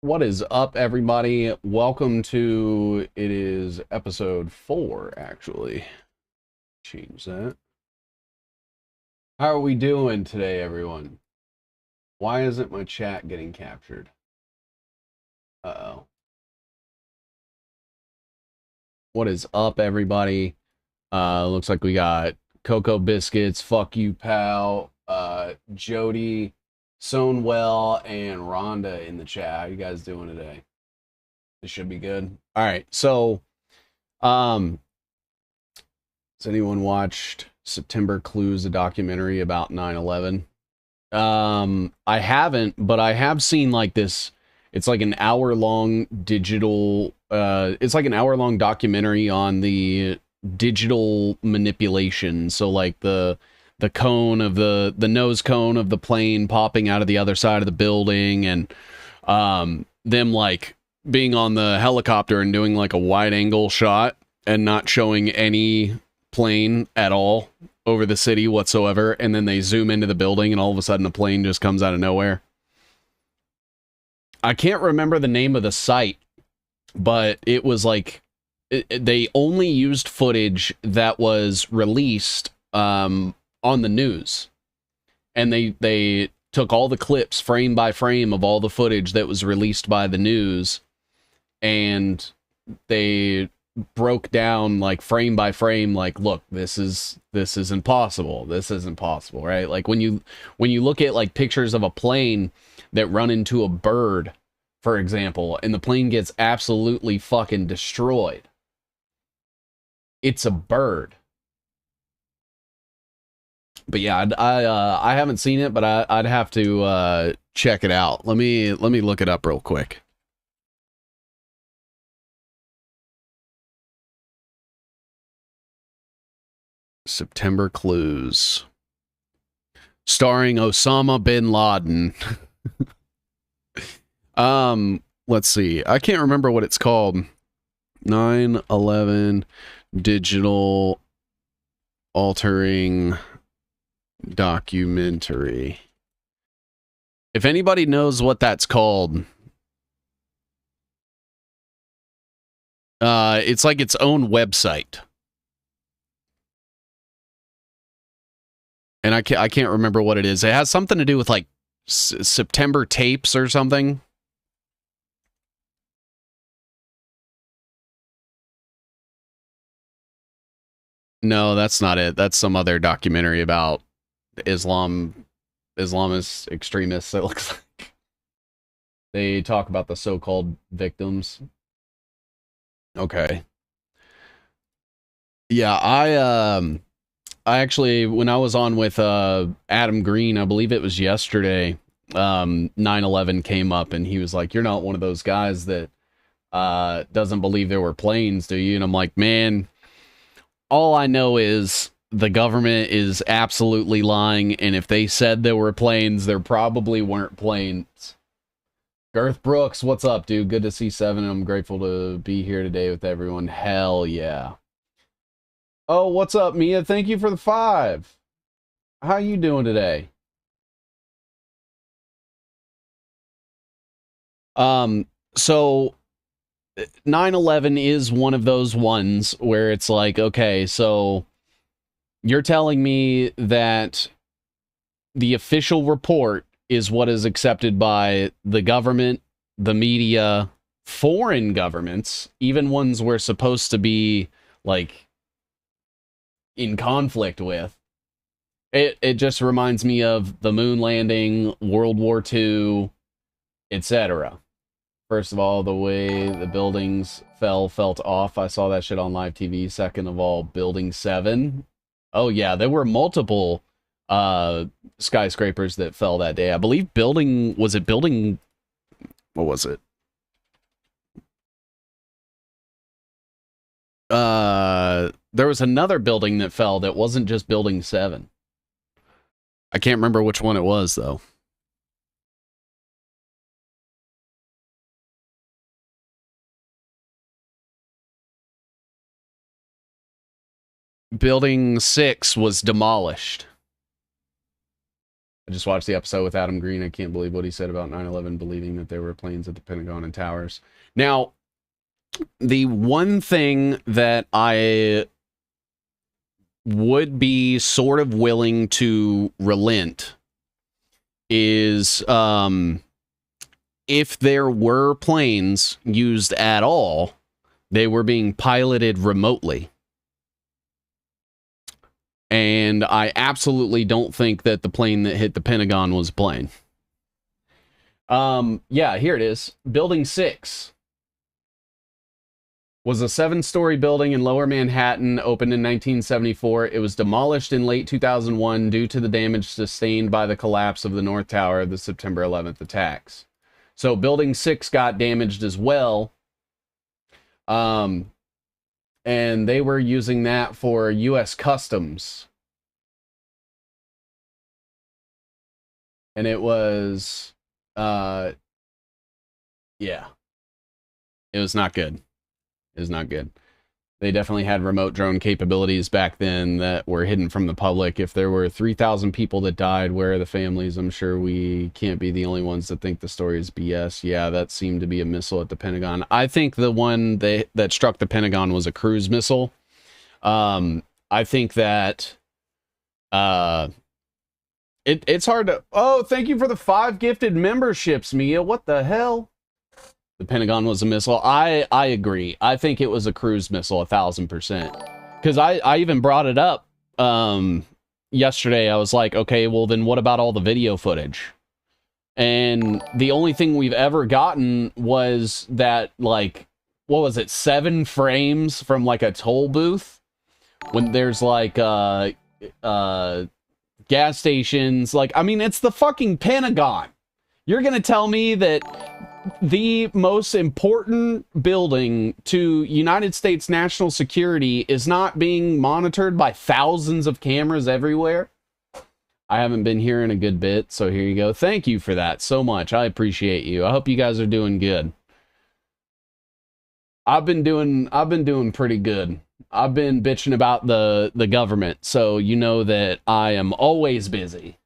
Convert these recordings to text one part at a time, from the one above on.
What is up, everybody? Welcome to, it is episode 4, actually. Change that. How are we doing today, everyone? Why isn't my chat getting captured? Uh-oh. What is up, everybody? Looks like we got Cocoa Biscuits, Fuck You Pal, Jody, Sonewell, and Rhonda in the chat. How you guys doing today? This should be good. All right, so, has anyone watched September Clues, a documentary about 9/11? I haven't, but I have seen like this. It's like an hour-long digital. It's like an hour-long documentary on the digital manipulation. So like the cone of the nose cone of the plane popping out of the other side of the building, and them like being on the helicopter and doing like a wide angle shot and not showing any plane at all over the city whatsoever, and then they zoom into the building and all of a sudden a plane just comes out of nowhere. I can't remember the name of the site, but it was like they only used footage that was released on the news, and they took all the clips frame by frame of all the footage that was released by the news, and they broke down like frame by frame, like, look, this isn't possible, this isn't possible, right? Like when you look at like pictures of a plane that run into a bird, for example, and the plane gets absolutely fucking destroyed, it's a bird. But yeah, I haven't seen it, but I'd have to check it out. Let me look it up real quick. September Clues, starring Osama bin Laden. Let's see. I can't remember what it's called. 9/11 digital altering documentary. If anybody knows what that's called, it's like its own website. And I can't remember what it is. It has something to do with like September tapes or something. No, that's not it. That's some other documentary about Islamist extremists, it looks like. They talk about the so-called victims. Okay. Yeah, I actually, when I was on with Adam Green, I believe it was yesterday, 9/11 came up and he was like, "You're not one of those guys that doesn't believe there were planes, do you?" And I'm like, "Man, all I know is the government is absolutely lying, and if they said there were planes, there probably weren't planes." Girth Brooks, what's up, dude? Good to see Seven. I'm grateful to be here today with everyone. Hell yeah. Oh, what's up, Mia? Thank you for the 5. How you doing today? So 9/11 is one of those ones where it's like, okay, so you're telling me that the official report is what is accepted by the government, the media, foreign governments, even ones we're supposed to be like in conflict with. It just reminds me of the moon landing, World War II, etc. First of all, the way the buildings felt off. I saw that shit on live TV. Second of all, Building 7. Oh yeah, there were multiple skyscrapers that fell that day. I believe building what was it? There was another building that fell that wasn't just Building 7. I can't remember which one it was though. Building 6 was demolished. I just watched the episode with Adam Green. I can't believe what he said about 9/11, believing that there were planes at the Pentagon and towers. Now, the one thing that I would be sort of willing to relent is if there were planes used at all, they were being piloted remotely. And I absolutely don't think that the plane that hit the Pentagon was a plane. Yeah, here it is. Building 6 was a 7-story building in Lower Manhattan, opened in 1974. It was demolished in late 2001 due to the damage sustained by the collapse of the North Tower of the September 11th attacks. So Building 6 got damaged as well. And they were using that for U.S. Customs. And it was, yeah. It was not good. It was not good. They definitely had remote drone capabilities back then that were hidden from the public. If there were 3,000 people that died, where are the families? I'm sure we can't be the only ones that think the story is BS. Yeah, that seemed to be a missile at the Pentagon. I think the one that struck the Pentagon was a cruise missile. I think that it's hard to... Oh, thank you for the 5 gifted memberships, Mia. What the hell? The Pentagon was a missile. I agree. I think it was a cruise missile, 1,000%. Because I even brought it up yesterday. I was like, okay, well then what about all the video footage? And the only thing we've ever gotten was that, like, what was it, 7 frames from like a toll booth when there's like gas stations. Like, I mean, it's the fucking Pentagon. You're gonna tell me that the most important building to United States national security is not being monitored by thousands of cameras everywhere? I haven't been here in a good bit, so here you go. Thank you for that so much. I appreciate you. I hope you guys are doing good. I've been doing pretty good. I've been bitching about the government, so you know that I am always busy.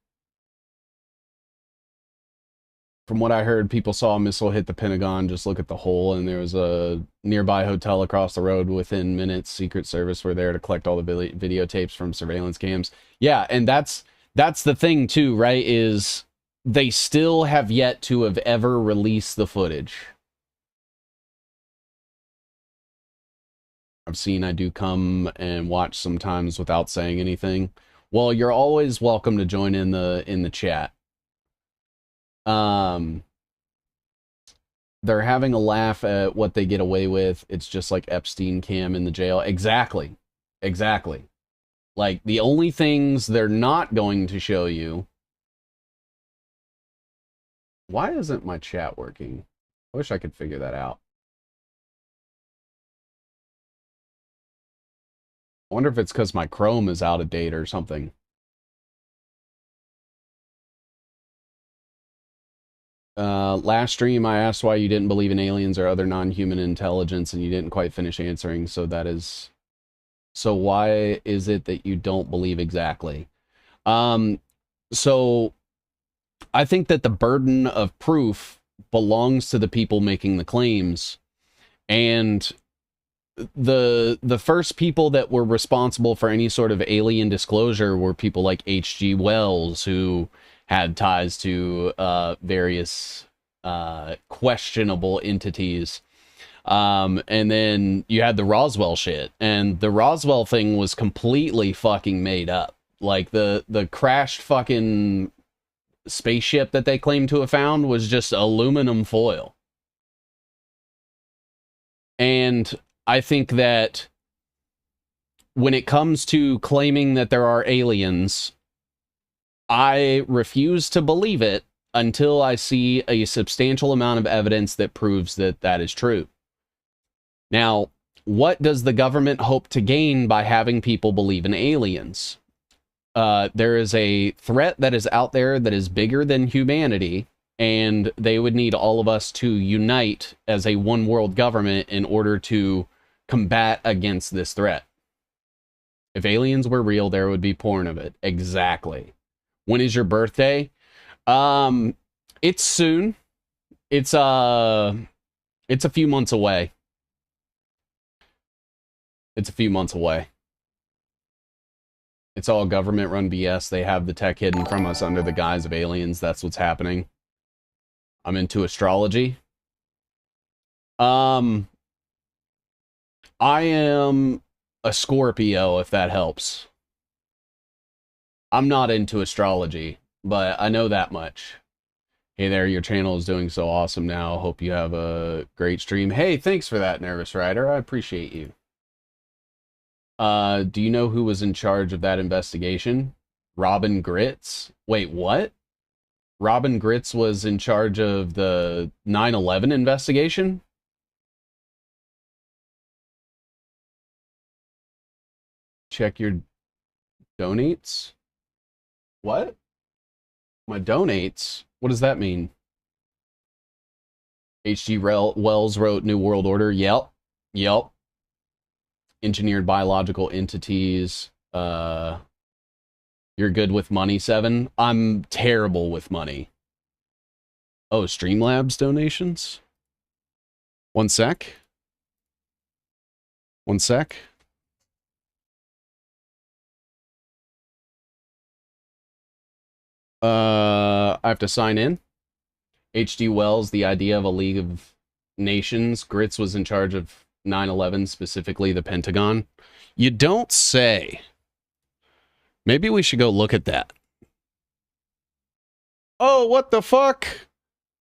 From what I heard, people saw a missile hit the Pentagon. Just look at the hole, and there was a nearby hotel across the road. Within minutes, Secret Service were there to collect all the videotapes from surveillance cams. Yeah, and that's the thing too, right? Is they still have yet to have ever released the footage. I've seen I do come and watch sometimes without saying anything. Well, you're always welcome to join in the chat. They're having a laugh at what they get away with. It's just like Epstein cam in the jail. Exactly. Exactly. Like, the only things they're not going to show you... Why isn't my chat working? I wish I could figure that out. I wonder if it's because my Chrome is out of date or something. Last stream, I asked why you didn't believe in aliens or other non-human intelligence, and you didn't quite finish answering, so that is... So why is it that you don't believe exactly? So I think that the burden of proof belongs to the people making the claims, and the first people that were responsible for any sort of alien disclosure were people like H.G. Wells, who had ties to various questionable entities. And then you had the Roswell shit, and the Roswell thing was completely fucking made up. Like, the crashed fucking spaceship that they claimed to have found was just aluminum foil. And I think that when it comes to claiming that there are aliens, I refuse to believe it until I see a substantial amount of evidence that proves that that is true. Now, what does the government hope to gain by having people believe in aliens? There is a threat that is out there that is bigger than humanity, and they would need all of us to unite as a one world government in order to combat against this threat. If aliens were real, there would be porn of it. Exactly. When is your birthday? It's soon. It's a few months away. It's a few months away. It's all government-run BS. They have the tech hidden from us under the guise of aliens. That's what's happening. I'm into astrology. I am a Scorpio, if that helps. I'm not into astrology, but I know that much. Hey there, your channel is doing so awesome now. Hope you have a great stream. Hey, thanks for that, Nervous Rider. I appreciate you. Do you know who was in charge of that investigation? Robin Gritz? Wait, what? Robin Gritz was in charge of the 9/11 investigation? Check your donates? What? My donates? What does that mean? H.G. Wells wrote New World Order. Yep. Yep. Engineered biological entities. You're good with money, Seven? I'm terrible with money. Oh, Streamlabs donations? One sec. One sec. I have to sign in. H.G. Wells, the idea of a League of Nations. Gritz was in charge of 9/11, specifically the Pentagon. You don't say. Maybe we should go look at that. Oh, what the fuck?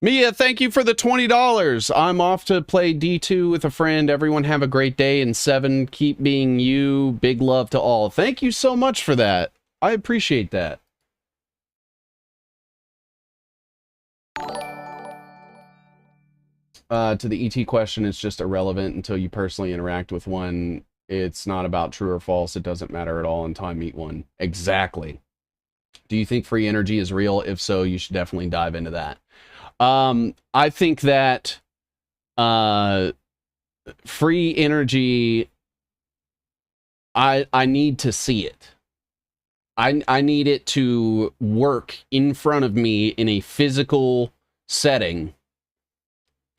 Mia, thank you for the $20. I'm off to play D2 with a friend. Everyone have a great day. And Seven, keep being you. Big love to all. Thank you so much for that. I appreciate that. To the ET question, it's just irrelevant until you personally interact with one. It's not about true or false. It doesn't matter at all until I meet one. Exactly. Do you think free energy is real? If so, you should definitely dive into that. I think that free energy, I need to see it. I need it to work in front of me in a physical setting.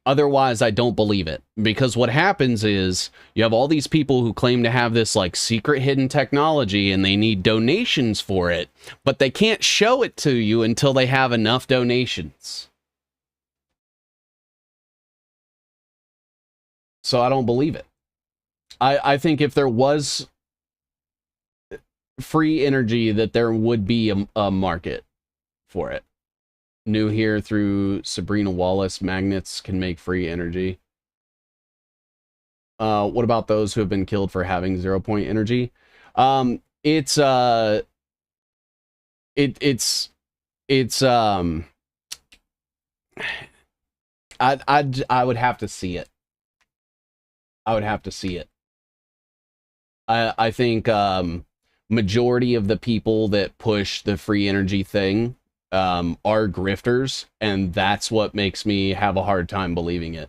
Otherwise, I don't believe it. Because what happens is you have all these people who claim to have this like secret hidden technology and they need donations for it, but they can't show it to you until they have enough donations. So I don't believe it. I think if there was free energy, that there would be a market for it. New here through Sabrina Wallace. Magnets can make free energy. What about those who have been killed for having 0-point energy? It's I would have to see it. I would have to see it. I think majority of the people that push the free energy thing are grifters, and that's what makes me have a hard time believing it.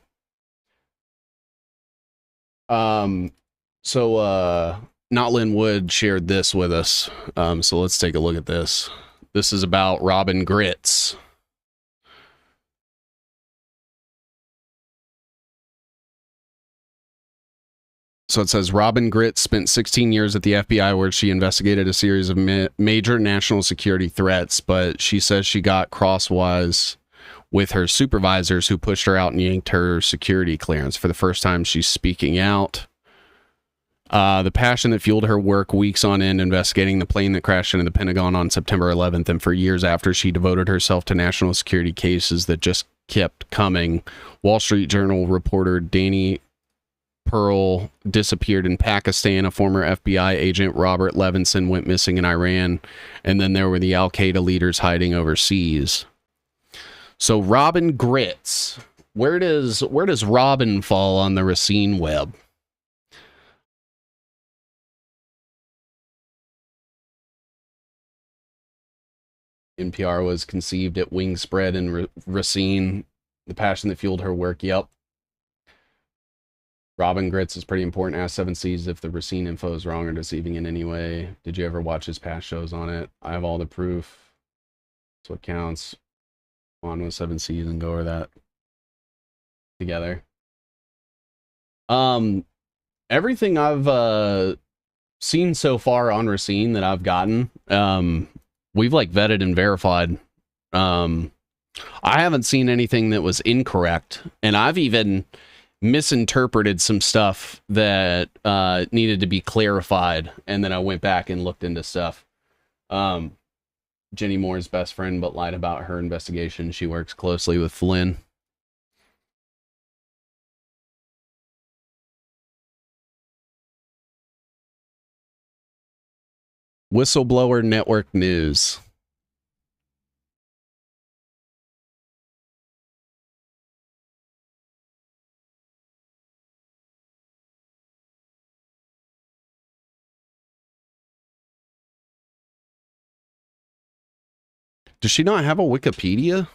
So Notlin Wood shared this with us. So let's take a look at this. This is about Robin Gritz. So it says, Robin Gritz spent 16 years at the FBI where she investigated a series of major national security threats, but she says she got crosswise with her supervisors who pushed her out and yanked her security clearance. For the first time, she's speaking out. The passion that fueled her work weeks on end investigating the plane that crashed into the Pentagon on September 11th, and for years after, she devoted herself to national security cases that just kept coming. Wall Street Journal reporter Danny Pearl disappeared in Pakistan. A former FBI agent, Robert Levinson, went missing in Iran. And then there were the Al-Qaeda leaders hiding overseas. So Robin Gritz, where does Robin fall on the Racine web? NPR was conceived at Wingspread in Racine. The passion that fueled her work. Yep. Robin Gritz is pretty important. Ask 7Cs if the Racine info is wrong or deceiving in any way. Did you ever watch his past shows on it? I have all the proof. That's what counts. On with 7Cs and go over that together. Everything I've seen so far on Racine that I've gotten, we've like vetted and verified. I haven't seen anything that was incorrect, and I've even misinterpreted some stuff that needed to be clarified, and then I went back and looked into stuff. Jenny Moore's best friend, but lied about her investigation. She works closely with Flynn. Whistleblower Network News. Does she not have a Wikipedia?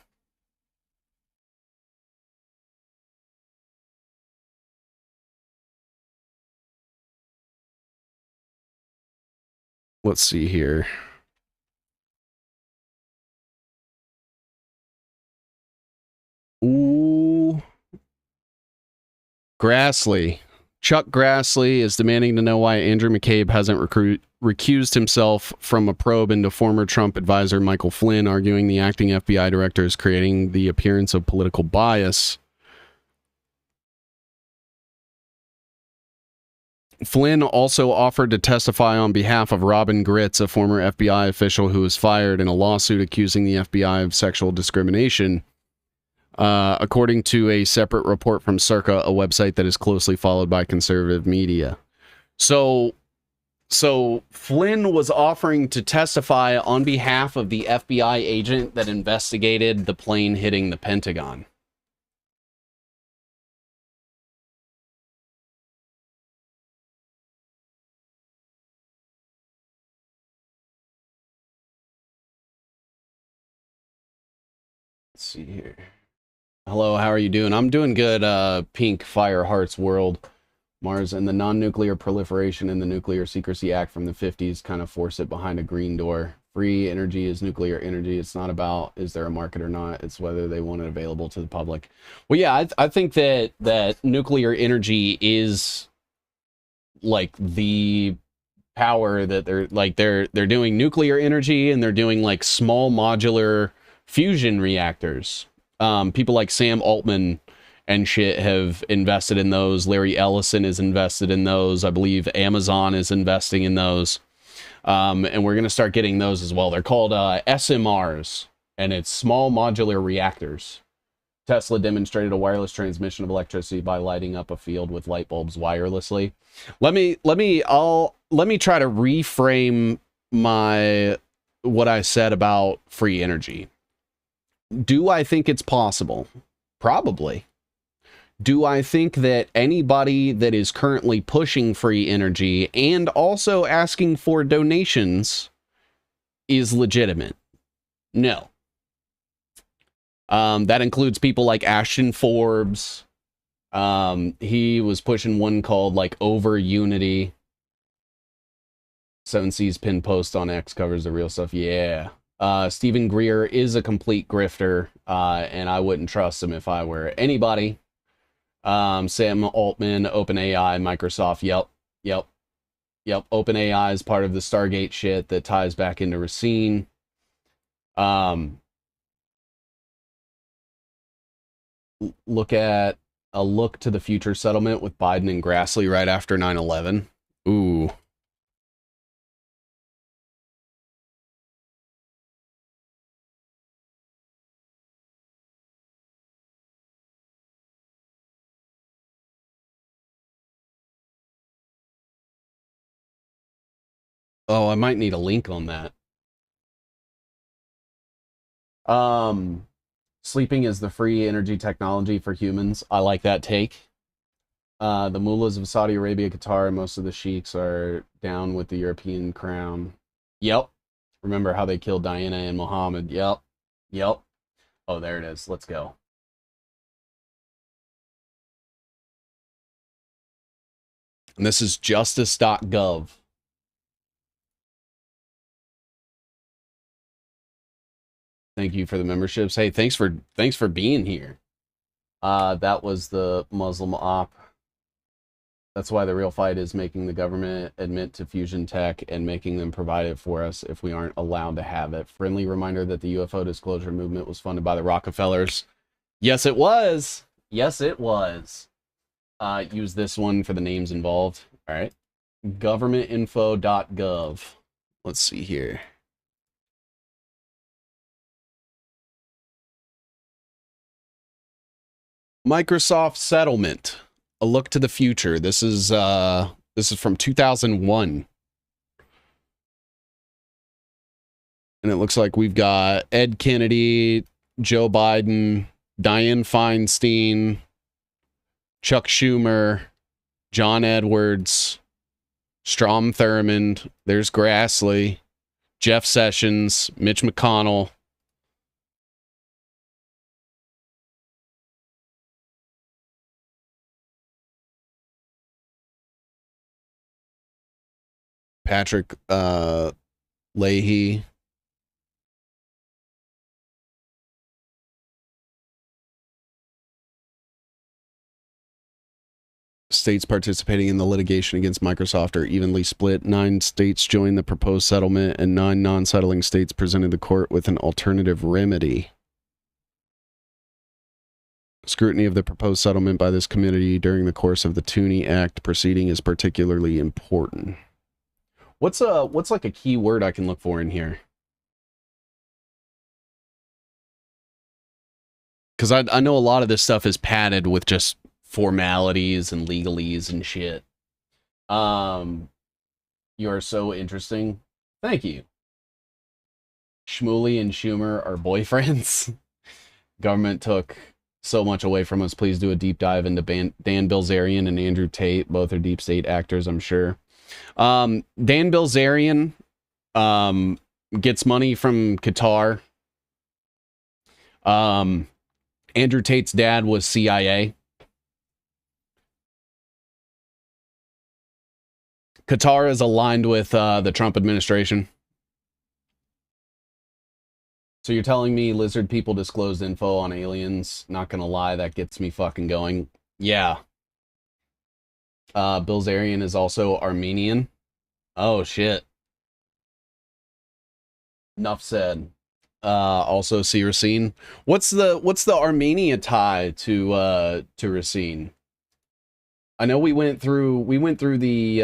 Let's see here. Ooh. Grassley. Chuck Grassley is demanding to know why Andrew McCabe hasn't recused himself from a probe into former Trump advisor Michael Flynn, arguing the acting FBI director is creating the appearance of political bias. Flynn also offered to testify on behalf of Robin Gritz, a former FBI official who was fired in a lawsuit accusing the FBI of sexual discrimination. According to a separate report from Circa, a website that is closely followed by conservative media. So Flynn was offering to testify on behalf of the FBI agent that investigated the plane hitting the Pentagon. Let's see here. Hello, how are you doing? I'm doing good, Pink Fire Hearts World. Mars and the Non-Nuclear Proliferation and the Nuclear Secrecy Act from the 50s kind of force it behind a green door. Free energy is nuclear energy. It's not about is there a market or not. It's whether they want it available to the public. Well, yeah, I think that nuclear energy is like the power that they're doing nuclear energy, and they're doing like small modular fusion reactors. People like Sam Altman and shit have invested in those. Larry Ellison is invested in those. I believe Amazon is investing in those. And we're going to start getting those as well. They're called SMRs. and it's small modular reactors. Tesla demonstrated a wireless transmission of electricity by lighting up a field with light bulbs wirelessly. Let me try to reframe what I said about free energy. Do I think it's possible? Probably. Do I think that anybody that is currently pushing free energy and also asking for donations is legitimate? No. That includes people like Ashton Forbes. He was pushing one called like Over Unity. 7C's pinned post on X covers the real stuff. Yeah. Stephen Greer is a complete grifter, and I wouldn't trust him if I were anybody. Sam Altman, OpenAI, Microsoft. Yep. OpenAI is part of the Stargate shit that ties back into Racine. Look at a look to the future settlement with Biden and Grassley right after 9/11. Ooh. Oh, I might need a link on that. Sleeping is the free energy technology for humans. I like that take. The mullahs of Saudi Arabia, Qatar, and most of the sheiks are down with the European crown. Yep. Remember how they killed Diana and Muhammad? Yep. Oh, there it is. Let's go. And this is justice.gov. Thank you for the memberships. Hey, thanks for being here. That was the Muslim op. That's why the real fight is making the government admit to fusion tech and making them provide it for us if we aren't allowed to have it. Friendly reminder that the UFO disclosure movement was funded by the Rockefellers. Yes, it was. Yes, it was. Use this one for the names involved. All right. Governmentinfo.gov. Let's see here. Microsoft settlement. A look to the future. This is from 2001. And it looks like we've got Ed Kennedy, Joe Biden, Dianne Feinstein, Chuck Schumer, John Edwards, Strom Thurmond, there's Grassley, Jeff Sessions, Mitch McConnell. Patrick Leahy. States participating in the litigation against Microsoft are evenly split. 9 states joined the proposed settlement, and 9 non-settling states presented the court with an alternative remedy. Scrutiny of the proposed settlement by this committee during the course of the Tooney Act proceeding is particularly important. What's like a key word I can look for in here? Because I know a lot of this stuff is padded with just formalities and legalese and shit. You are so interesting. Thank you. Shmuley and Schumer are boyfriends. Government took so much away from us. Please do a deep dive into Dan Bilzerian and Andrew Tate. Both are deep state actors, I'm sure. Dan Bilzerian gets money from Qatar. Andrew Tate's dad was CIA. Qatar is aligned with the Trump administration. So you're telling me lizard people disclosed info on aliens? Not gonna lie, that gets me fucking going. Yeah. Bilzerian is also Armenian. Oh shit. Enough said. Also see Racine. What's the Armenia tie to Racine? I know we went through the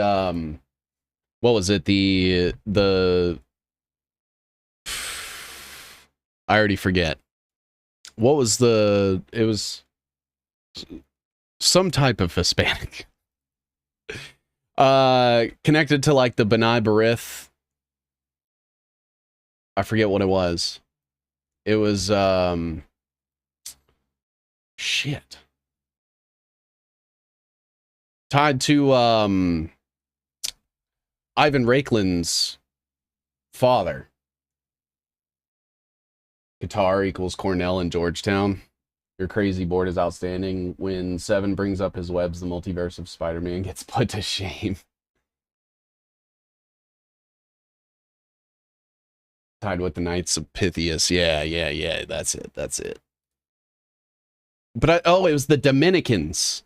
what was it? The I already forget. What was the... It was some type of Hispanic. Connected to like the B'nai B'rith. I forget what it was. It was, shit. Tied to, Ivan Raiklin's father. Qatar equals Cornell and Georgetown. Your crazy board is outstanding. When Seven brings up his webs, the multiverse of Spider-Man gets put to shame. Tied with the Knights of Pythias. Yeah. That's it. But it was the Dominicans.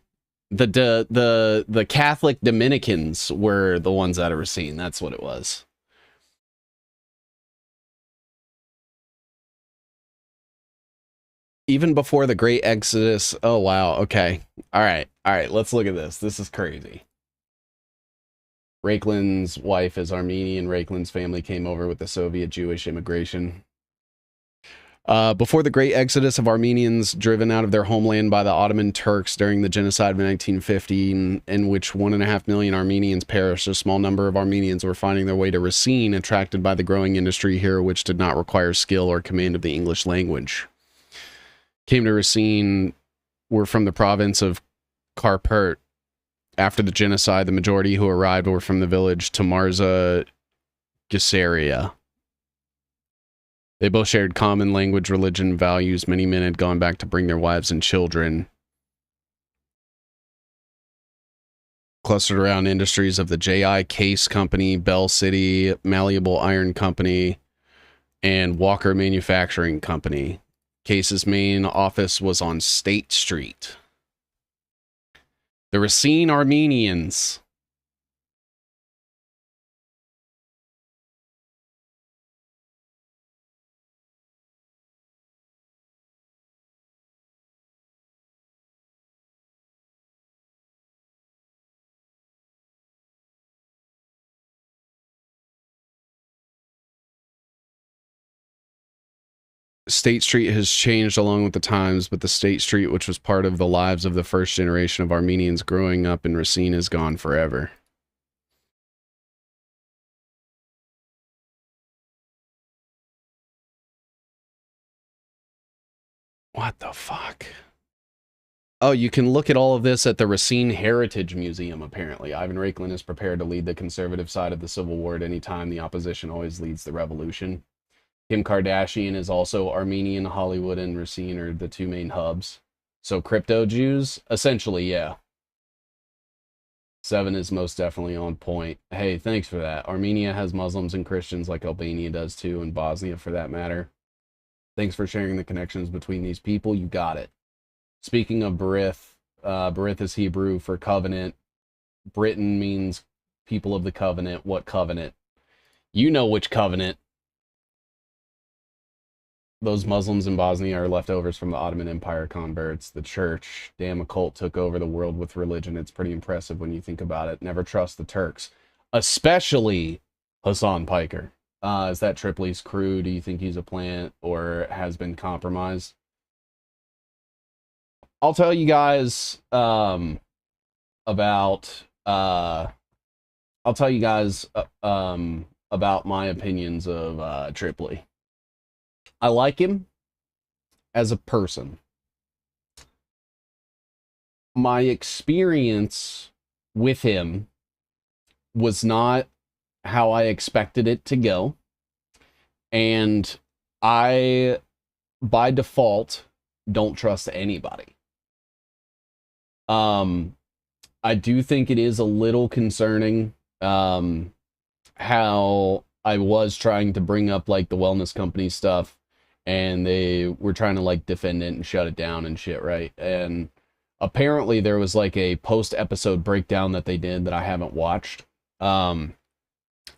The Catholic Dominicans were the ones out of Racine. That's what it was. Even before the Great Exodus. Oh, wow. Okay. All right. Let's look at this. This is crazy. Raiklin's wife is Armenian. Raiklin's family came over with the Soviet Jewish immigration. Before the Great Exodus of Armenians driven out of their homeland by the Ottoman Turks during the genocide of 1915, in which 1.5 million Armenians perished, a small number of Armenians were finding their way to Racine, attracted by the growing industry here, which did not require skill or command of the English language. Came to Racine were from the province of Karpert. After the genocide, the majority who arrived were from the village Tamarza Gisaria. They both shared common language, religion, values. Many men had gone back to bring their wives and children. Clustered around industries of the J.I. Case Company, Bell City, Malleable Iron Company, and Walker Manufacturing Company. Case's main office was on State Street. The Racine Armenians. State Street has changed along with the times, but the State Street, which was part of the lives of the first generation of Armenians growing up in Racine, is gone forever. What the fuck? Oh, you can look at all of this at the Racine Heritage Museum, apparently. Ivan Raiklin is prepared to lead the conservative side of the Civil War at any time. The opposition always leads the revolution. Kim Kardashian is also Armenian. Hollywood and Racine are the two main hubs. So crypto Jews? Essentially, yeah. Seven is most definitely on point. Hey, thanks for that. Armenia has Muslims and Christians like Albania does too, and Bosnia for that matter. Thanks for sharing the connections between these people. You got it. Speaking of Berith, Berith is Hebrew for covenant. Britain means people of the covenant. What covenant? You know which covenant. Those Muslims in Bosnia are leftovers from the Ottoman Empire converts. The church, damn, a cult took over the world with religion. It's pretty impressive when you think about it. Never trust the Turks, especially Hassan Piker. Is that Tripoli's crew? Do you think he's a plant or has been compromised? I'll tell you guys about my opinions of Tripoli. I like him as a person. My experience with him was not how I expected it to go. And I, by default, don't trust anybody. I do think it is a little concerning how I was trying to bring up like the wellness company stuff, and they were trying to like defend it and shut it down and shit, right? And apparently there was like a post-episode breakdown that they did that I haven't watched. And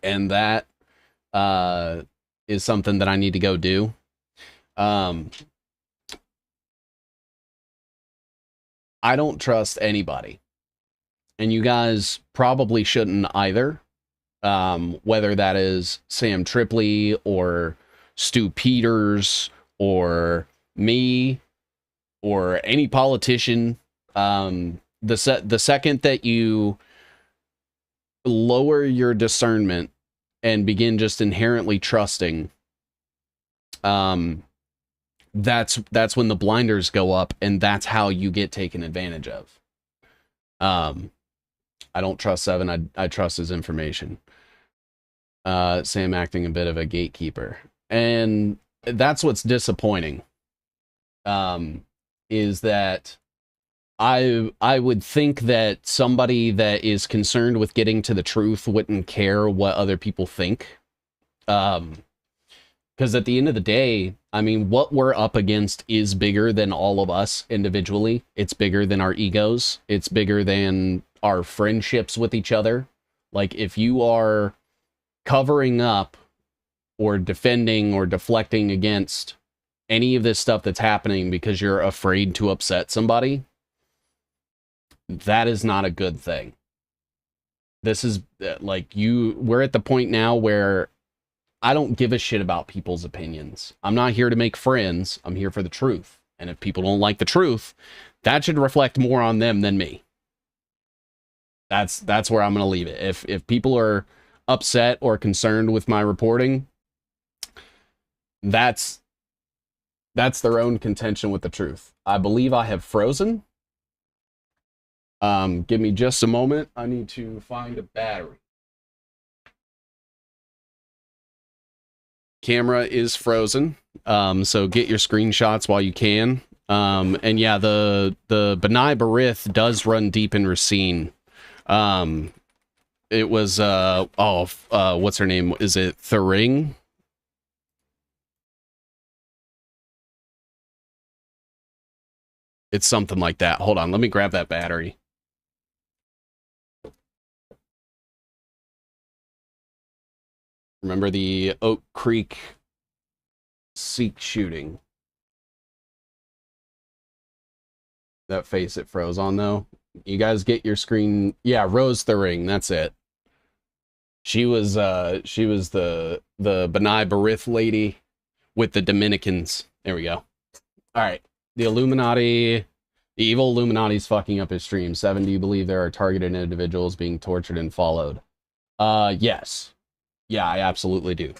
that is something that I need to go do. I don't trust anybody. And you guys probably shouldn't either. Whether that is Sam Tripoli or Stu Peters or me or any politician. The second that you lower your discernment and begin just inherently trusting, that's when the blinders go up, and that's how you get taken advantage of. I don't trust Seven. I trust his information. Sam acting a bit of a gatekeeper, and that's what's disappointing. Is that I would think that somebody that is concerned with getting to the truth wouldn't care what other people think. Because at the end of the day, I mean, what we're up against is bigger than all of us individually. It's bigger than our egos. It's bigger than our friendships with each other. Like, if you are covering up or defending or deflecting against any of this stuff that's happening because you're afraid to upset somebody, that is not a good thing. This is like, we're at the point now where I don't give a shit about people's opinions. I'm not here to make friends. I'm here for the truth. And if people don't like the truth, that should reflect more on them than me. That's where I'm going to leave it. If people are upset or concerned with my reporting, that's their own contention with the truth. I believe I have frozen. Give me just a moment. I need to find a battery. Camera is frozen. So get your screenshots while you can. And yeah, the B'nai B'rith does run deep in Racine. It was what's her name? Is it Thering? It's something like that. Hold on, let me grab that battery. Remember the Oak Creek Sikh shooting? That face it froze on, though. You guys get your screen. Yeah, Rose Thering, that's it. She was the B'nai B'rith lady with the Dominicans. There we go. All right. The Illuminati, the evil Illuminati's fucking up his stream. Seven, do you believe there are targeted individuals being tortured and followed? Yes. Yeah, I absolutely do.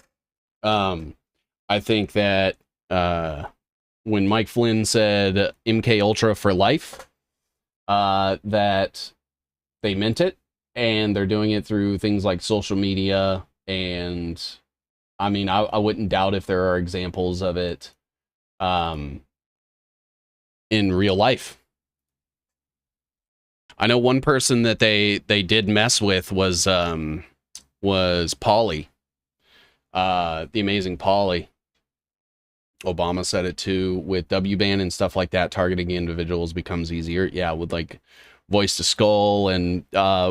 I think that when Mike Flynn said MKUltra for life, that they meant it, and they're doing it through things like social media, and I mean, I wouldn't doubt if there are examples of it in real life. I know one person that they did mess with was Polly, the amazing Polly. Obama said it too, with WBAN and stuff like that. Targeting individuals becomes easier. Yeah, with like voice to skull, and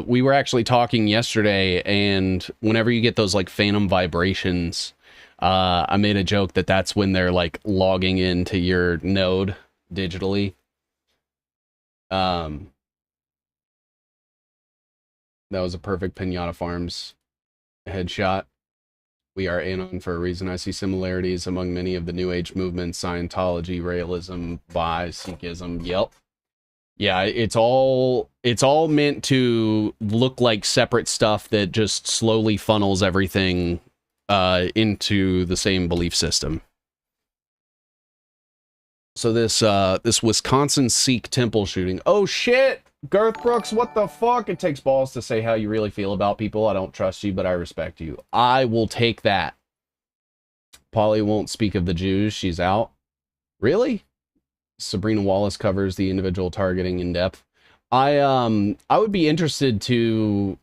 we were actually talking yesterday, and whenever you get those like phantom vibrations, I made a joke that that's when they're like logging into your node digitally. That was a perfect Pinata Farms headshot. We are anon for a reason. I see similarities among many of the New Age movements: Scientology, Raelism, Bi, Sikhism. Yep. Yeah, it's all meant to look like separate stuff that just slowly funnels everything into the same belief system. So this Wisconsin Sikh temple shooting. Oh shit! Garth Brooks, what the fuck? It takes balls to say how you really feel about people. I don't trust you, but I respect you. I will take that. Polly won't speak of the Jews. She's out. Really? Sabrina Wallace covers the individual targeting in depth. I would be interested to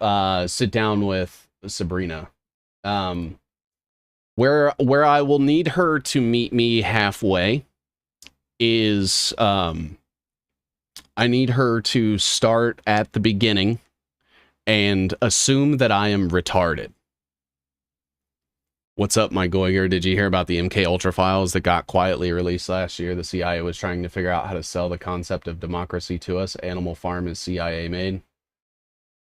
sit down with Sabrina. Where I will need her to meet me halfway is I need her to start at the beginning and assume that I am retarded. What's up, my Goiger? Did you hear about the MKUltra files that got quietly released last year? The CIA was trying to figure out how to sell the concept of democracy to us. Animal Farm is CIA made.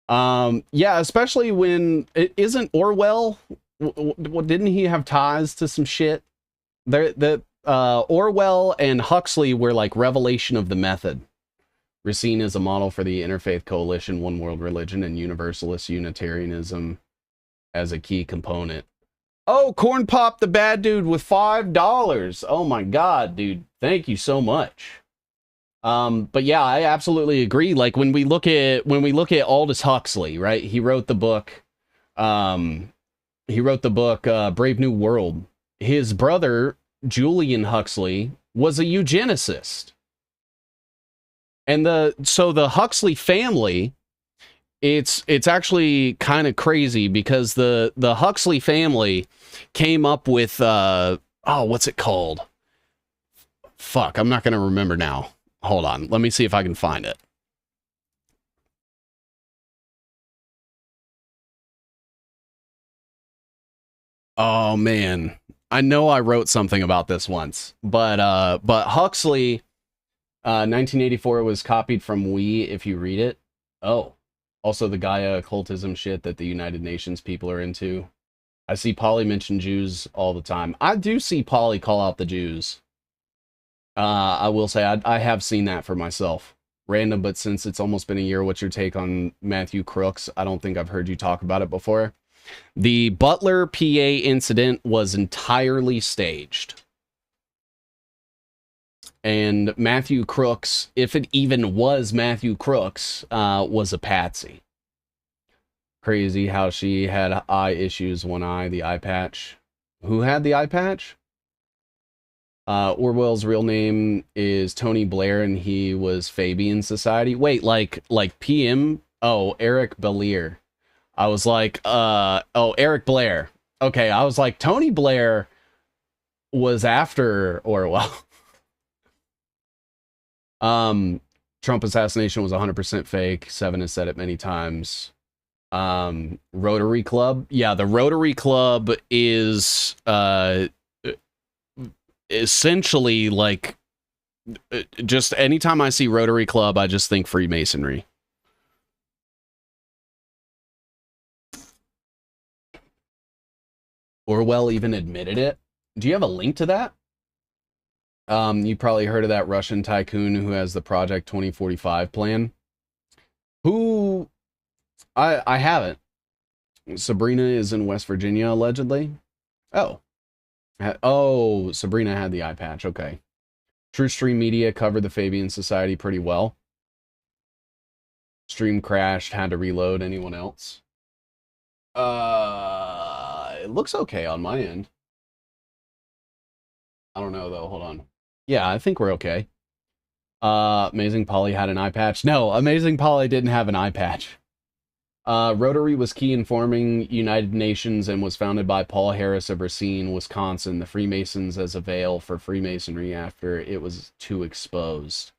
Yeah, especially when it isn't Orwell. Didn't he have ties to some shit? Orwell and Huxley were like revelation of the method. Racine is a model for the interfaith coalition, one world religion, and universalist Unitarianism as a key component. Oh, Corn Pop the bad dude with $5. Oh my God, dude. Thank you so much. But yeah, I absolutely agree. Like when we look at Aldous Huxley, right? He wrote the book, Brave New World. His brother, Julian Huxley, was a eugenicist. And so the Huxley family, it's actually kind of crazy because the Huxley family came up with what's it called? Fuck, I'm not gonna remember now. Hold on, let me see if I can find it. Oh man, I know I wrote something about this once, but Huxley, 1984 was copied from We if you read it. Oh, also the Gaia occultism shit that the United Nations people are into. I see Polly mention Jews all the time. I do see Polly call out the Jews. I will say I have seen that for myself. Random, but since it's almost been a year, what's your take on Matthew Crooks? I don't think I've heard you talk about it before. The Butler, PA incident was entirely staged. And Matthew Crooks, if it even was Matthew Crooks, was a patsy. Crazy how she had eye issues, one eye, the eye patch. Who had the eye patch? Orwell's real name is Tony Blair, and he was Fabian Society. Wait, like PM? Oh, Eric Belier. I was like, Eric Blair. Okay, I was like, Tony Blair was after Orwell. Trump assassination was 100% fake. Seven has said it many times. Rotary Club. Yeah, the Rotary Club is essentially like just anytime I see Rotary Club, I just think Freemasonry. Orwell even admitted it. Do you have a link to that? You probably heard of that Russian tycoon who has the Project 2045 plan. Who? I haven't. Sabrina is in West Virginia, allegedly. Oh. Sabrina had the eye patch. Okay. True Stream Media covered the Fabian Society pretty well. Stream crashed, had to reload. Anyone else? It looks okay on my end. I don't know, though. Hold on. Yeah, I think we're okay. Amazing Polly had an eye patch. No, Amazing Polly didn't have an eye patch. Rotary was key in forming United Nations and was founded by Paul Harris of Racine, Wisconsin, the Freemasons as a veil for Freemasonry after it was too exposed.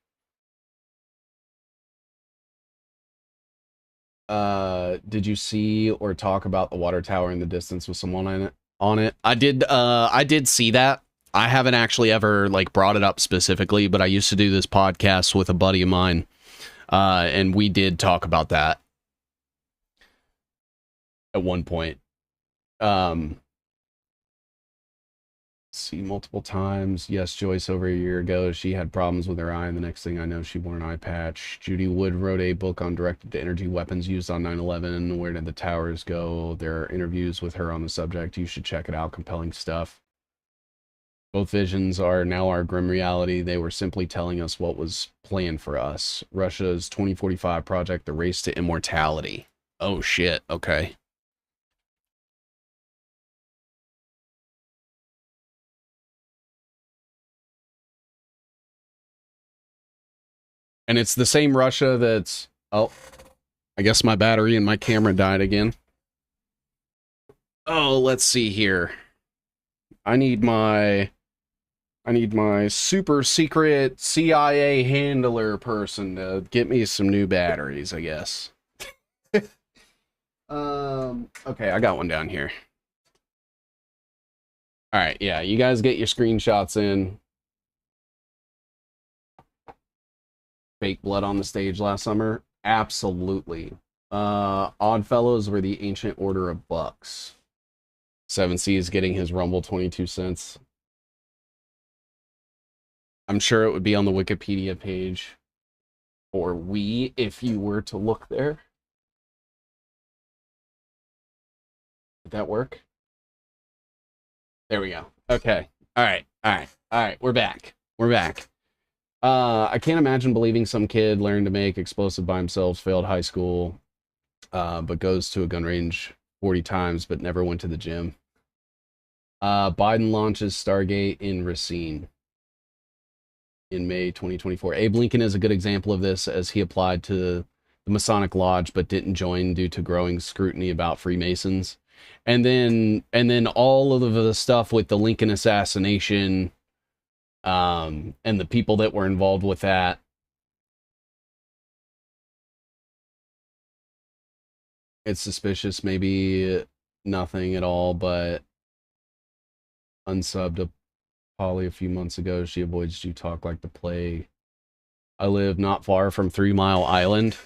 Did you see or talk about the water tower in the distance with someone on it? I did see that. I haven't actually ever like brought it up specifically, but I used to do this podcast with a buddy of mine, and we did talk about that at one point. See multiple times. Yes, Joyce, over a year ago, she had problems with her eye, and the next thing I know, she wore an eye patch. Judy Wood wrote a book on directed to energy weapons used on 9/11. Where did the towers go? There are interviews with her on the subject. You should check it out. Compelling stuff. Both visions are now our grim reality. They were simply telling us what was planned for us. Russia's 2045 project, the race to immortality. Oh shit, okay. And it's the same Russia that's... Oh, I guess my battery and my camera died again. Oh, let's see here. I need my super secret CIA handler person to get me some new batteries, I guess. Okay, I got one down here. All right, yeah, you guys get your screenshots in. Fake blood on the stage last summer? Absolutely. Oddfellows were the ancient order of bucks. 7C is getting his Rumble 22 cents. I'm sure it would be on the Wikipedia page for we if you were to look there. Did that work? There we go. Okay. All right. All right. All right. We're back. We're back. I can't imagine believing some kid learned to make explosive by himself, failed high school, but goes to a gun range 40 times, but never went to the gym. Biden launches Stargate in Racine in May 2024. Abe Lincoln is a good example of this, as he applied to the Masonic Lodge but didn't join due to growing scrutiny about Freemasons. And then all of the stuff with the Lincoln assassination, and the people that were involved with that. It's suspicious, maybe nothing at all, but unsubbed to Polly a few months ago. She avoids you talk like the plague. I live not far from 3 Mile Island.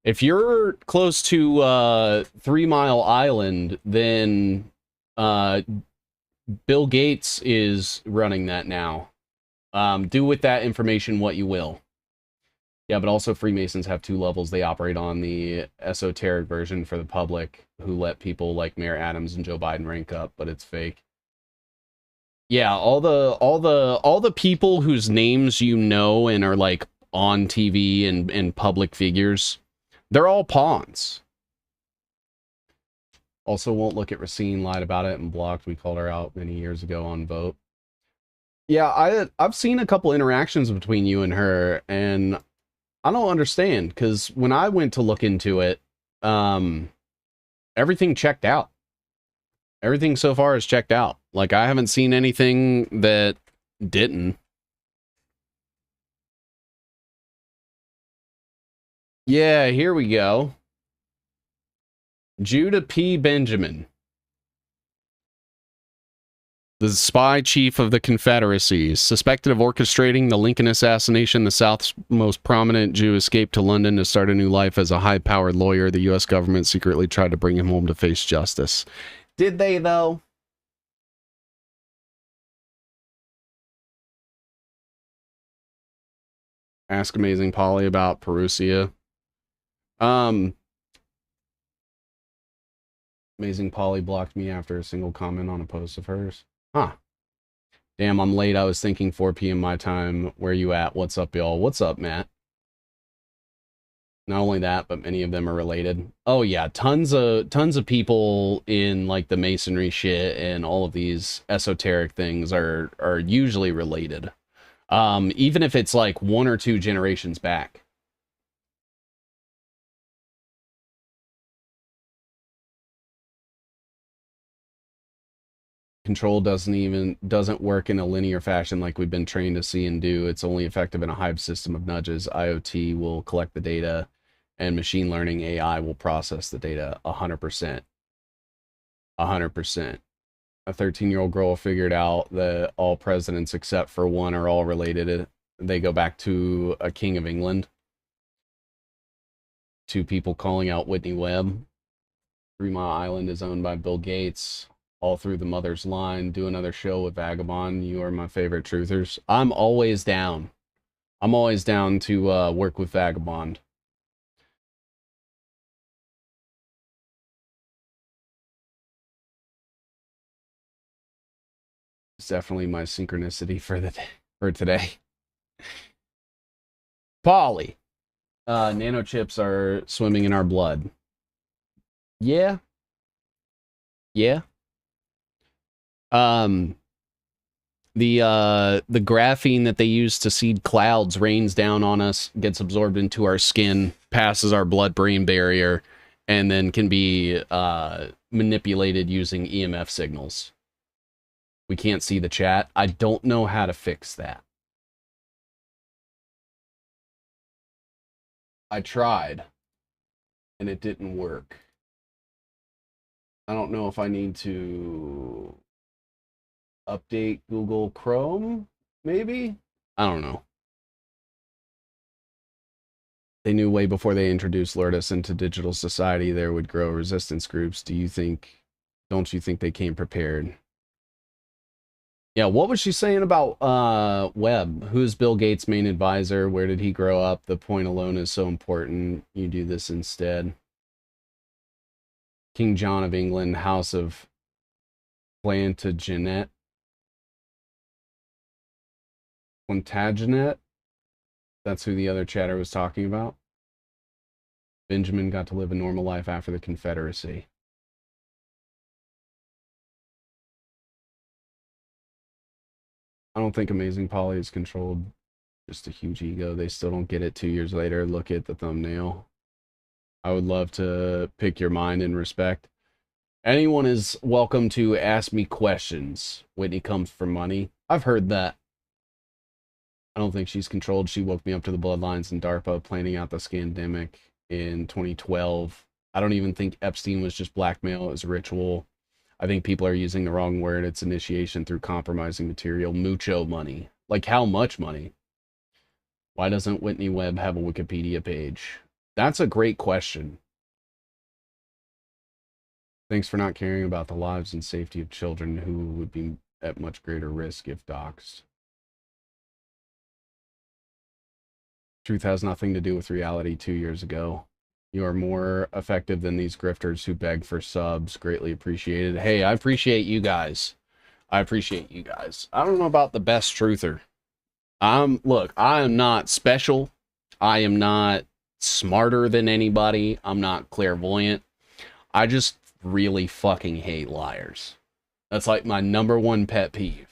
If you're close to 3 Mile Island, then Bill Gates is running that now. Do with that information what you will. Yeah, but also Freemasons have 2 levels. They operate on the esoteric version for the public, who let people like Mayor Adams and Joe Biden rank up, but it's fake. Yeah, all the people whose names you know and are like on TV and public figures, they're all pawns. Also won't look at Racine, lied about it and blocked. We called her out many years ago on Vote. Yeah, I've seen a couple interactions between you and her, and I don't understand, because when I went to look into it, everything checked out. Everything so far is checked out. Like, I haven't seen anything that didn't. Yeah, here we go. Judah P. Benjamin, the spy chief of the Confederacy, suspected of orchestrating the Lincoln assassination. The South's most prominent Jew escaped to London to start a new life as a high-powered lawyer. The U.S. government secretly tried to bring him home to face justice. Did they, though? Ask Amazing Polly about Perusia. Amazing Polly blocked me after a single comment on a post of hers. Huh. Damn, I'm late. I was thinking 4 p.m. my time. Where you at? What's up, y'all? What's up, Matt? Not only that, but many of them are related. Oh yeah, tons of people in like the masonry shit and all of these esoteric things are usually related. Even if it's like 1 or 2 generations back. Control doesn't work in a linear fashion like we've been trained to see and do. It's only effective in a hive system of nudges. IoT will collect the data, and machine learning AI will process the data. 100%. 100%. A 13-year-old girl figured out that all presidents except for one are all related. They go back to a king of England. 2 people calling out Whitney Webb. 3 Mile Island is owned by Bill Gates. All through the mother's line. Do another show with Vagabond. You are my favorite truthers. I'm always down. I'm always down to work with Vagabond. It's definitely my synchronicity for today. Polly. Nanochips are swimming in our blood. Yeah. Yeah. The graphene that they use to seed clouds rains down on us, gets absorbed into our skin, passes our blood-brain barrier, and then can be manipulated using EMF signals. We can't see the chat. I don't know how to fix that. I tried, and it didn't work. I don't know if I need to update Google Chrome, maybe? I don't know. They knew way before they introduced Lourdes into digital society there would grow resistance groups. Don't you think they came prepared? Yeah, what was she saying about Webb? Who's Bill Gates' main advisor? Where did he grow up? The point alone is so important. You do this instead. King John of England, House of Plantagenet. Plantagenet? That's who the other chatter was talking about. Benjamin got to live a normal life after the Confederacy. I don't think Amazing Polly is controlled. Just a huge ego. They still don't get it 2 years later. Look at the thumbnail. I would love to pick your mind and respect. Anyone is welcome to ask me questions. Whitney comes for money. I've heard that. I don't think she's controlled. She woke me up to the Bloodlines and DARPA planning out the scandemic in 2012. I don't even think Epstein was just blackmail. It was ritual. I think people are using the wrong word. It's initiation through compromising material. Mucho money. Like how much money? Why doesn't Whitney Webb have a Wikipedia page? That's a great question. Thanks for not caring about the lives and safety of children who would be at much greater risk if doxxed. Truth has nothing to do with reality 2 years ago. You are more effective than these grifters who beg for subs. Greatly appreciated. Hey, I appreciate you guys. I appreciate you guys. I don't know about the best truther. Look, I am not special. I am not smarter than anybody. I'm not clairvoyant. I just really fucking hate liars. That's like my number one pet peeve.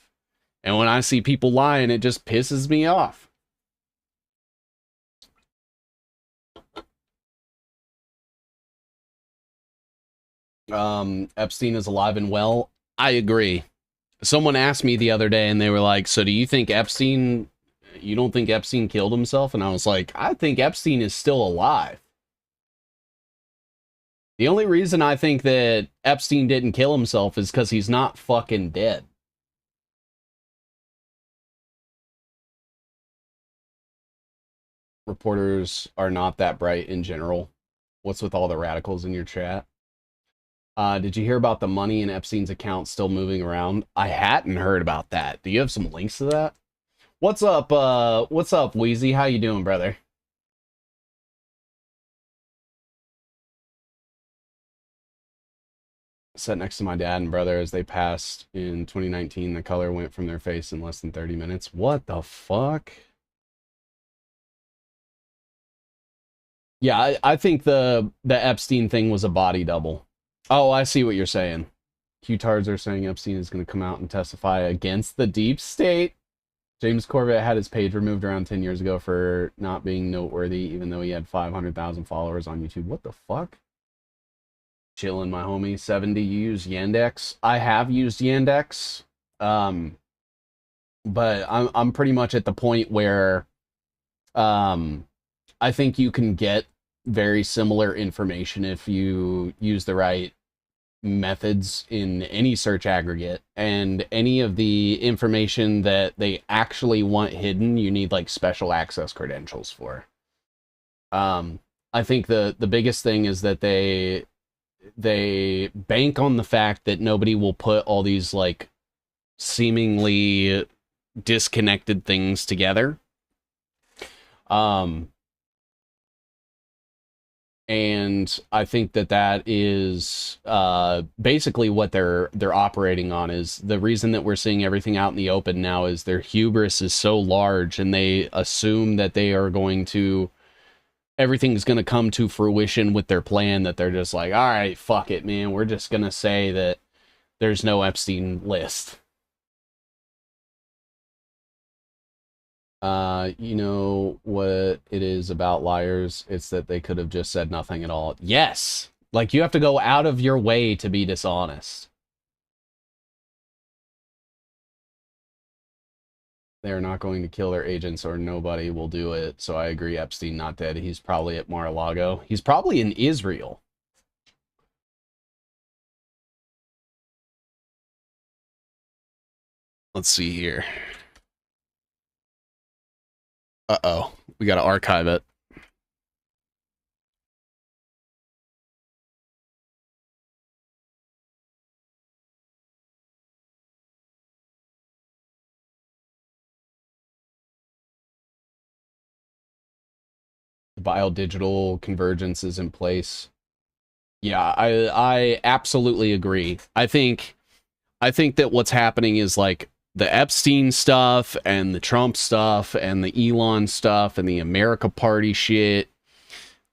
And when I see people lying, it just pisses me off. Epstein is alive and well. I agree. Someone asked me the other day and they were like, so do you think Epstein, you don't think Epstein killed himself? And I was like, I think Epstein is still alive. The only reason I think that Epstein didn't kill himself is because he's not fucking dead. Reporters are not that bright in general. What's with all the radicals in your chat? Did you hear about the money in Epstein's account still moving around? I hadn't heard about that. Do you have some links to that? What's up, Wheezy? How you doing, brother? Sat next to my dad and brother as they passed in 2019. The color went from their face in less than 30 minutes. What the fuck? Yeah, I think the Epstein thing was a body double. Oh, I see what you're saying. Q-tards are saying Epstein is going to come out and testify against the deep state. James Corbett had his page removed around 10 years ago for not being noteworthy, even though he had 500,000 followers on YouTube. What the fuck? Chillin', my homie. 70, you use Yandex? I have used Yandex, but I'm pretty much at the point where I think you can get very similar information if you use the right methods in any search aggregate, and any of the information that they actually want hidden, you need like special access credentials for. I think the biggest thing is that they bank on the fact that nobody will put all these like seemingly disconnected things together. And I think that is basically what they're operating on. Is the reason that we're seeing everything out in the open now is their hubris is so large, and they assume that they are going to, everything's going to come to fruition with their plan, that they're just like, all right, fuck it, man, we're just going to say that there's no Epstein list. You know what it is about liars? It's that they could have just said nothing at all. Yes! Like, you have to go out of your way to be dishonest. They're not going to kill their agents or nobody will do it. So I agree, Epstein not dead. He's probably at Mar-a-Lago. He's probably in Israel. Let's see here. Uh-oh. We gotta archive it. Biodigital convergence is in place. Yeah, I absolutely agree. I think that what's happening is like the Epstein stuff and the Trump stuff and the Elon stuff and the America Party shit,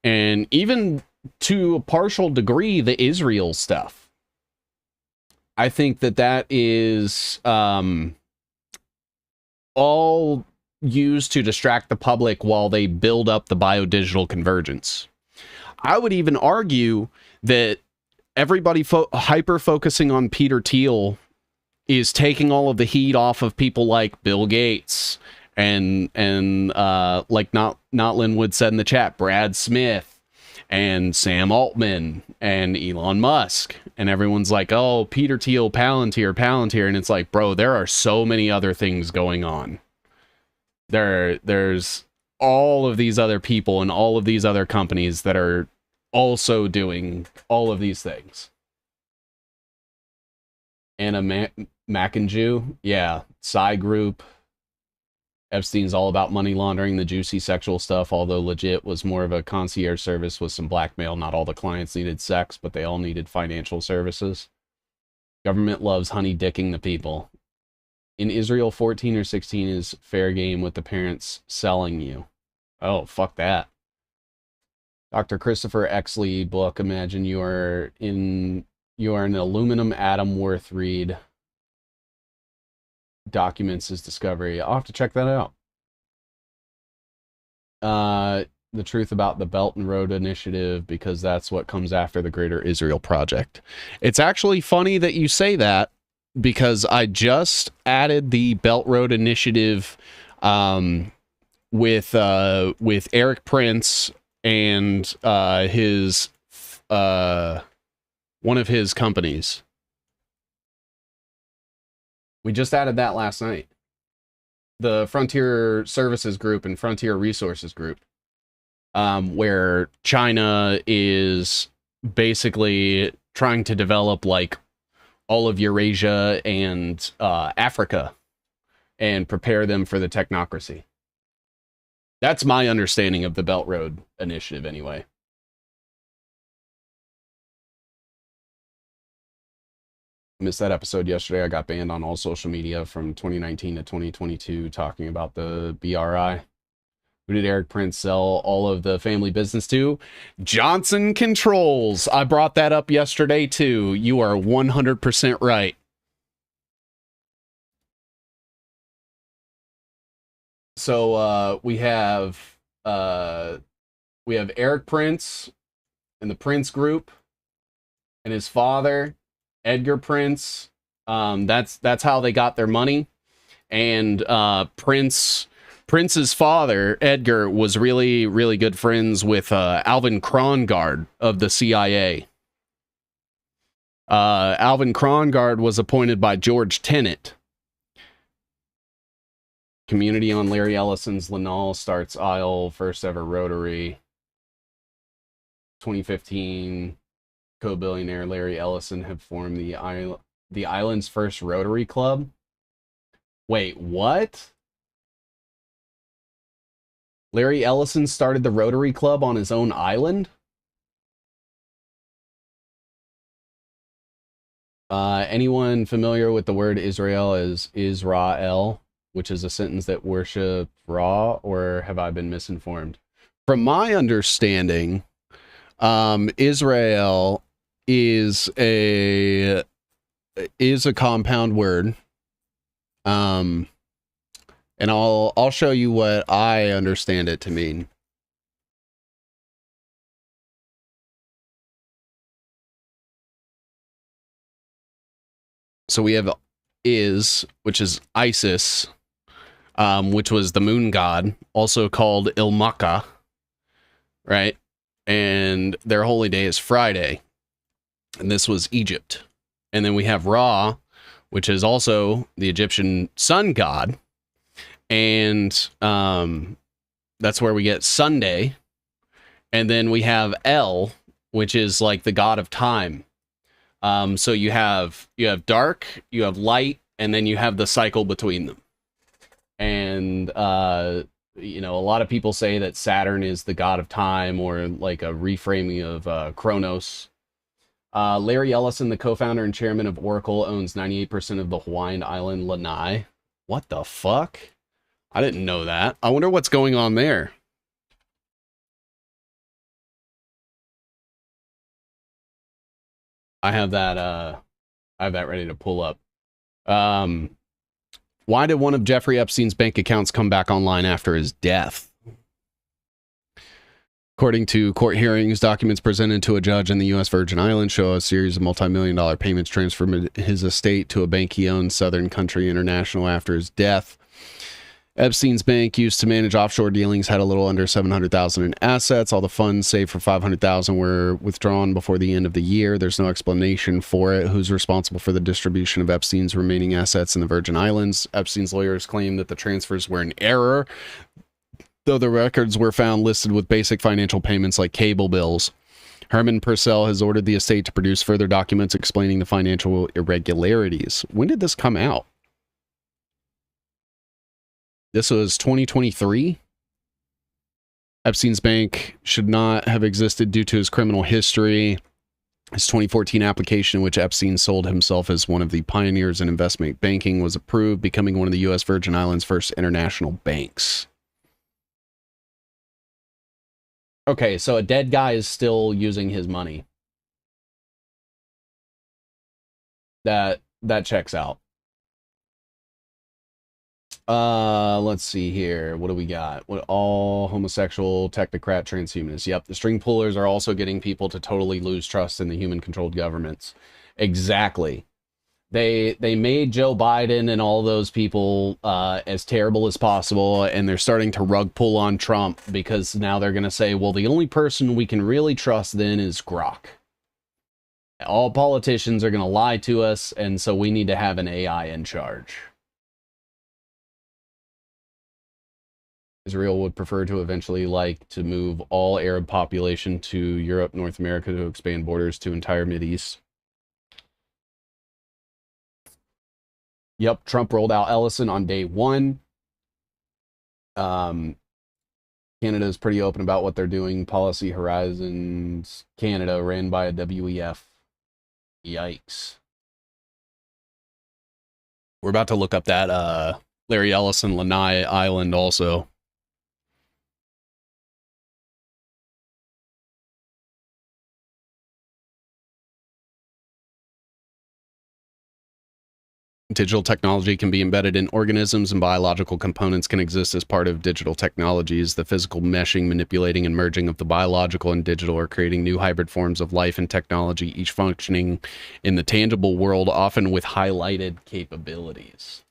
and even to a partial degree the Israel stuff. I think that is all used to distract the public while they build up the biodigital convergence. I would even argue that everybody hyper focusing on Peter Thiel is taking all of the heat off of people like Bill Gates and like not Linwood said in the chat, Brad Smith and Sam Altman and Elon Musk, and everyone's like, oh, Peter Thiel, Palantir, and it's like, bro, there are so many other things going on. There's all of these other people and all of these other companies that are also doing all of these things. Anna McInjew, yeah, Psy Group. Epstein's all about money laundering, the juicy sexual stuff, although legit was more of a concierge service with some blackmail. Not all the clients needed sex, but they all needed financial services. Government loves honey dicking the people. In Israel, 14 or 16 is fair game with the parents selling you. Oh, fuck that. Dr. Christopher Exley book, imagine you are an aluminum atom worth read. Documents his discovery. I'll have to check that out. The truth about the Belt and Road Initiative, because that's what comes after the Greater Israel Project. It's actually funny that you say that, because I just added the Belt Road Initiative with Eric Prince and his one of his companies. We just added that last night. The Frontier Services Group and Frontier Resources Group, where China is basically trying to develop like all of Eurasia and Africa and prepare them for the technocracy. That's my understanding of the Belt Road Initiative anyway. Missed that episode yesterday. I got banned on all social media from 2019 to 2022 talking about the BRI. Who did Eric Prince sell all of the family business to? Johnson Controls. I brought that up yesterday too. You are 100% right. So we have Eric Prince and the Prince Group and his father, Edgar Prince. That's how they got their money. And Prince's father, Edgar, was really, really good friends with Alvin Krongard of the CIA. Alvin Krongard was appointed by George Tenet. Community on Larry Ellison's Lanal starts aisle, first ever Rotary. 2015, co-billionaire Larry Ellison have formed the island's first Rotary Club. Wait, what? Larry Ellison started the Rotary Club on his own island? Anyone familiar with the word Israel as Israel, which is a sentence that worship Ra, or have I been misinformed? From my understanding, Israel is a compound word. And I'll show you what I understand it to mean. So we have which is Isis, which was the moon god, also called Ilmaka, right? And their holy day is Friday. And this was Egypt. And then we have Ra, which is also the Egyptian sun god. And that's where we get Sunday. And then we have El, which is like the god of time. So you have dark, you have light, and then you have the cycle between them. And you know, a lot of people say that Saturn is the god of time, or like a reframing of Kronos. Larry Ellison, the co-founder and chairman of Oracle, owns 98% of the Hawaiian island Lanai. What the fuck? I didn't know that. I wonder what's going on there. I have that ready to pull up. Why did one of Jeffrey Epstein's bank accounts come back online after his death? According to court hearings, documents presented to a judge in the U.S. Virgin Islands show a series of multi-million-dollar payments transferred from his estate to a bank he owned, Southern Country International, after his death. Epstein's bank, used to manage offshore dealings, had a little under $700,000 in assets. All the funds, saved for $500,000, were withdrawn before the end of the year. There's no explanation for it. Who's responsible for the distribution of Epstein's remaining assets in the Virgin Islands? Epstein's lawyers claim that the transfers were in error, though the records were found listed with basic financial payments like cable bills. Herman Purcell has ordered the estate to produce further documents explaining the financial irregularities. When did this come out? This was 2023. Epstein's bank should not have existed due to his criminal history. His 2014 application, in which Epstein sold himself as one of the pioneers in investment banking, was approved, becoming one of the U.S. Virgin Islands' first international banks. Okay, so a dead guy is still using his money. That checks out. Let's see here. What do we got? What, all homosexual, technocrat, transhumanists. Yep, the string pullers are also getting people to totally lose trust in the human-controlled governments. Exactly. They made Joe Biden and all those people as terrible as possible, and they're starting to rug pull on Trump because now they're going to say, well, the only person we can really trust then is Grok. All politicians are going to lie to us, and so we need to have an AI in charge. Israel would prefer to eventually like to move all Arab population to Europe, North America, to expand borders to entire Mideast. Yep, Trump rolled out Ellison on day one. Canada is pretty open about what they're doing. Policy Horizons Canada, ran by a WEF. Yikes. We're about to look up that Larry Ellison Lanai Island also. Digital technology can be embedded in organisms, and biological components can exist as part of digital technologies. The physical meshing, manipulating, and merging of the biological and digital are creating new hybrid forms of life and technology, each functioning in the tangible world, often with highlighted capabilities.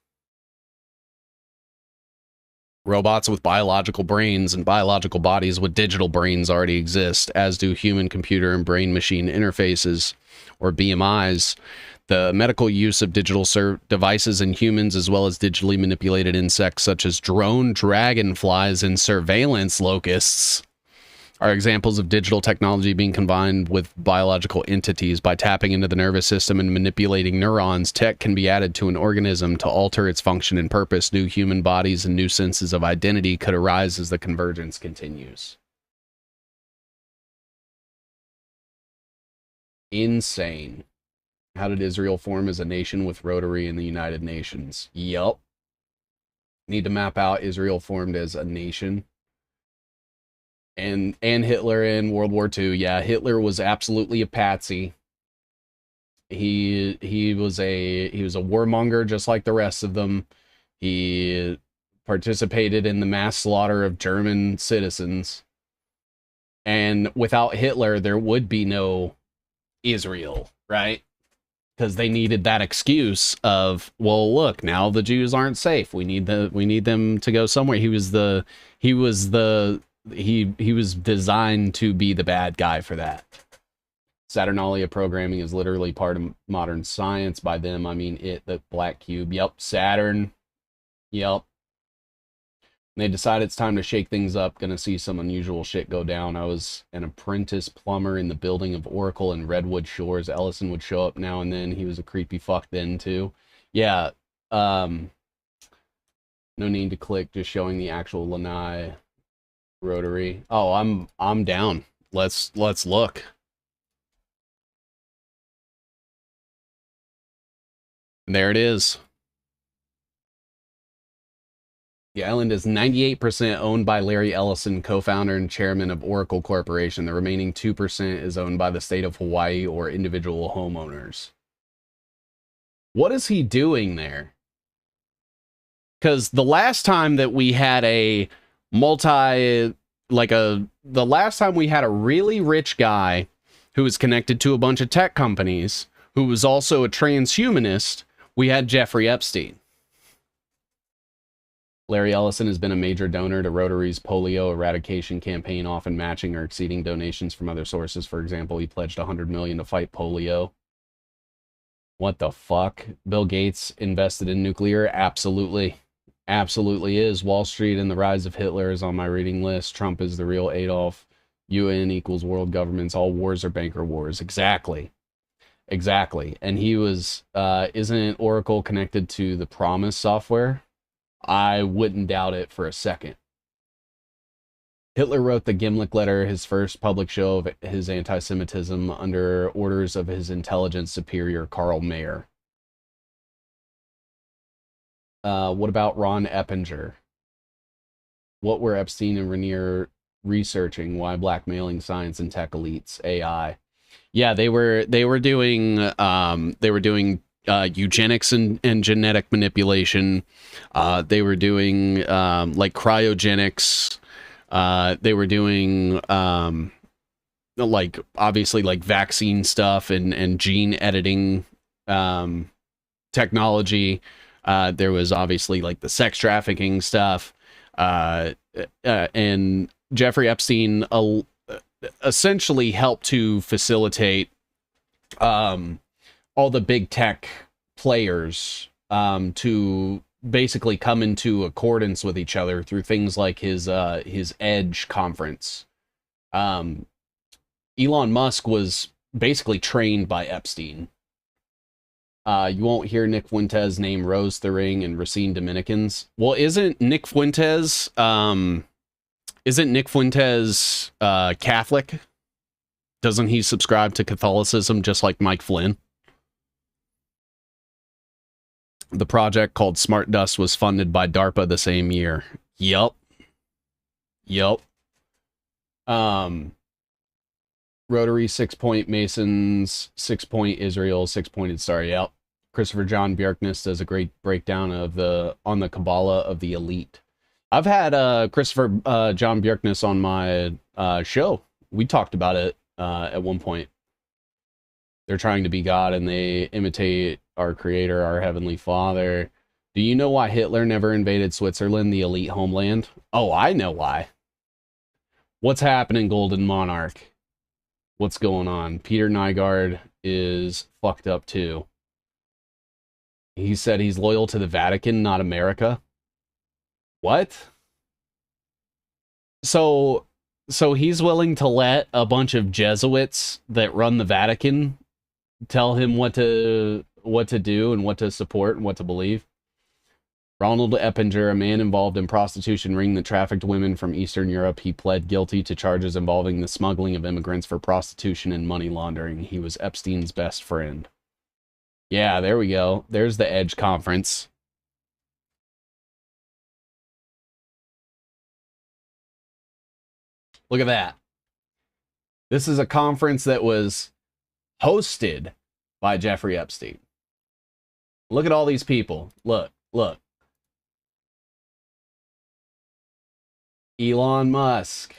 Robots with biological brains and biological bodies with digital brains already exist, as do human computer and brain machine interfaces, or BMIs. The medical use of digital devices in humans, as well as digitally manipulated insects such as drone dragonflies and surveillance locusts, are examples of digital technology being combined with biological entities. By tapping into the nervous system and manipulating neurons, tech can be added to an organism to alter its function and purpose. New human bodies and new senses of identity could arise as the convergence continues. Insane. How did Israel form as a nation with Rotary in the United Nations? Yup. Need to map out Israel formed as a nation. And Hitler in World War II. Yeah, Hitler was absolutely a patsy. He was a warmonger just like the rest of them. He participated in the mass slaughter of German citizens. And without Hitler, there would be no Israel, right? Because they needed that excuse of, well, look, now the Jews aren't safe. We need them to go somewhere. He was designed to be the bad guy for that. Saturnalia programming is literally part of modern science. By them, I mean it, the black cube. Yep, Saturn. Yep. They decide it's time to shake things up. Gonna see some unusual shit go down. I was an apprentice plumber in the building of Oracle in Redwood Shores. Ellison would show up now and then. He was a creepy fuck then too. Yeah. No need to click, just showing the actual lanai rotary. Oh, I'm down. Let's look. There it is. The island is 98% owned by Larry Ellison, co-founder and chairman of Oracle Corporation. The remaining 2% is owned by the state of Hawaii or individual homeowners. What is he doing there? Because the last time that we had the last time we had a really rich guy who was connected to a bunch of tech companies, who was also a transhumanist, we had Jeffrey Epstein. Larry Ellison has been a major donor to Rotary's polio eradication campaign, often matching or exceeding donations from other sources. For example, he pledged $100 million to fight polio. What the fuck? Bill Gates invested in nuclear? Absolutely. Absolutely is. Wall Street and the rise of Hitler is on my reading list. Trump is the real Adolf. UN equals world governments. All wars are banker wars. Exactly. Exactly. And he was, isn't Oracle connected to the Promise software? I wouldn't doubt it for a second. Hitler wrote the Gimlick Letter, his first public show of his anti-Semitism, under orders of his intelligence superior, Karl Mayer. What about Ron Eppinger? What were Epstein and Rine researching? Why blackmailing science and tech elites? AI. Yeah, they were doing eugenics and genetic manipulation. They were doing like cryogenics. They were doing like obviously like vaccine stuff and gene editing technology. There was obviously like the sex trafficking stuff. And Jeffrey Epstein essentially helped to facilitate all the big tech players to basically come into accordance with each other through things like his Edge conference. Elon Musk was basically trained by Epstein. You won't hear Nick Fuentes name Rose the Ring and Racine Dominicans. Well, isn't Nick Fuentes Catholic? Doesn't he subscribe to Catholicism just like Mike Flynn? The project called Smart Dust was funded by DARPA the same year. Yup. Rotary 6-point Masons, 6-point Israel, 6-pointed Star. Yep. Christopher John Bjerknes does a great breakdown on the Kabbalah of the elite. I've had Christopher John Bjerknes on my show. We talked about it at one point. They're trying to be God and they imitate our creator, our heavenly father. Do you know why Hitler never invaded Switzerland, the elite homeland? Oh, I know why. What's happening, Golden Monarch? What's going on? Peter Nygaard is fucked up too. He said he's loyal to the Vatican, not America. What? So he's willing to let a bunch of Jesuits that run the Vatican tell him what to do and what to support and what to believe. Ronald Eppinger, a man involved in prostitution ring that trafficked women from Eastern Europe. He pled guilty to charges involving the smuggling of immigrants for prostitution and money laundering. He was Epstein's best friend. Yeah, there we go. There's the Edge conference. Look at that. This is a conference that was hosted by Jeffrey Epstein. Look at all these people. Look. Elon Musk.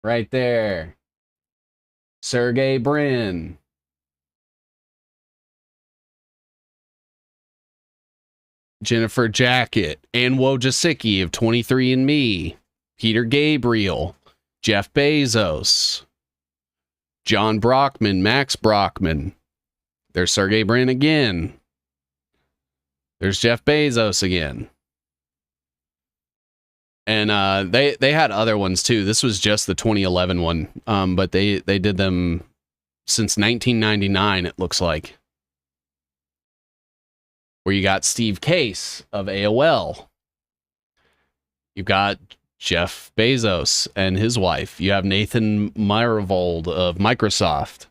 Right there. Sergey Brin. Jennifer Jacket. Ann Wojcicki of 23andMe. Peter Gabriel. Jeff Bezos. John Brockman. Max Brockman. There's Sergey Brin again. There's Jeff Bezos again. And they had other ones too. This was just the 2011 one, but they did them since 1999. It looks like, where you got Steve Case of AOL. You've got Jeff Bezos and his wife. You have Nathan Myhrvold of Microsoft.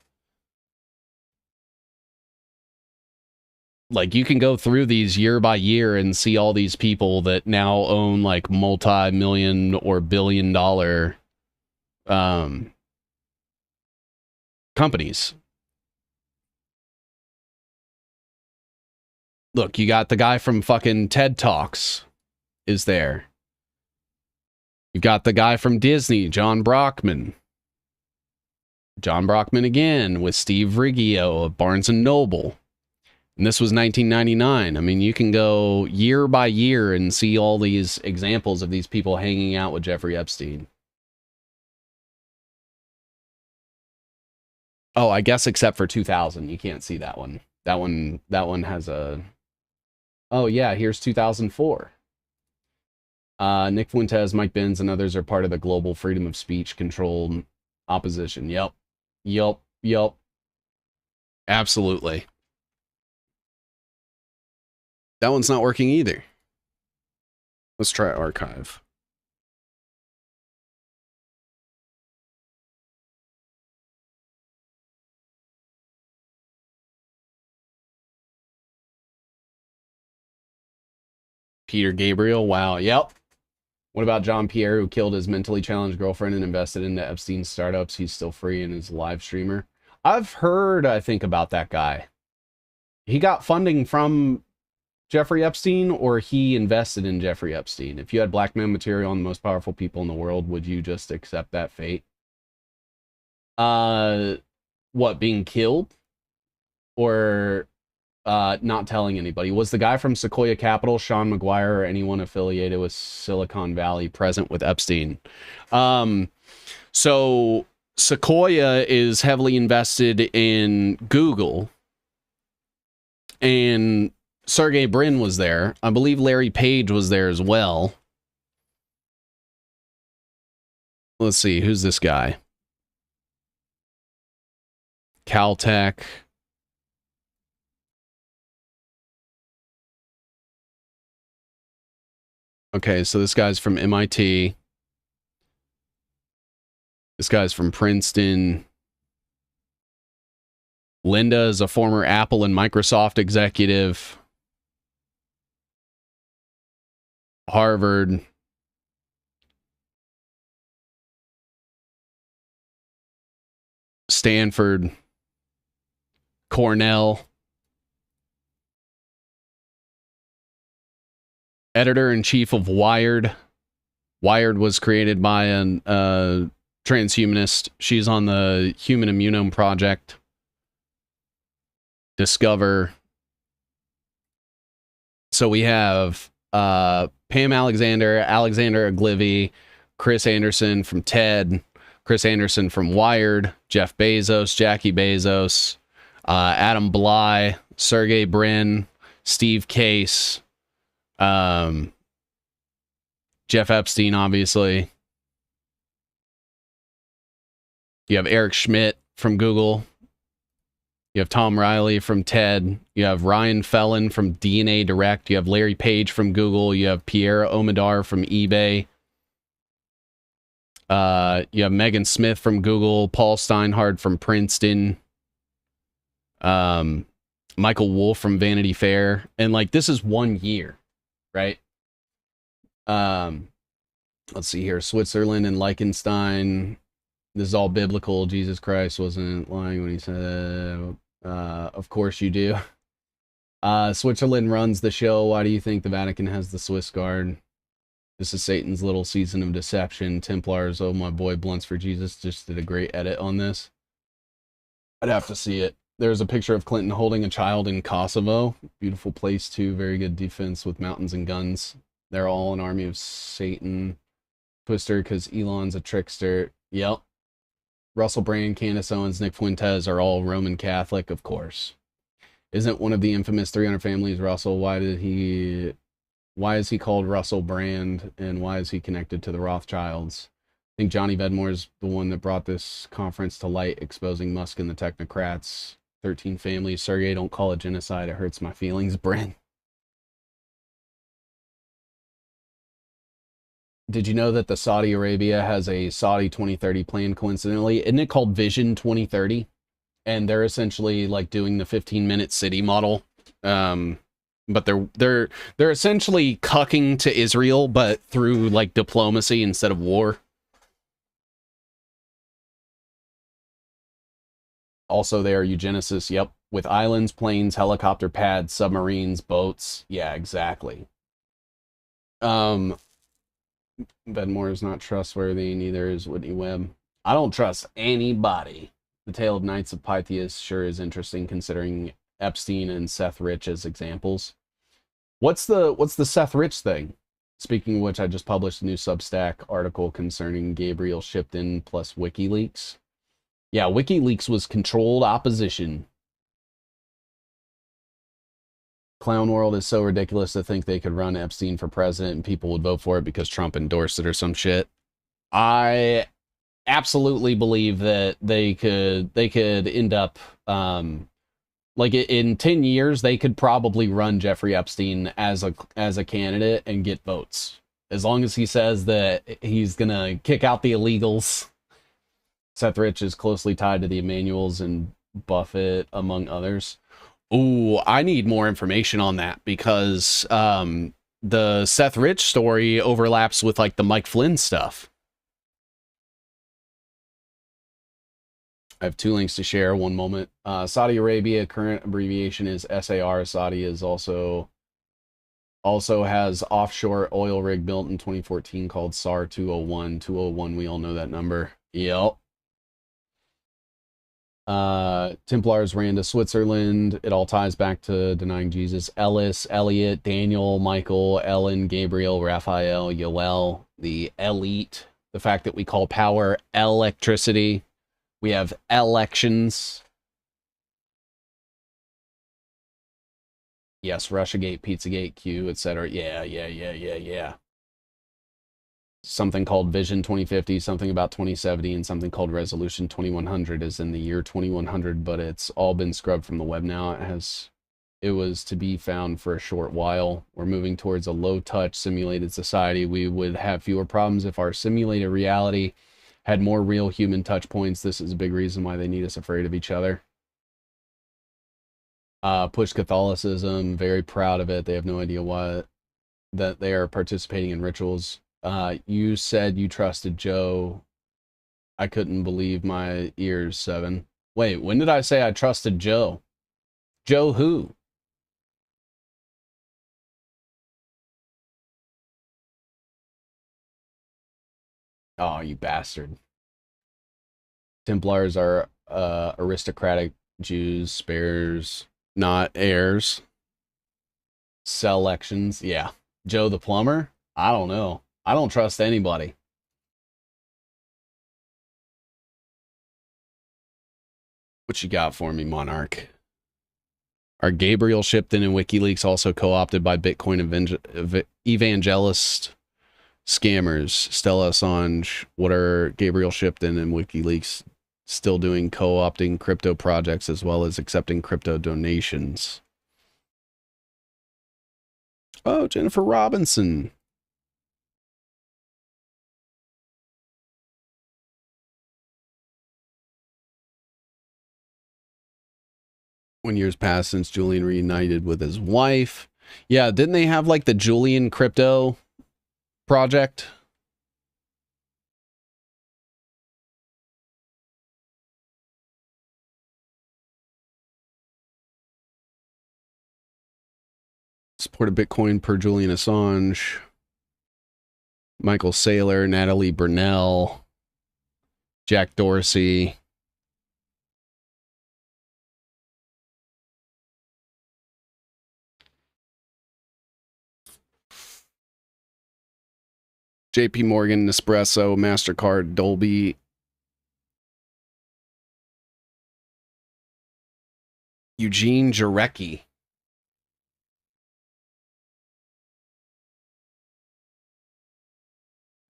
Like, you can go through these year by year and see all these people that now own like multi-million or billion-dollar companies. Look, you got the guy from fucking TED Talks is there. You've got the guy from Disney, John Brockman. John Brockman again with Steve Riggio of Barnes & Noble. And this was 1999. I mean, you can go year by year and see all these examples of these people hanging out with Jeffrey Epstein. Oh, I guess except for 2000. You can't see that one. That one has a... Oh, yeah, here's 2004. Nick Fuentes, Mike Benz, and others are part of the global freedom of speech controlled opposition. Yep. Absolutely. That one's not working either. Let's try archive. Peter Gabriel, wow, yep. What about John Pierre, who killed his mentally challenged girlfriend and invested into Epstein's startups? He's still free and is a live streamer. I've heard, I think, about that guy. He got funding from Jeffrey Epstein, or he invested in Jeffrey Epstein? If you had blackmail material on the most powerful people in the world, would you just accept that fate? What, being killed? Or not telling anybody? Was the guy from Sequoia Capital, Sean McGuire, or anyone affiliated with Silicon Valley present with Epstein? So Sequoia is heavily invested in Google, and Sergey Brin was there. I believe Larry Page was there as well. Let's see, who's this guy? Caltech. Okay, so this guy's from MIT. This guy's from Princeton. Linda is a former Apple and Microsoft executive. Harvard. Stanford. Cornell. Editor-in-chief of Wired. Wired was created by a transhumanist. She's on the Human Immunome Project. Discover. So we have Pam Alexander, Alexander Oglivy, Chris Anderson from TED, Chris Anderson from Wired, Jeff Bezos, Jackie Bezos, Adam Bly, Sergey Brin, Steve Case, Jeff Epstein, obviously. You have Eric Schmidt from Google. You have Tom Riley from TED. You have Ryan Fellon from DNA Direct. You have Larry Page from Google. You have Pierre Omidyar from eBay. You have Megan Smith from Google. Paul Steinhardt from Princeton. Michael Wolff from Vanity Fair. And like, this is 1 year, right? Let's see here. Switzerland and Liechtenstein. This is all biblical. Jesus Christ wasn't lying when he said, of course you do. Switzerland runs the show. Why do you think the Vatican has the Swiss Guard? This is Satan's little season of deception. Templars, oh my boy, Blunts for Jesus just did a great edit on this. I'd have to see it. There's a picture of Clinton holding a child in Kosovo. Beautiful place too. Very good defense with mountains and guns. They're all an army of Satan. Twister, because Elon's a trickster. Yep. Russell Brand, Candace Owens, Nick Fuentes are all Roman Catholic, of course. Isn't one of the infamous 300 families Russell? Why is he called Russell Brand, and why is he connected to the Rothschilds? I think Johnny Vedmore is the one that brought this conference to light, exposing Musk and the technocrats. 13 families. Sergey, don't call it genocide. It hurts my feelings, Brand. Did you know that the Saudi Arabia has a Saudi 2030 plan, coincidentally? Isn't it called Vision 2030? And they're essentially like doing the 15-minute city model. But they're essentially cucking to Israel, but through like diplomacy instead of war. Also, they are eugenicists. Yep, with islands, planes, helicopter pads, submarines, boats. Yeah, exactly. Benmore is not trustworthy. Neither is Whitney Webb. I don't trust anybody. The Tale of Knights of Pythias sure is interesting, considering Epstein and Seth Rich as examples. What's the Seth Rich thing? Speaking of which, I just published a new Substack article concerning Gabriel Shipton plus WikiLeaks. Yeah, WikiLeaks was controlled opposition. Clown world is so ridiculous to think they could run Epstein for president and people would vote for it because Trump endorsed it or some shit. I absolutely believe that they could end up like in 10 years they could probably run Jeffrey Epstein as a candidate and get votes, as long as he says that he's gonna kick out the illegals. Seth Rich is closely tied to the Emanuels and Buffett, among others. Ooh, I need more information on that, because the Seth Rich story overlaps with like the Mike Flynn stuff. I have 2 links to share. One moment. Saudi Arabia, current abbreviation is SAR. Saudi is also has offshore oil rig built in 2014 called SAR 201. 201, we all know that number. Yep. Templars ran to Switzerland. It all ties back to denying Jesus. Ellis, Elliot, Daniel, Michael, Ellen, Gabriel, Raphael, Yoel, the elite. The fact that we call power electricity. We have elections. Yes, Russiagate, Pizzagate, Q, etc. Yeah. Something called Vision 2050, something about 2070, and something called Resolution 2100 is in the year 2100, but it's all been scrubbed from the web now. It was to be found for a short while. We're moving towards a low-touch simulated society. We would have fewer problems if our simulated reality had more real human touch points. This is a big reason why they need us afraid of each other. Push Catholicism, very proud of it. They have no idea that they are participating in rituals. You said you trusted Joe. I couldn't believe my ears, 7. Wait, when did I say I trusted Joe? Joe who? Oh, you bastard. Templars are aristocratic Jews, spares, not heirs. Selections, yeah. Joe the plumber? I don't know. I don't trust anybody. What you got for me, Monarch? Are Gabriel Shipton and WikiLeaks also co-opted by Bitcoin evangelist scammers? Stella Assange. What are Gabriel Shipton and WikiLeaks still doing, co-opting crypto projects as well as accepting crypto donations? Oh, Jennifer Robinson. When years passed since Julian reunited with his wife. Yeah, didn't they have like the Julian crypto project? Supported Bitcoin per Julian Assange. Michael Saylor, Natalie Burnell, Jack Dorsey. JP Morgan, Nespresso, MasterCard, Dolby. Eugene Jarecki.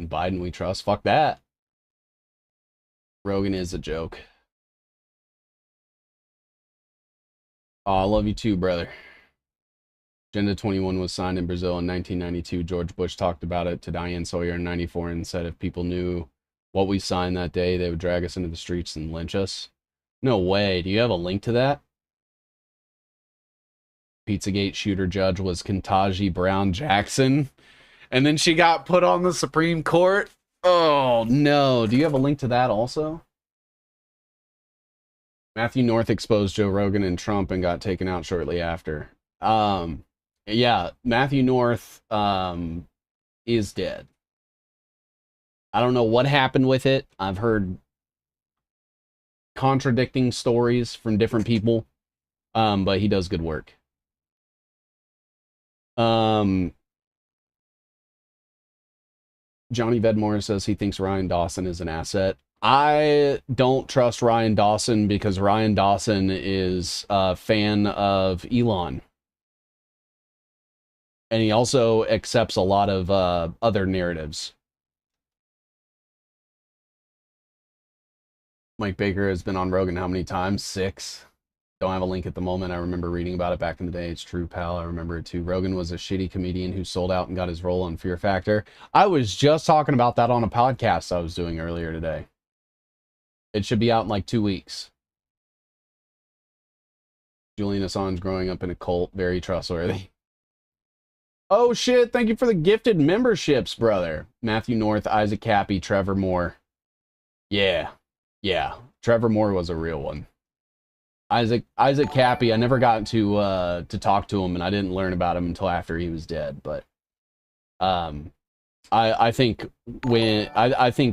Biden we trust. Fuck that. Rogan is a joke. Oh, I love you too, brother. Agenda 21 was signed in Brazil in 1992. George Bush talked about it to Diane Sawyer in 94 and said if people knew what we signed that day, they would drag us into the streets and lynch us. No way. Do you have a link to that? Pizzagate shooter judge was Ketanji Brown Jackson. And then she got put on the Supreme Court. Oh, no. Do you have a link to that also? Matthew North exposed Joe Rogan and Trump and got taken out shortly after. Yeah, Matthew North is dead. I don't know what happened with it. I've heard contradicting stories from different people, but he does good work. Johnny Vedmore says he thinks Ryan Dawson is an asset. I don't trust Ryan Dawson because Ryan Dawson is a fan of Elon. And he also accepts a lot of other narratives. Mike Baker has been on Rogan how many times? 6. Don't have a link at the moment. I remember reading about it back in the day. It's true, pal. I remember it too. Rogan was a shitty comedian who sold out and got his role on Fear Factor. I was just talking about that on a podcast I was doing earlier today. It should be out in like 2 weeks. Julian Assange growing up in a cult. Very trustworthy. Oh shit, thank you for the gifted memberships, brother. Matthew North, Isaac Cappy, Trevor Moore. Yeah. Trevor Moore was a real one. Isaac Cappy, I never got to talk to him, and I didn't learn about him until after he was dead, but I think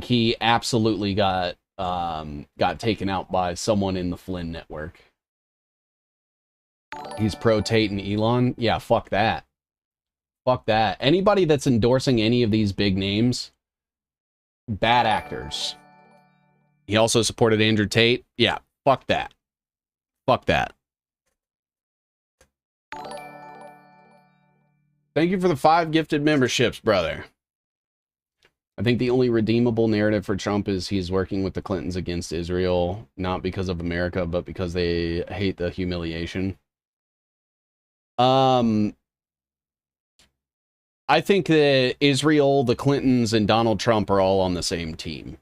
he absolutely got taken out by someone in the Flynn network. He's pro Tate and Elon. Yeah, fuck that. Fuck that. Anybody that's endorsing any of these big names, bad actors. He also supported Andrew Tate. Yeah, fuck that. Fuck that. Thank you for the 5 gifted memberships, brother. I think the only redeemable narrative for Trump is he's working with the Clintons against Israel, not because of America, but because they hate the humiliation. I think that Israel, the Clintons, and Donald Trump are all on the same team.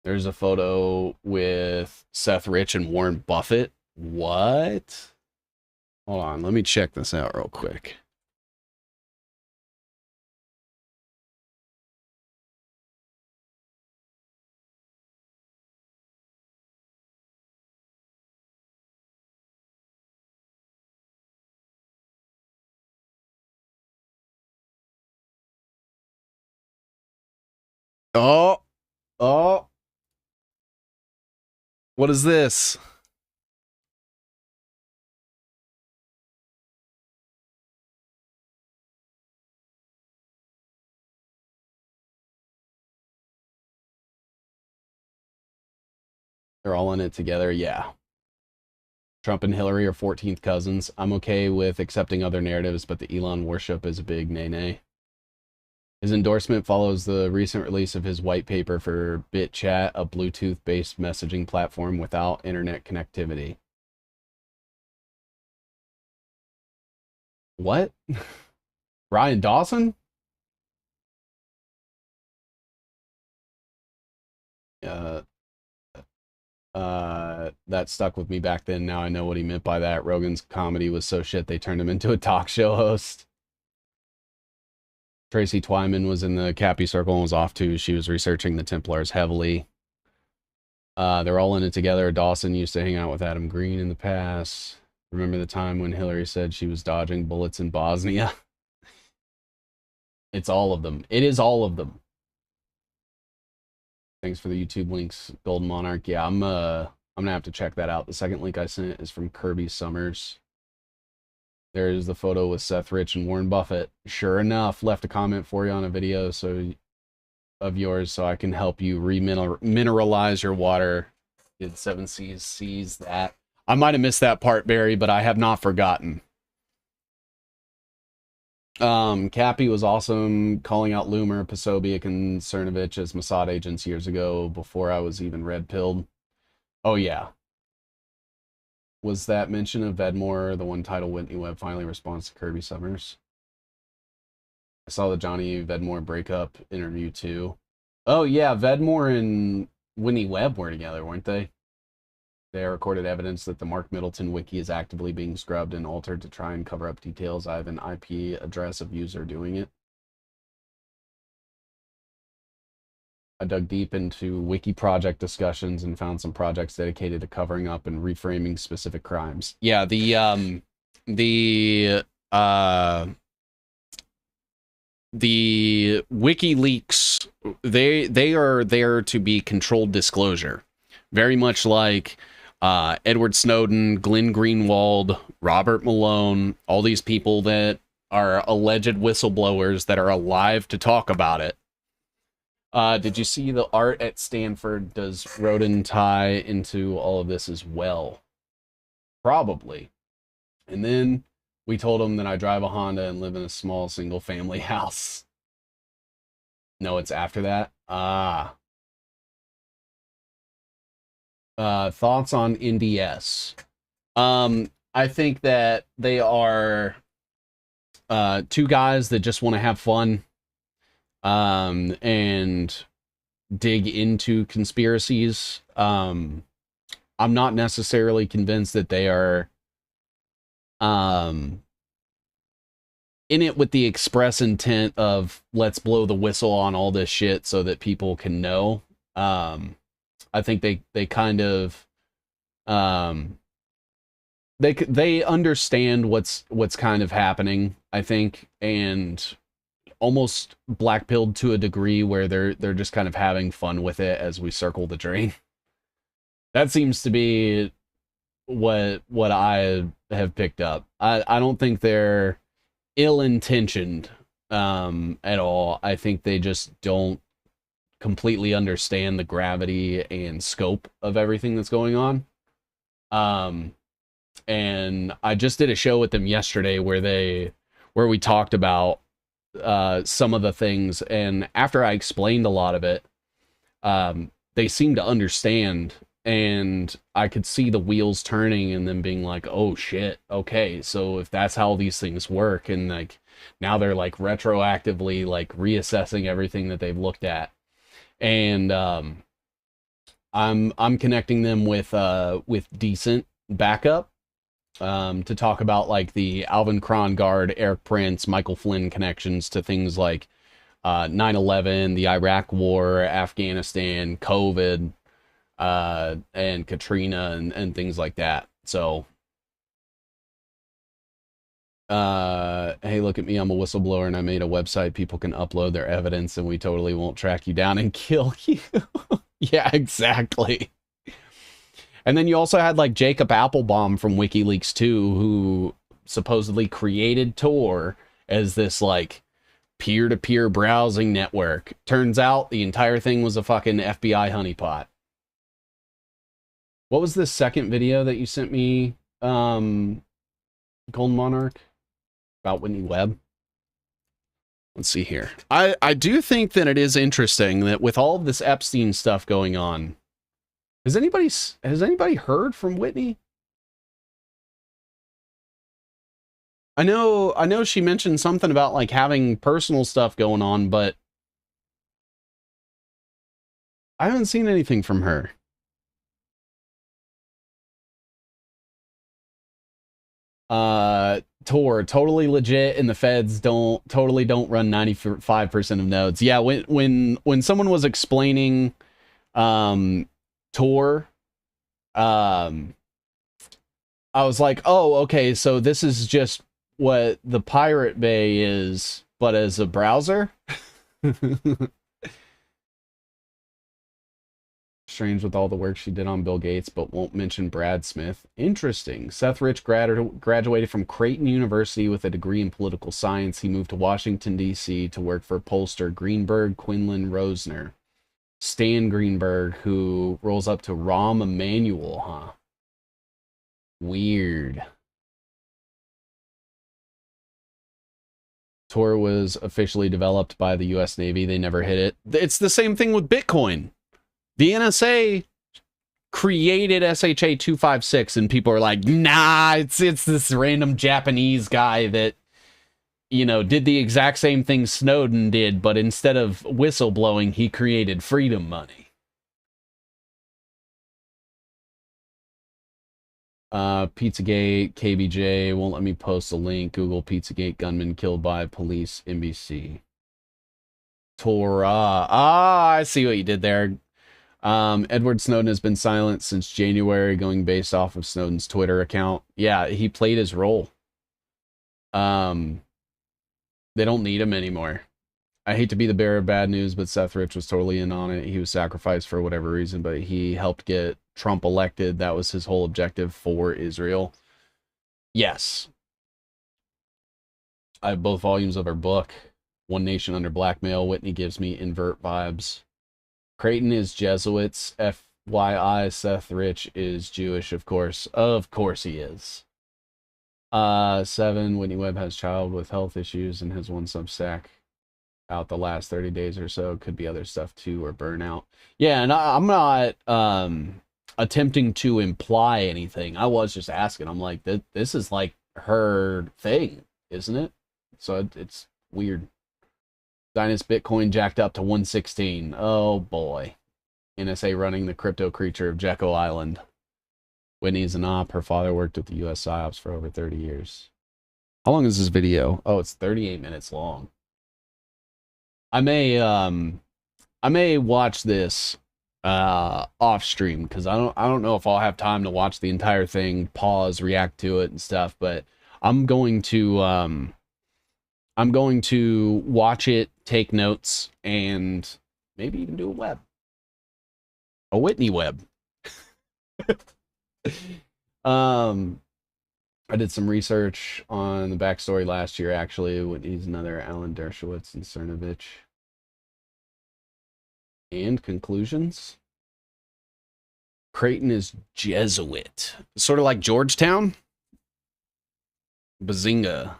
There's a photo with Seth Rich and Warren Buffett. What? Hold on, let me check this out real quick. Oh. What is this? They're all in it together. Yeah. Trump and Hillary are 14th cousins. I'm okay with accepting other narratives, but the Elon worship is a big nay-nay. His endorsement follows the recent release of his white paper for BitChat, a Bluetooth-based messaging platform without internet connectivity. What? Ryan Dawson? That stuck with me back then. Now I know what he meant by that. Rogan's comedy was so shit they turned him into a talk show host. Tracy Twyman was in the Cappy Circle and was off too. She was researching the Templars heavily. They're all in it together. Dawson used to hang out with Adam Green in the past. Remember the time when Hillary said she was dodging bullets in Bosnia? It's all of them. It is all of them. Thanks for the YouTube links, Golden Monarch. Yeah, I'm gonna have to check that out. The second link I sent is from Kirby Summers. There's the photo with Seth Rich and Warren Buffett. Sure enough, left a comment for you on a video of yours so I can help you remineralize your water. Did 7 Seas seize that? I might have missed that part, Barry, but I have not forgotten. Cappy was awesome, calling out Loomer, Posobiec, and Cernovich as Mossad agents years ago before I was even red-pilled. Oh, yeah. Was that mention of Vedmore the one title Whitney Webb finally responds to Kirby Summers? I saw the Johnny Vedmore breakup interview too. Oh yeah, Vedmore and Whitney Webb were together, weren't they? They recorded evidence that the Mark Middleton wiki is actively being scrubbed and altered to try and cover up details. I have an IP address of user doing it. I dug deep into wiki project discussions and found some projects dedicated to covering up and reframing specific crimes. Yeah, the Wikileaks, they are there to be controlled disclosure, very much like Edward Snowden, Glenn Greenwald, Robert Malone, all these people that are alleged whistleblowers that are alive to talk about it. Did you see the art at Stanford? Does Rodin tie into all of this as well? Probably. And then we told him that I drive a Honda and live in a small single-family house. No, it's after that? Thoughts on NDS? I think that they are two guys that just want to have fun and dig into conspiracies. I'm not necessarily convinced that they are in it with the express intent of let's blow the whistle on all this shit so that people can know. I think they kind of they understand what's kind of happening, I think, and almost black-pilled to a degree where they're just kind of having fun with it as we circle the drain. That seems to be what I have picked up. I don't think they're ill-intentioned at all. I think they just don't completely understand the gravity and scope of everything that's going on. And I just did a show with them yesterday where we talked about some of the things, and after I explained a lot of it, they seemed to understand, and I could see the wheels turning and them being like, oh shit, okay, so if that's how these things work, and like now they're like retroactively like reassessing everything that they've looked at. And I'm connecting them with decent backup to talk about like the Alvin Krongard, Eric Prince, Michael Flynn connections to things like 9/11, the Iraq War, Afghanistan, COVID, and Katrina, and things like that. So, hey, look at me, I'm a whistleblower and I made a website. People can upload their evidence and we totally won't track you down and kill you. Yeah, exactly. And then you also had like Jacob Applebaum from WikiLeaks too, who supposedly created Tor as this like peer-to-peer browsing network. Turns out the entire thing was a fucking FBI honeypot. What was the second video that you sent me, Golden Monarch? About Whitney Webb? Let's see here. I do think that it is interesting that with all of this Epstein stuff going on, has anybody heard from Whitney? I know she mentioned something about like having personal stuff going on, but I haven't seen anything from her. Tor, totally legit, and the feds don't run 95% of nodes. Yeah, when someone was explaining Tor, I was like, oh, okay, so this is just what the Pirate Bay is, but as a browser? Strange with all the work she did on Bill Gates, but won't mention Brad Smith. Interesting. Seth Rich graduated from Creighton University with a degree in political science. He moved to Washington, D.C. to work for pollster Greenberg Quinlan Rosner. Stan Greenberg, who rolls up to Rahm Emanuel, huh? Weird. Tor was officially developed by the U.S. Navy. They never hit it. It's the same thing with Bitcoin. The NSA created SHA-256, and people are like, nah, it's this random Japanese guy that, you know, did the exact same thing Snowden did, but instead of whistleblowing, he created freedom money. Pizzagate, KBJ won't let me post a link. Google Pizzagate gunman killed by police, NBC. Torah. Ah, I see what you did there. Edward Snowden has been silent since January, going based off of Snowden's Twitter account. Yeah, he played his role. They don't need him anymore. I hate to be the bearer of bad news, but Seth Rich was totally in on it. He was sacrificed for whatever reason, but he helped get Trump elected. That was his whole objective for Israel. Yes. I have both volumes of her book. One Nation Under Blackmail. Whitney gives me invert vibes. Creighton is Jesuits. FYI, Seth Rich is Jewish, of course. Of course he is. 7, Whitney Webb has child with health issues and has one Substack out the last 30 days or so. Could be other stuff too, or burnout. Yeah, and I'm not attempting to imply anything. I was just asking. I'm like, this is like her thing, isn't it? So it's weird. Zionist Bitcoin jacked up to 116. Oh boy. NSA running the crypto creature of Jekyll Island. Whitney's an op. Her father worked at the US PSYOPs for over 30 years. How long is this video? Oh, it's 38 minutes long. I may watch this off stream, because I don't know if I'll have time to watch the entire thing, pause, react to it and stuff, but I'm going to watch it, take notes, and maybe even do a Whitney web. I did some research on the backstory last year, actually. Whitney's another Alan Dershowitz and Cernovich. And conclusions. Creighton is Jesuit. Sort of like Georgetown. Bazinga.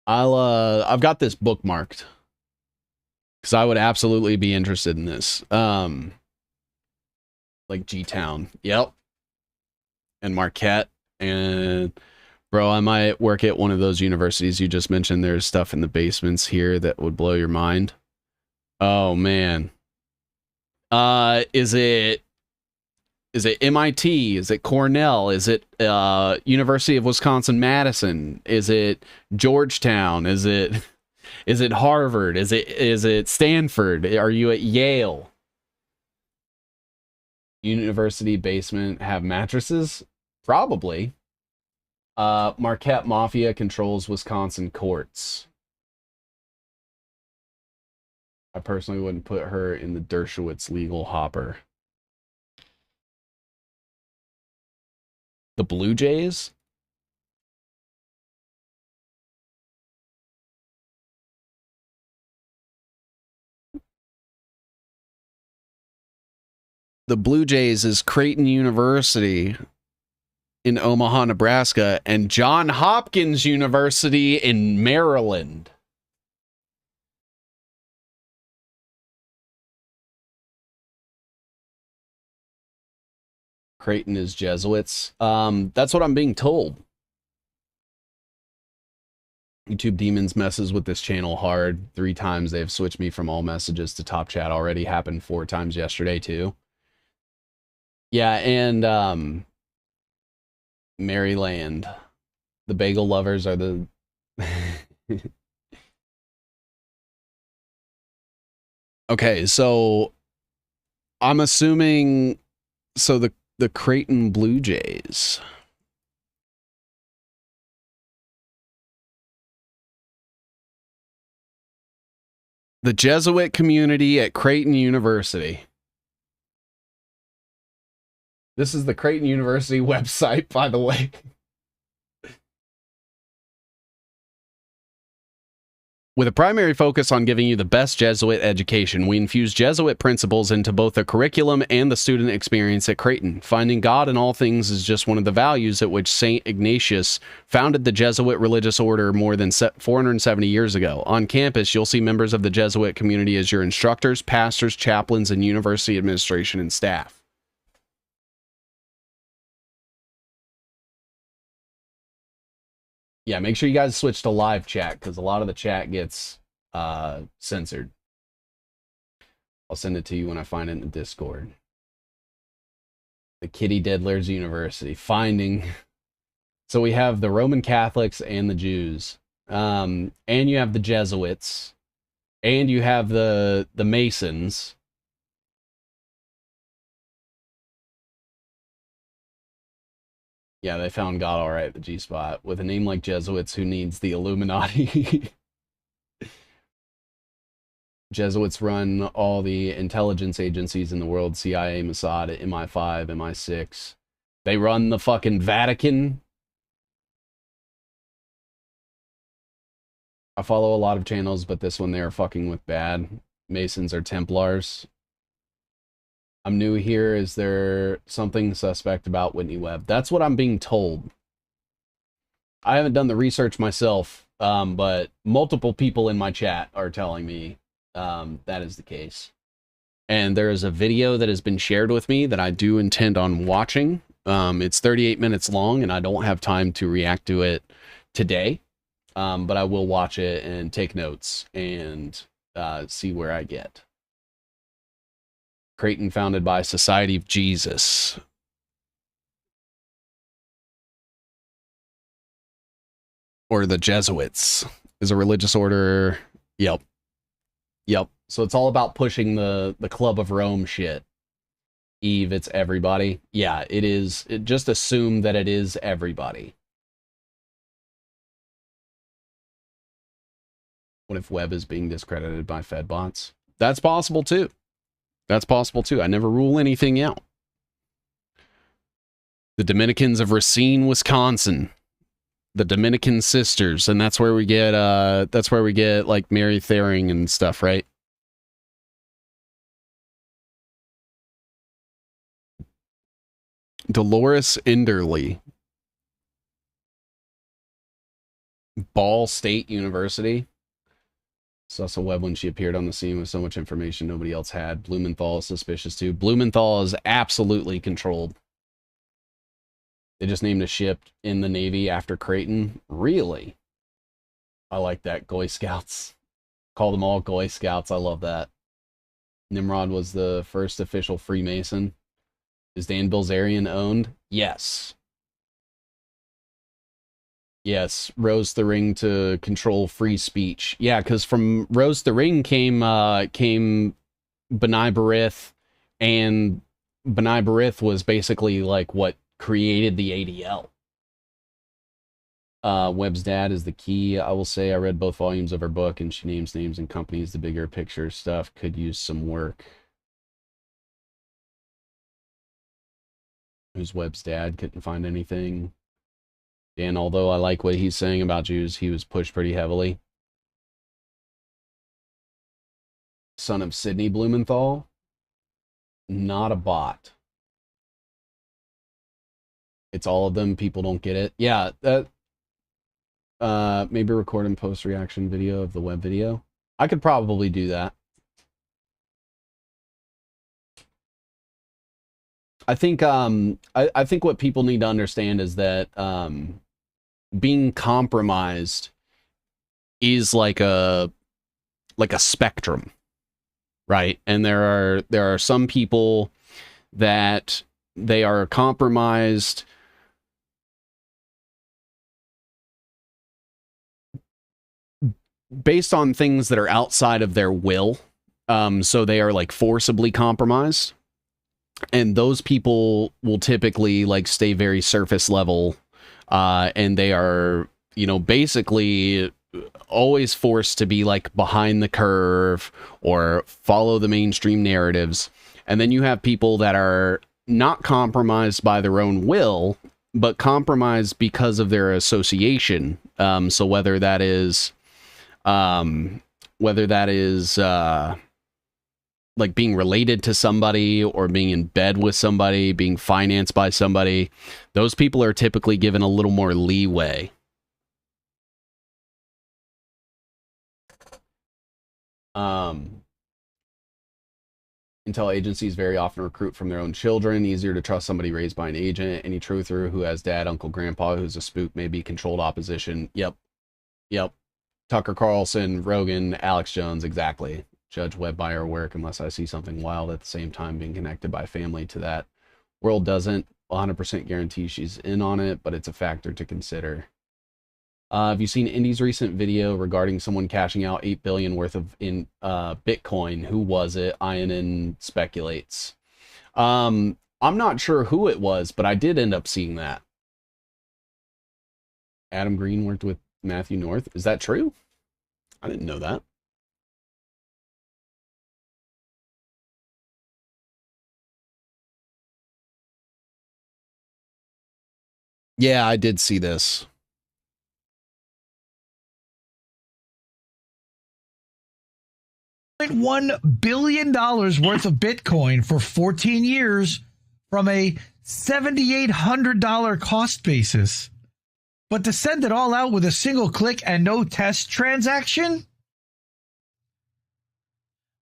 I've got this bookmarked, because I would absolutely be interested in this. Like G-Town. Yep. And Marquette. And bro, I might work at one of those universities you just mentioned. There's stuff in the basements here that would blow your mind. Oh man. Is it MIT? Is it Cornell? Is it University of Wisconsin-Madison? Is it Georgetown? Is it Harvard? Is it Stanford? Are you at Yale? University basement have mattresses? Probably. Marquette Mafia controls Wisconsin courts. I personally wouldn't put her in the Dershowitz legal hopper. The Blue Jays? The Blue Jays is Creighton University in Omaha, Nebraska, and Johns Hopkins University in Maryland. Creighton is Jesuits. That's what I'm being told. YouTube Demons messes with this channel hard. 3 times they've switched me from all messages to top chat already. Happened 4 times yesterday too. Yeah, and Maryland. The bagel lovers are the Okay, so I'm assuming the Creighton Blue Jays. The Jesuit community at Creighton University. This is the Creighton University website, by the way. With a primary focus on giving you the best Jesuit education, we infuse Jesuit principles into both the curriculum and the student experience at Creighton. Finding God in all things is just one of the values at which St. Ignatius founded the Jesuit religious order more than 470 years ago. On campus, you'll see members of the Jesuit community as your instructors, pastors, chaplains, and university administration and staff. Yeah, make sure you guys switch to live chat, because a lot of the chat gets censored. I'll send it to you when I find it in the Discord. The Kitty Diddlers University. Finding. So we have the Roman Catholics and the Jews. And you have the Jesuits. And you have the Masons. Yeah, they found God all right at the G-spot. With a name like Jesuits, who needs the Illuminati? Jesuits run all the intelligence agencies in the world. CIA, Mossad, MI5, MI6. They run the fucking Vatican. I follow a lot of channels, but this one they are fucking with bad. Masons are Templars. I'm new here. Is there something suspect about Whitney Webb? That's what I'm being told. I haven't done the research myself, but multiple people in my chat are telling me that is the case. And there is a video that has been shared with me that I do intend on watching. It's 38 minutes long, and I don't have time to react to it today. But I will watch it and take notes and see where I get. Creighton founded by Society of Jesus. Or the Jesuits is a religious order. Yep. Yep. So it's all about pushing the Club of Rome shit. Eve, it's everybody. Yeah, it is. Just assume that it is everybody. What if Webb is being discredited by Fed bots? That's possible too. That's possible too. I never rule anything out. The Dominicans of Racine, Wisconsin. The Dominican sisters, and that's where we get like Mary Thering and stuff, right? Dolores Enderly. Ball State University. Saw Webb when she appeared on the scene with so much information nobody else had. Blumenthal is suspicious too. Blumenthal is absolutely controlled. They just named a ship in the Navy after Creighton. Really? I like that. Goy Scouts. Call them all Goy Scouts. I love that. Nimrod was the first official Freemason. Is Dan Bilzerian owned? Yes. Yes, Rose the Ring to control free speech. Yeah, because from Rose the Ring came B'nai B'rith, and B'nai B'rith was basically like what created the ADL. Webb's dad is the key. I will say I read both volumes of her book, and she names names and companies. The bigger picture stuff could use some work. Who's Webb's dad? Couldn't find anything. Dan, although I like what he's saying about Jews, he was pushed pretty heavily. Son of Sidney Blumenthal. Not a bot. It's all of them. People don't get it. Yeah, that. Maybe record and post reaction video of the Webb video. I could probably do that. I think I think what people need to understand is that being compromised is like a spectrum, right? And there are some people that they are compromised based on things that are outside of their will. So they are like forcibly compromised. And those people will typically like stay very surface level. And they are, you know, basically always forced to be like behind the curve or follow the mainstream narratives. And then you have people that are not compromised by their own will, but compromised because of their association. So whether that is Whether that is like being related to somebody or being in bed with somebody, being financed by somebody, those people are typically given a little more leeway. Intel agencies very often recruit from their own children. Easier to trust somebody raised by an agent. Any truther who has dad, uncle, grandpa who's a spook may be controlled opposition. Yep. Tucker Carlson, Rogan, Alex Jones, exactly. Judge Webbuyer work unless I see something wild at the same time. Being connected by family to that world doesn't 100% guarantee she's in on it, but it's a factor to consider. Have you seen Indy's recent video regarding someone cashing out $8 billion worth of Bitcoin? Who was it? INN speculates. I'm not sure who it was, but I did end up seeing that. Adam Green worked with Matthew North. Is that true? I didn't know that. Yeah, I did see this. $1 billion worth of Bitcoin for 14 years from a $7,800 cost basis. But to send it all out with a single click and no test transaction?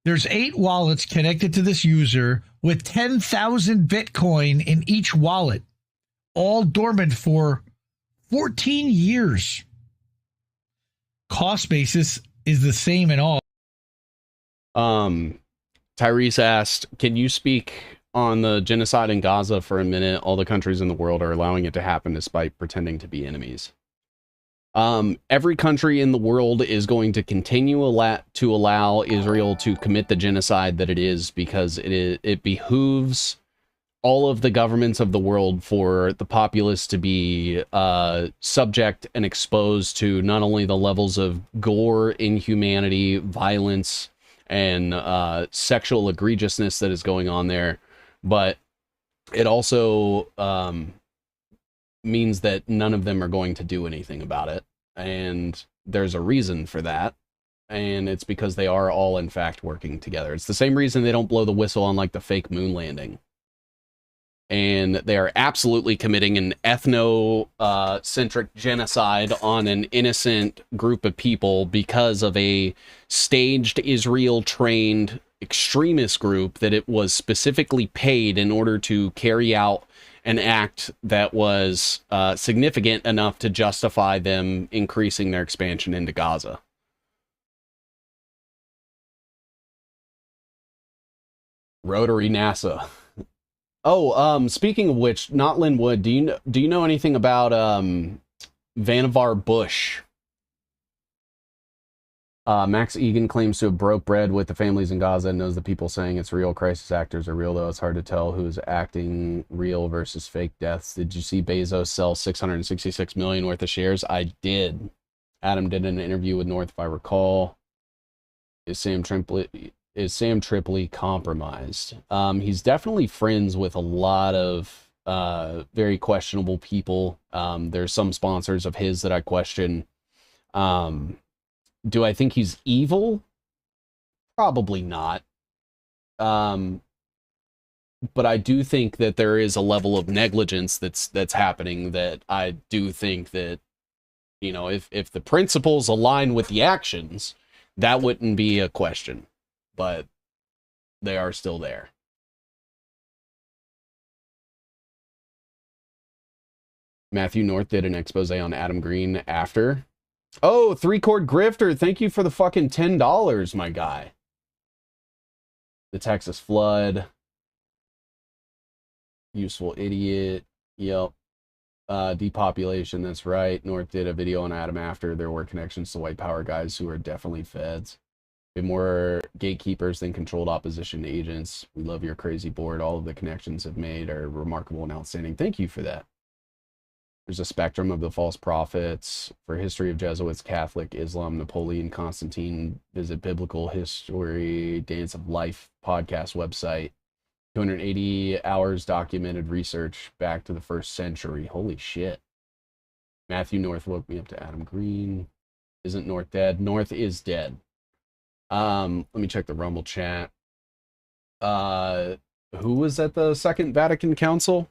There's 8 wallets connected to this user with 10,000 Bitcoin in each wallet, all dormant for 14 years. Cost basis is the same in all. Tyrese asked, can you speak on the genocide in Gaza for a minute? All the countries in the world are allowing it to happen despite pretending to be enemies. Every country in the world is going to continue to allow Israel to commit the genocide that it is, because it behooves all of the governments of the world for the populace to be subject and exposed to not only the levels of gore, inhumanity, violence, and sexual egregiousness that is going on there, but it also means that none of them are going to do anything about it. And there's a reason for that. And it's because they are all, in fact, working together. It's the same reason they don't blow the whistle on, like, the fake moon landing. And they are absolutely committing an ethno-centric genocide on an innocent group of people because of a staged Israel-trained extremist group that it was specifically paid in order to carry out an act that was significant enough to justify them increasing their expansion into Gaza. Rotary NASA. Oh, speaking of which, not Linwood, do you know anything about Vannevar Bush? Max Egan claims to have broke bread with the families in Gaza and knows the people saying it's real. Crisis actors are real, though it's hard to tell who's acting real versus fake deaths. Did you see Bezos sell $666 million worth of shares? I did. Adam did an interview with North, if I recall. Is Sam Tripoli compromised? He's definitely friends with a lot of very questionable people. There's some sponsors of his that I question. Do I think he's evil? Probably not. But I do think that there is a level of negligence that's happening that I do think that, you know, if the principles align with the actions, that wouldn't be a question. But they are still there. Matthew North did an expose on Adam Green after. Oh, 3-Chord Grifter, thank you for the fucking $10, my guy. The Texas flood. Useful idiot. Yep. Depopulation, that's right. North did a video on Adam after. There were connections to white power guys who are definitely feds. More gatekeepers than controlled opposition agents. We love your crazy board. All of the connections have made are remarkable and outstanding. Thank you for that. There's a spectrum of the false prophets. For history of Jesuits, Catholic, Islam, Napoleon, Constantine, visit Biblical History, Dance of Life podcast website. 280 hours documented research back to the 1st century. Holy shit. Matthew North woke me up to Adam Green. Isn't North dead? North is dead. Let me check the Rumble chat. Who was at the Second Vatican Council?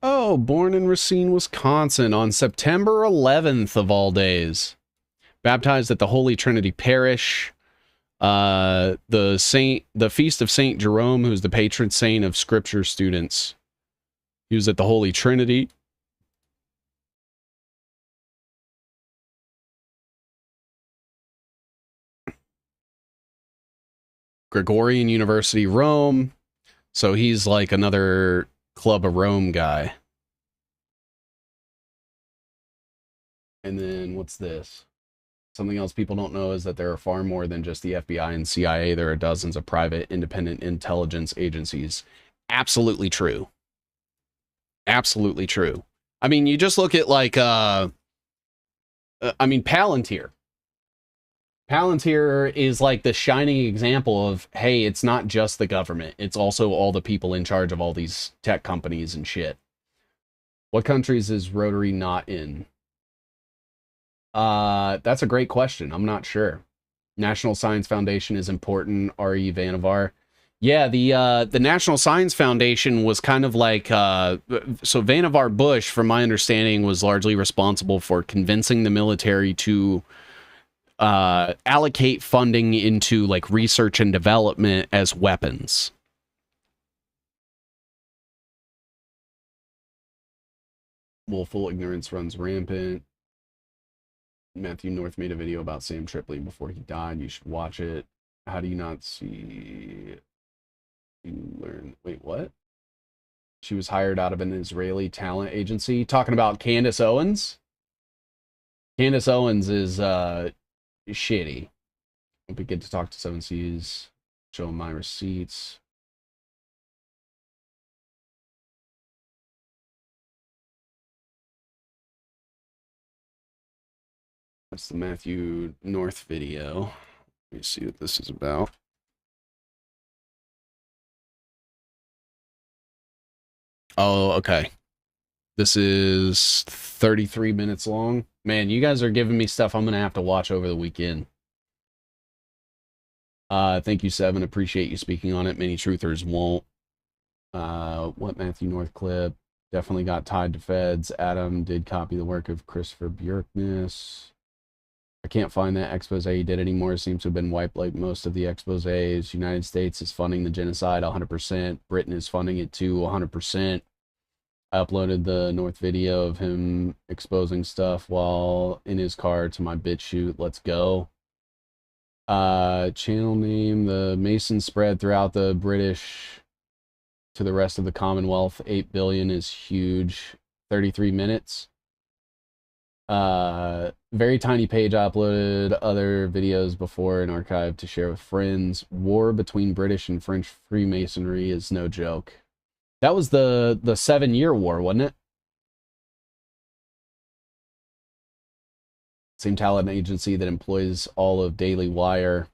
Oh, born in Racine, Wisconsin on September 11th of all days. Baptized at the Holy Trinity Parish. The feast of Saint Jerome, who's the patron saint of scripture students. He was at the Holy Trinity. Gregorian University, Rome. So he's like another Club of Rome guy. And then what's this? Something else people don't know is that there are far more than just the FBI and CIA. There are dozens of private independent intelligence agencies. Absolutely true. Absolutely true. I mean, you just look at like, Palantir. Palantir is like the shining example of, hey, it's not just the government. It's also all the people in charge of all these tech companies and shit. What countries is Rotary not in? That's a great question. I'm not sure. National Science Foundation is important. R.E. Vannevar. Yeah, the National Science Foundation was kind of like, so Vannevar Bush, from my understanding, was largely responsible for convincing the military to allocate funding into like research and development as weapons. Willful ignorance runs rampant. Matthew North made a video about Sam Tripoli before he died. You should watch it. How do you not see? You learn. Wait, what? She was hired out of an Israeli talent agency. Talking about Candace Owens? Candace Owens is shitty. Hope we get to talk to Seven Seas. Show him my receipts. That's the Matthew North video. Let me see what this is about. Oh, okay. This is 33 minutes long. Man, you guys are giving me stuff I'm going to have to watch over the weekend. Thank you, Seven. Appreciate you speaking on it. Many truthers won't. What Matthew North clip? Definitely got tied to feds. Adam did copy the work of Christopher Bjerknes. I can't find that expose he did anymore. It seems to have been wiped like most of the exposés. United States is funding the genocide 100%. Britain is funding it too 100%. I uploaded the North video of him exposing stuff while in his car to my BitChute. Let's go. Channel name, the Mason spread throughout the British to the rest of the Commonwealth. 8 billion is huge. 33 minutes. Very tiny page. I uploaded other videos before in archive to share with friends. War between British and French Freemasonry is no joke. That was the 7-year war, wasn't it? Same talent agency that employs all of Daily Wire.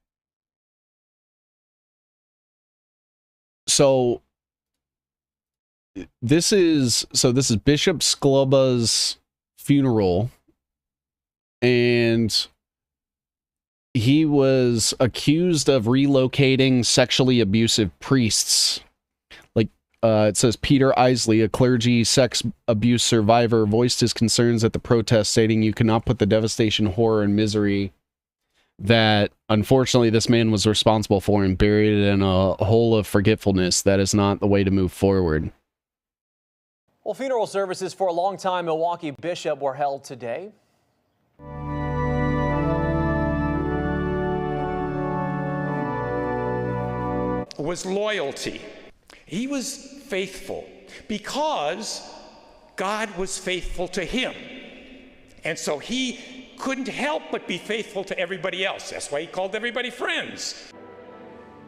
So this is Bishop Skloba's funeral, and he was accused of relocating sexually abusive priests. It says Peter Isley, a clergy sex abuse survivor, voiced his concerns at the protest, stating you cannot put the devastation, horror, and misery that unfortunately this man was responsible for and buried it in a hole of forgetfulness. That is not the way to move forward. Well, funeral services for a longtime Milwaukee bishop were held today. Was loyalty. He was faithful because God was faithful to him. And so he couldn't help but be faithful to everybody else. That's why he called everybody friends.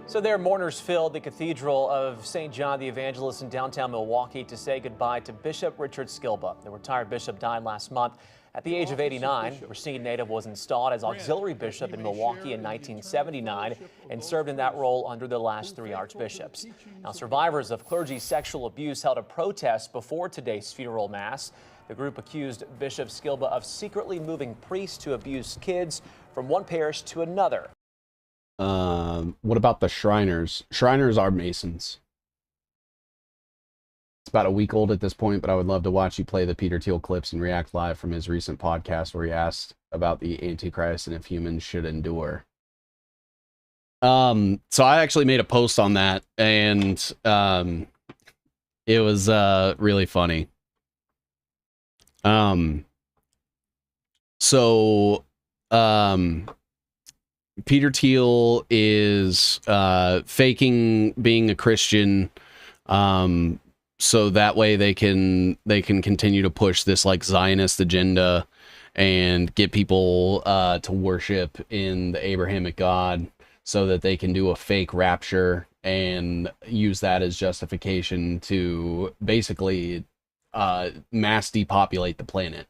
So their mourners filled the Cathedral of St. John the Evangelist in downtown Milwaukee to say goodbye to Bishop Richard Skilba. The retired bishop died last month At the age of 89, Racine native was installed as auxiliary bishop in Milwaukee in 1979 and served in that role under the last 3 archbishops. Now, survivors of clergy sexual abuse held a protest before today's funeral mass. The group accused Bishop Skilba of secretly moving priests to abuse kids from one parish to another. What about the Shriners? Shriners are Masons. It's about a week old at this point, but I would love to watch you play the Peter Thiel clips and react live from his recent podcast where he asked about the Antichrist and if humans should endure. So I actually made a post on that, and it was really funny. Peter Thiel is faking being a Christian, so that way they can continue to push this like Zionist agenda and get people to worship in the Abrahamic God, so that they can do a fake rapture and use that as justification to basically mass depopulate the planet.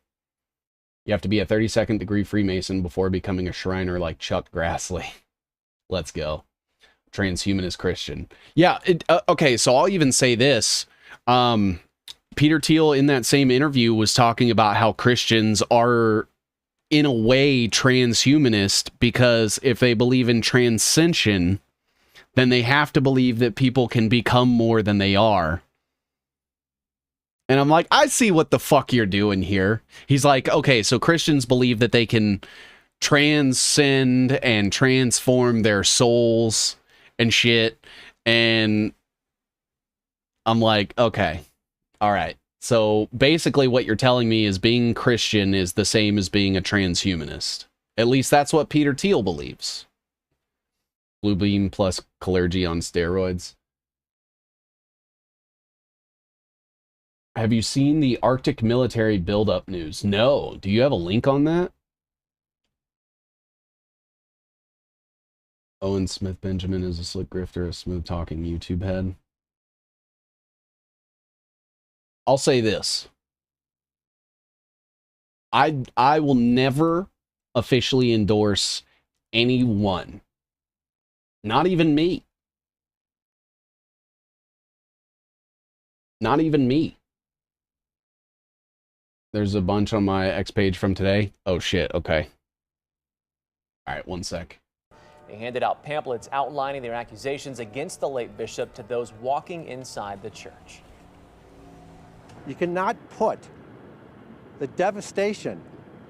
You have to be a 32nd degree Freemason before becoming a Shriner like Chuck Grassley. Let's go. Transhumanist Christian. Yeah, okay, so I'll even say this. Peter Thiel in that same interview was talking about how Christians are in a way transhumanist, because if they believe in transcension, then they have to believe that people can become more than they are. And I'm like, I see what the fuck you're doing here. He's like, okay, so Christians believe that they can transcend and transform their souls and shit. And I'm like, okay, all right. So basically what you're telling me is being Christian is the same as being a transhumanist. At least that's what Peter Thiel believes. Blue beam plus clergy on steroids. Have you seen the Arctic military buildup news? No. Do you have a link on that? Owen Smith Benjamin is a slick grifter, a smooth talking YouTube head. I'll say this. I will never officially endorse anyone. Not even me. Not even me. There's a bunch on my X page from today. Oh shit, okay. All right, one sec. They handed out pamphlets outlining their accusations against the late bishop to those walking inside the church. You cannot put the devastation,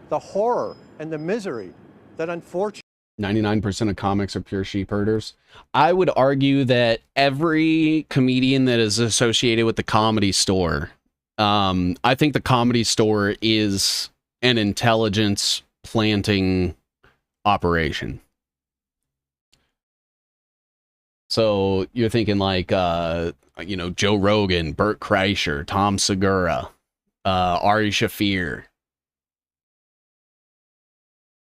the horror, and the misery that unfortunately 99% of comics are pure sheep herders. I would argue that every comedian that is associated with the Comedy Store, I think the Comedy Store is an intelligence planting operation. So you're thinking like, you know, Joe Rogan, Bert Kreischer, Tom Segura, Ari Shaffir.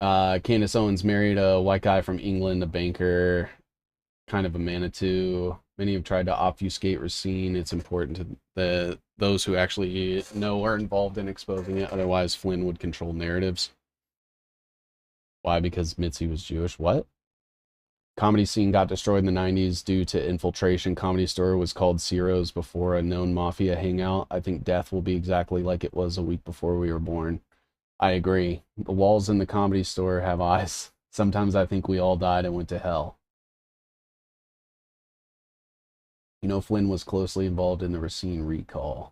Candace Owens married a white guy from England, a banker, kind of a Manitou. Many have tried to obfuscate Racine. It's important to those who actually know are involved in exposing it. Otherwise, Flynn would control narratives. Why? Because Mitzi was Jewish. What? Comedy scene got destroyed in the 90s due to infiltration. Comedy Store was called Ciro's before a known mafia hangout. I think death will be exactly like it was a week before we were born. I agree. The walls in the Comedy Store have eyes. Sometimes I think we all died and went to hell. You know, Flynn was closely involved in the Racine recall.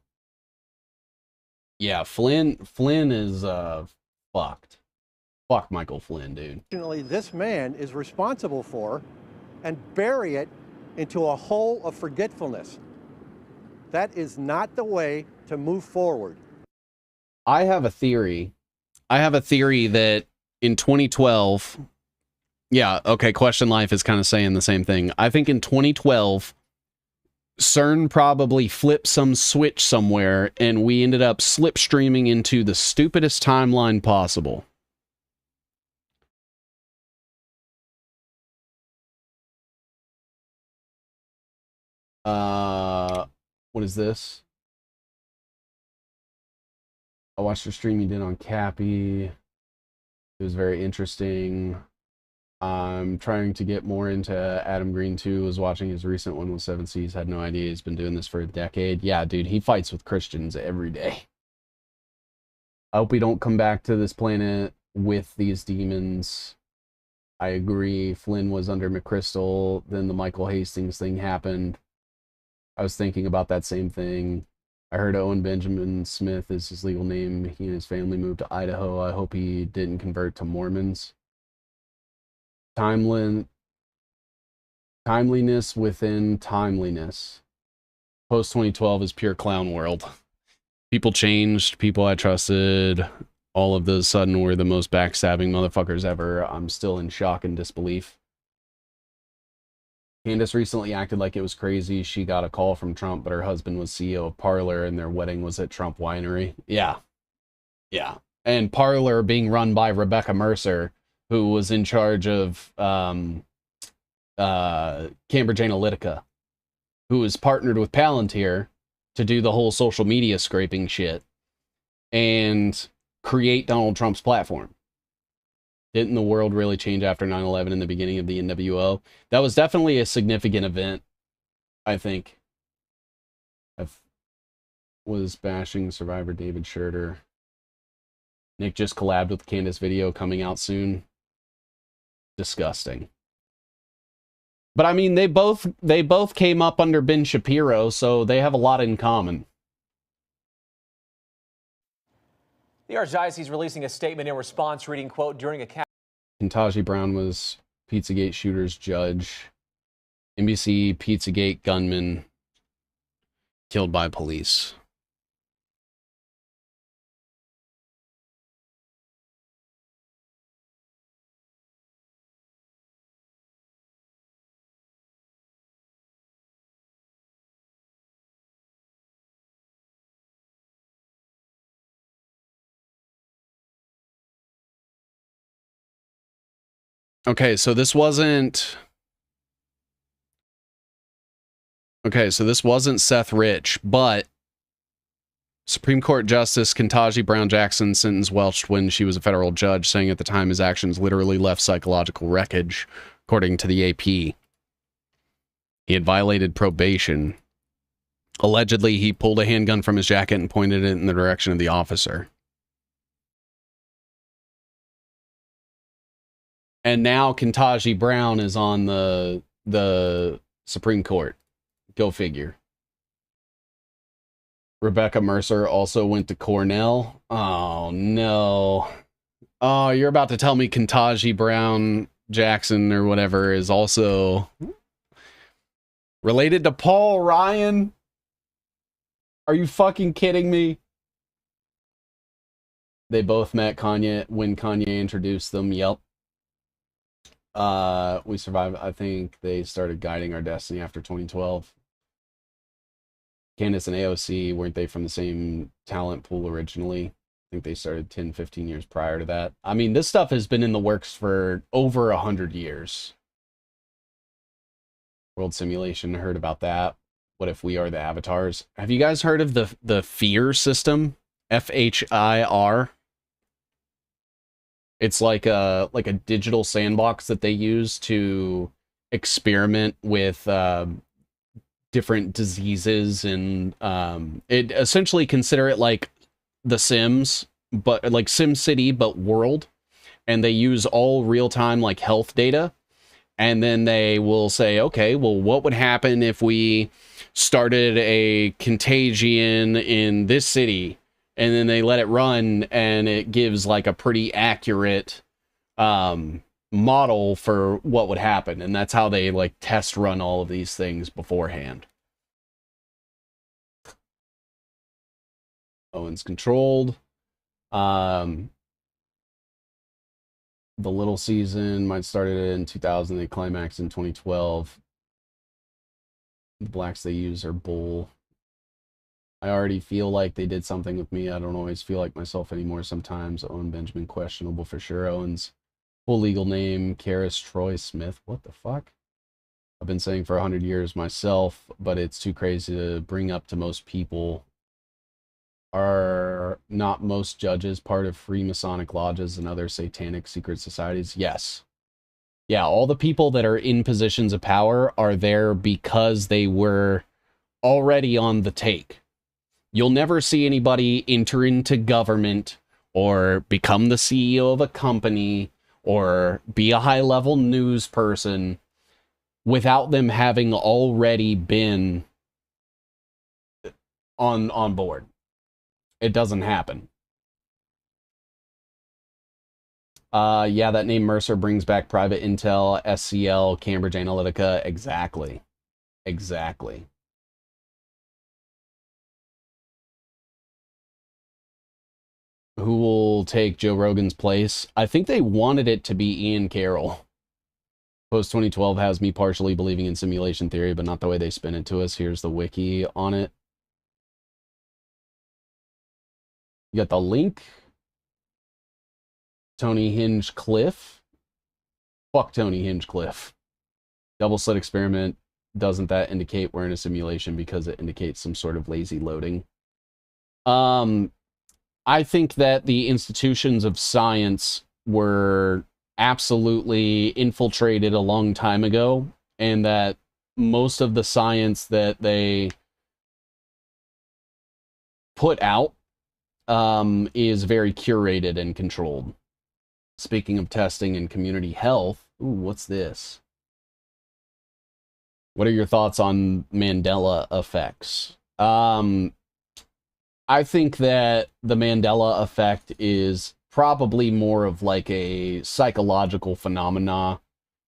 Yeah, Flynn is fucked. Fuck Michael Flynn, dude. this man is responsible for, and bury it into a hole of forgetfulness. That is not the way to move forward. I have a theory. That in 2012, yeah, okay, Question Life is kind of saying the same thing. I think in 2012, CERN probably flipped some switch somewhere, and we ended up slipstreaming into the stupidest timeline possible. What is this? I watched the stream you did on Cappy. It was very interesting. I'm trying to get more into Adam Green too. Was watching his recent one with Seven Seas. Had no idea he's been doing this for a decade. Yeah, dude, he fights with Christians every day. I hope we don't come back to this planet with these demons. I agree. Flynn was under McChrystal. Then the Michael Hastings thing happened. I was thinking about that same thing. I heard Owen Benjamin Smith is his legal name. He and his family moved to Idaho. I hope he didn't convert to Mormons. Timeliness within timeliness. Post 2012 is pure clown world. People changed. People I trusted. All of a sudden were the most backstabbing motherfuckers ever. I'm still in shock and disbelief. Candace recently acted like it was crazy. She got a call from Trump, but her husband was CEO of Parler and their wedding was at Trump Winery. Yeah. Yeah. And Parler being run by Rebecca Mercer, who was in charge of Cambridge Analytica, who was partnered with Palantir to do the whole social media scraping shit and create Donald Trump's platform. Didn't the world really change after 9/11 in the beginning of the NWO? That was definitely a significant event, I think. I was bashing Survivor David Schroeder. Nick just collabed with Candace video coming out soon. Disgusting. But I mean, they both came up under Ben Shapiro, so they have a lot in common. The Archdiocese releasing a statement in response, reading, quote, during a Ketanji Brown was Pizzagate shooter's judge. NBC Pizzagate gunman killed by police. Okay, so this wasn't... Okay, so this wasn't Seth Rich, but Supreme Court Justice Ketanji Brown Jackson sentenced Welch when she was a federal judge, saying at the time his actions literally left psychological wreckage, according to the AP. He had violated probation. Allegedly, he pulled a handgun from his jacket and pointed it in the direction of the officer. And now Ketanji Brown is on the Supreme Court. Go figure. Rebecca Mercer also went to Cornell. Oh, no. Oh, you're about to tell me Ketanji Brown Jackson or whatever is also related to Paul Ryan? Are you fucking kidding me? They both met Kanye when Kanye introduced them. Yep. We survived. I think they started guiding our destiny after 2012. Candace and AOC, weren't they from the same talent pool originally? I think they started 10, 15 years prior to that. I mean, this stuff has been in the works for over 100 years. World simulation, heard about that. What if we are the avatars? Have you guys heard of the FEAR system? FHIR? It's like a digital sandbox that they use to experiment with different diseases, and it essentially consider it like The Sims, but like Sim City, but world. And they use all real-time like health data, and then they will say, okay, well, what would happen if we started a contagion in this city? And then they let it run, and it gives like a pretty accurate model for what would happen. And that's how they like test run all of these things beforehand. Owen's controlled. The Little Season might started in 2000. They climaxed in 2012. The blacks they use are bull. I already feel like they did something with me. I don't always feel like myself anymore sometimes. Owen Benjamin, questionable for sure. Owen's full legal name, Karis Troy Smith. What the fuck? I've been saying for 100 years myself, but it's too crazy to bring up to most people. Are not most judges part of Freemasonic lodges and other satanic secret societies? Yes. Yeah, all the people that are in positions of power are there because they were already on the take. You'll never see anybody enter into government or become the CEO of a company or be a high-level news person without them having already been on board. It doesn't happen. Yeah, that name Mercer brings back Private Intel, SCL, Cambridge Analytica. Exactly. Exactly. Who will take Joe Rogan's place? I think they wanted it to be Ian Carroll. Post 2012 has me partially believing in simulation theory, but not the way they spin it to us. Here's the wiki on it. You got the link. Tony Hinchcliffe. Fuck Tony Hinchcliffe. Double slit experiment. Doesn't that indicate we're in a simulation because it indicates some sort of lazy loading? I think that the institutions of science were absolutely infiltrated a long time ago, and that most of the science that they put out is very curated and controlled. Speaking of testing and community health, ooh, what's this? What are your thoughts on Mandela effects? I think that the Mandela effect is probably more of like a psychological phenomena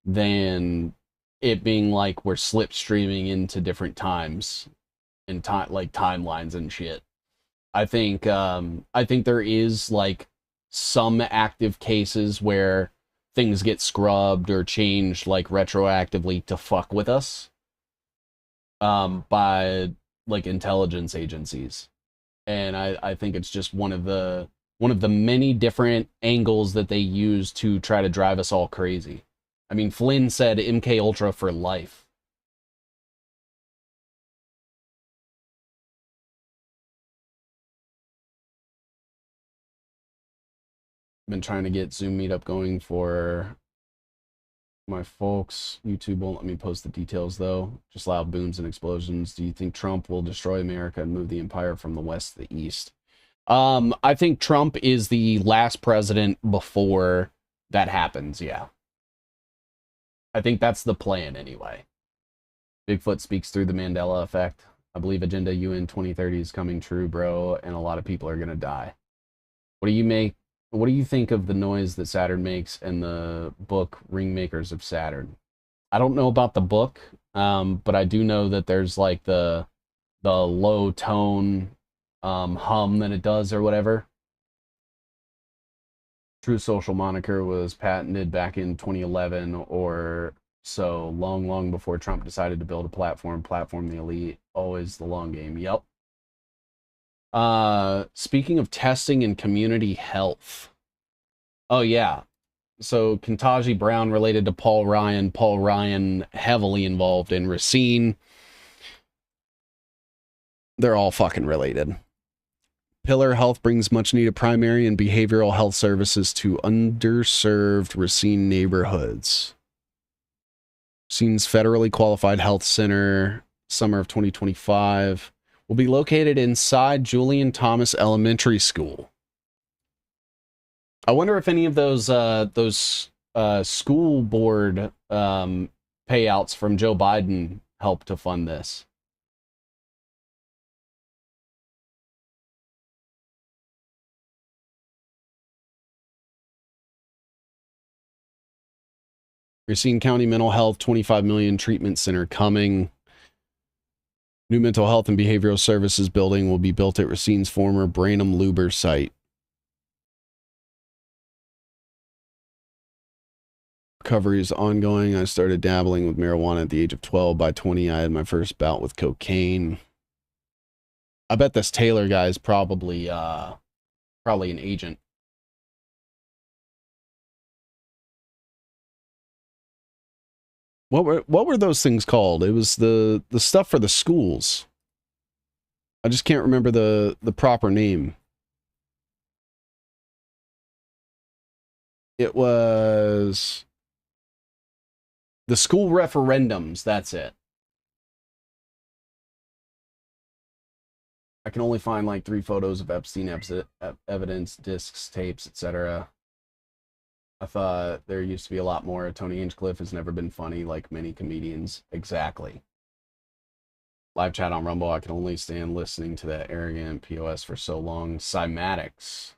than it being like we're slipstreaming into different times and like timelines and shit. I think there is like some active cases where things get scrubbed or changed like retroactively to fuck with us by like intelligence agencies. And I think it's just one of the many different angles that they use to try to drive us all crazy. I mean, Flynn said MKUltra for life. Been trying to get Zoom meetup going for my folks. YouTube won't let me post the details though. Just loud booms and explosions. Do you think Trump will destroy America and move the empire from the west to the east? I think Trump is the last president before that happens, yeah. I think that's the plan anyway. Bigfoot speaks through the Mandela effect. I believe Agenda UN 2030 is coming true, bro, and a lot of people are gonna die. What do you think of the noise that Saturn makes and the book Ringmakers of Saturn? I don't know about the book, but I do know that there's like the low tone hum that it does or whatever. True Social moniker was patented back in 2011 or so, long before Trump decided to build a platform the elite. Always the long game. Yep. Speaking of testing and community health. Oh yeah. So Ketanji Brown related to Paul Ryan heavily involved in Racine. They're all fucking related. Pillar Health brings much needed primary and behavioral health services to underserved Racine neighborhoods. Racine's federally qualified health center, summer of 2025, will be located inside Julian Thomas Elementary School. I wonder if any of those school board payouts from Joe Biden help to fund this. Racine County Mental Health 25 million treatment center coming. New mental health and behavioral services building will be built at Racine's former Branham Luber site. Recovery is ongoing. I started dabbling with marijuana at the age of 12. By 20, I had my first bout with cocaine. I bet this Taylor guy is probably an agent. What were those things called? It was the stuff for the schools. I just can't remember the proper name. It was the school referendums. That's it. I can only find like 3 photos of Epstein evidence, discs, tapes, etc. I thought there used to be a lot more. Tony Hinchcliffe has never been funny like many comedians. Exactly. Live chat on Rumble. I can only stand listening to that arrogant POS for so long. Cymatics.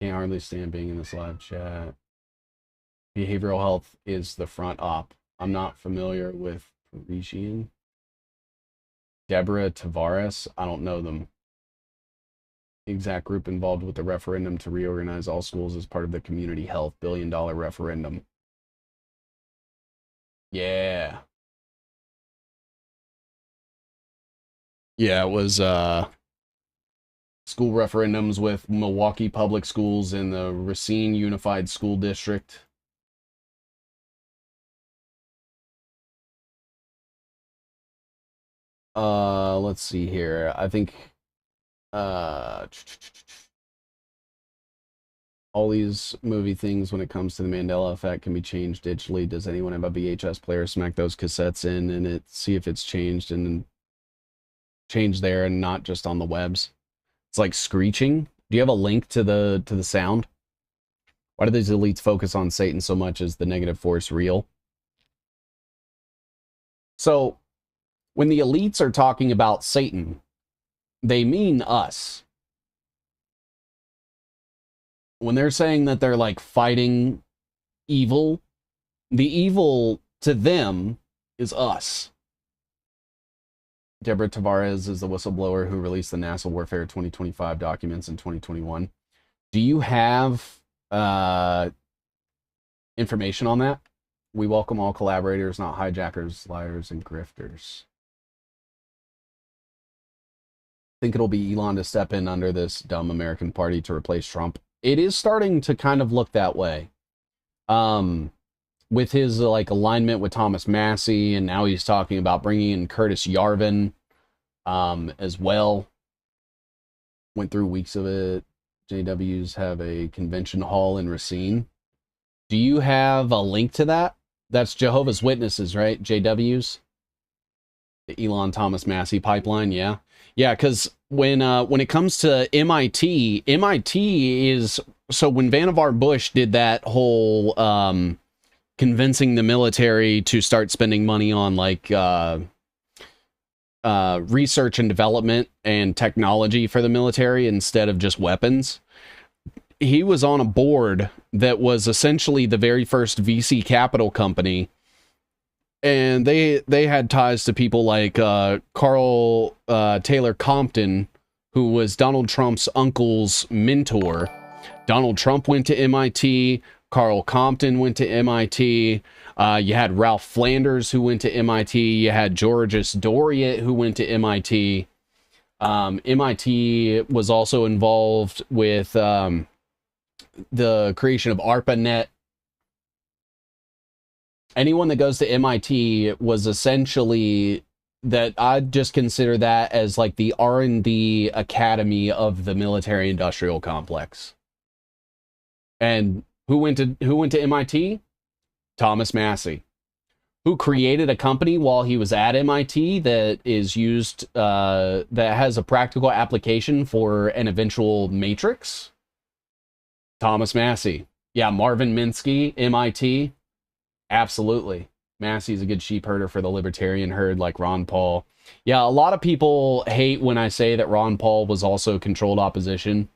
Can't hardly stand being in this live chat. Behavioral health is the front op. I'm not familiar with Parisian. Deborah Tavares. I don't know them. The exact group involved with the referendum to reorganize all schools as part of the community health $1 billion referendum. Yeah. Yeah, it was school referendums with Milwaukee Public Schools and the Racine Unified School District. Let's see here. I think all these movie things when it comes to the Mandela effect can be changed digitally. Does anyone have a VHS player? Smack those cassettes in and see if it's changed and change there and not just on the webs. It's like screeching. Do you have a link to the sound? Why do these elites focus on Satan so much? Is the negative force real? So when the elites are talking about Satan, they mean us. When they're saying that they're like fighting evil, the evil to them is us. Deborah Tavares is the whistleblower who released the NASA Warfare 2025 documents in 2021. Do you have information on that? We welcome all collaborators, not hijackers, liars, and grifters. Think it'll be Elon to step in under this dumb American party to replace Trump. It is starting to kind of look that way. With his like alignment with Thomas Massey, and now he's talking about bringing in Curtis Yarvin as well. Went through weeks of it. JWs have a convention hall in Racine. Do you have a link to that? That's Jehovah's Witnesses, right? JWs? The Elon Thomas Massey pipeline, yeah. Yeah, because when it comes to MIT is... So when Vannevar Bush did that whole convincing the military to start spending money on like research and development and technology for the military instead of just weapons, he was on a board that was essentially the very first VC capital company. And they had ties to people like Carl Taylor Compton, who was Donald Trump's uncle's mentor. Donald Trump went to MIT. Carl Compton went to MIT. You had Ralph Flanders, who went to MIT. You had Georges Doriot, who went to MIT. MIT was also involved with the creation of ARPANET. Anyone that goes to MIT was essentially that. I'd just consider that as like the R&D academy of the military industrial complex. And who went to MIT? Thomas Massey, who created a company while he was at MIT that is used that has a practical application for an eventual matrix. Thomas Massey. Yeah, Marvin Minsky, MIT. Absolutely. Massey's a good sheep herder for the libertarian herd like Ron Paul. Yeah, a lot of people hate when I say that Ron Paul was also controlled opposition.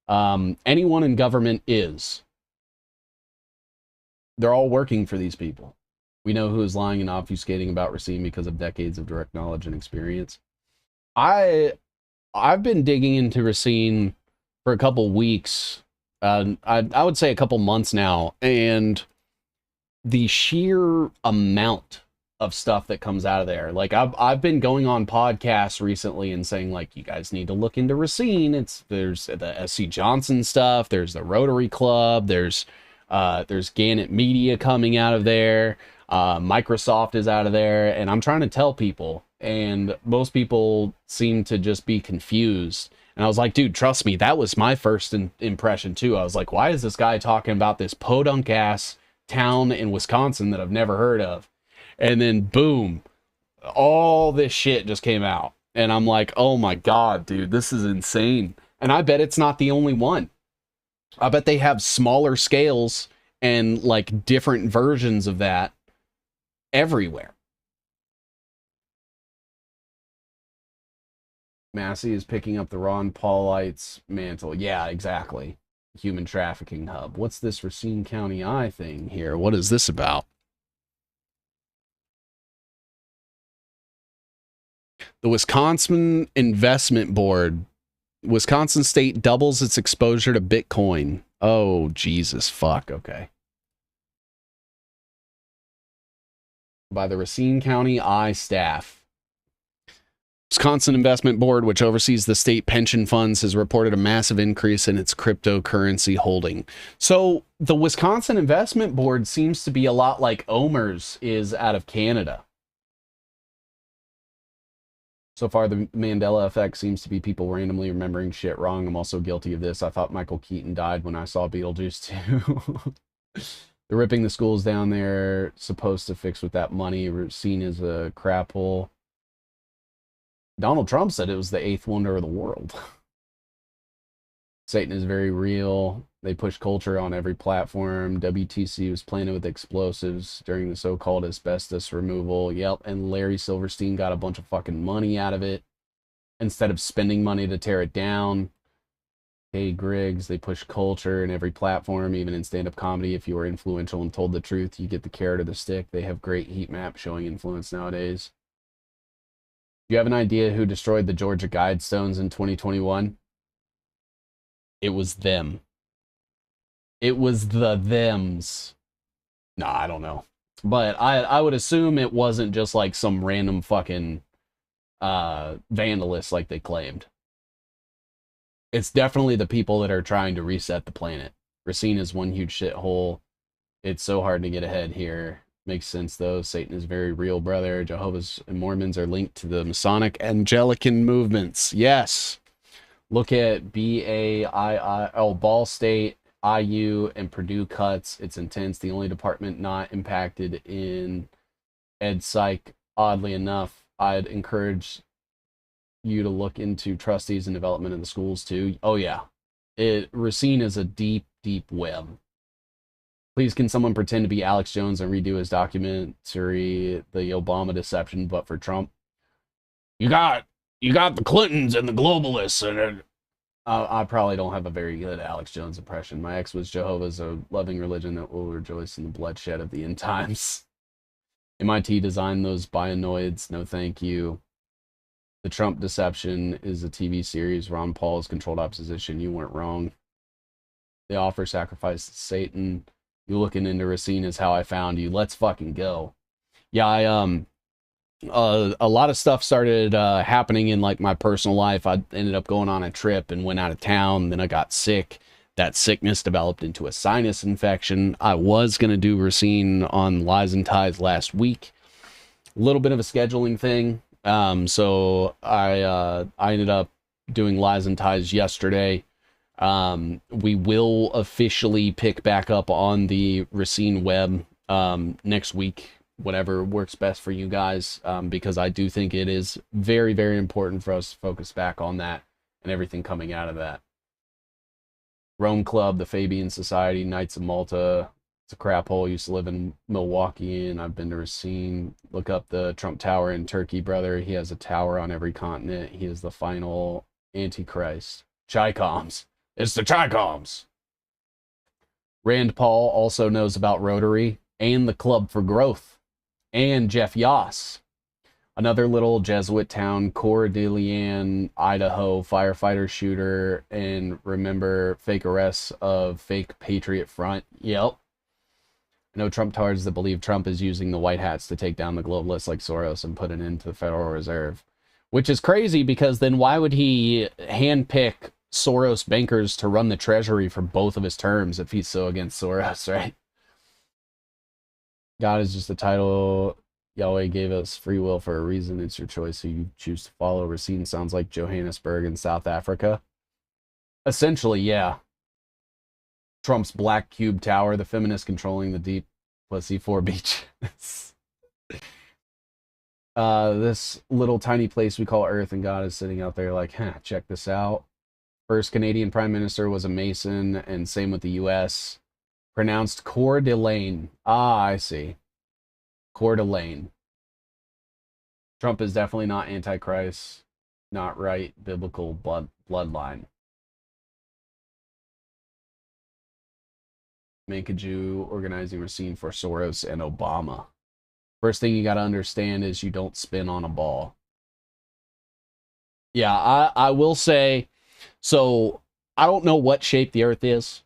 Anyone in government is. They're all working for these people. We know who is lying and obfuscating about Racine because of decades of direct knowledge and experience. I've been digging into Racine for a couple weeks. I would say a couple months now, and the sheer amount of stuff that comes out of there. Like I've been going on podcasts recently and saying like, you guys need to look into Racine. There's the SC Johnson stuff. There's the Rotary Club. There's Gannett Media coming out of there. Microsoft is out of there. And I'm trying to tell people, and most people seem to just be confused. And I was like, dude, trust me, that was my first impression too. I was like, why is this guy talking about this podunk ass town in Wisconsin that I've never heard of? And then boom, all this shit just came out. And I'm like, oh my God, dude, this is insane. And I bet it's not the only one. I bet they have smaller scales and like different versions of that everywhere. Massey is picking up the Ron Paulites mantle. Yeah, exactly. Human trafficking hub. What's this Racine County Eye thing here? What is this about? The Wisconsin Investment Board. Wisconsin state doubles its exposure to Bitcoin. Oh, Jesus, fuck. Okay. By the Racine County Eye staff. Wisconsin Investment Board, which oversees the state pension funds, has reported a massive increase in its cryptocurrency holding. So the Wisconsin Investment Board seems to be a lot like Omer's is out of Canada. So far, the Mandela effect seems to be people randomly remembering shit wrong. I'm also guilty of this. I thought Michael Keaton died when I saw Beetlejuice too. They're ripping the schools down there, supposed to fix with that money, seen as a crap hole. Donald Trump said it was the 8th wonder of the world. Satan is very real. They push culture on every platform. WTC was planted with explosives during the so-called asbestos removal. Yep, and Larry Silverstein got a bunch of fucking money out of it instead of spending money to tear it down. Hey, Griggs, they push culture in every platform, even in stand-up comedy. If you are influential and told the truth, you get the carrot or the stick. They have great heat maps showing influence nowadays. Do you have an idea who destroyed the Georgia Guidestones in 2021? It was them. It was the thems. Nah, I don't know. But I would assume it wasn't just like some random fucking vandalist like they claimed. It's definitely the people that are trying to reset the planet. Racine is one huge shithole. It's so hard to get ahead here. Makes sense, though. Satan is very real, brother. Jehovah's and Mormons are linked to the Masonic Anglican movements. Yes. Look at Ball State, IU, and Purdue cuts. It's intense. The only department not impacted in Ed Psych, oddly enough. I'd encourage you to look into trustees and development in the schools, too. Oh, yeah. Racine is a deep, deep web. Please, can someone pretend to be Alex Jones and redo his documentary, The Obama Deception, but for Trump? You got the Clintons and the globalists, and I probably don't have a very good Alex Jones impression. My ex was Jehovah's, a loving religion that will rejoice in the bloodshed of the end times. MIT designed those bionoids. No, thank you. The Trump Deception is a TV series. Ron Paul's controlled opposition. You weren't wrong. They offer sacrifice to Satan. You looking into Racine is how I found you. Let's fucking go. Yeah, a lot of stuff started happening in like my personal life. I ended up going on a trip and went out of town. Then I got sick. That sickness developed into a sinus infection. I was going to do Racine on Lies and Ties last week. A little bit of a scheduling thing. So I ended up doing Lies and Ties yesterday. We will officially pick back up on the Racine web next week, whatever works best for you guys, because I do think it is very, very important for us to focus back on that and everything coming out of that. Rome Club, the Fabian Society, Knights of Malta. It's a crap hole. Used to live in Milwaukee, and I've been to Racine. Look up the Trump Tower in Turkey, brother. He has a tower on every continent. He is the final Antichrist. Chicoms. It's the Chicoms. Rand Paul also knows about Rotary and the Club for Growth and Jeff Yoss. Another little Jesuit town, Coeur d'Alene, Idaho, firefighter shooter, and remember fake arrests of fake Patriot Front. Yep. I know Trump tards that believe Trump is using the white hats to take down the globalists like Soros and put an end to the Federal Reserve. Which is crazy, because then why would he handpick Soros bankers to run the treasury for both of his terms if he's so against Soros, right? God is just a title Yahweh gave us free will for a reason. It's your choice who you choose to follow. Racine sounds like Johannesburg in South Africa. Essentially, yeah. Trump's Black Cube Tower, the feminists controlling the deep plus E4 beach. This little tiny place we call Earth, and God is sitting out there like, huh, check this out. First Canadian Prime Minister was a Mason, and same with the U.S. Pronounced Coeur d'Alene. Ah, I see. Coeur d'Alene. Trump is definitely not Antichrist, not right biblical bloodline. Make a Jew organizing Racine for Soros and Obama. First thing you got to understand is you don't spin on a ball. Yeah, I will say, so I don't know what shape the Earth is.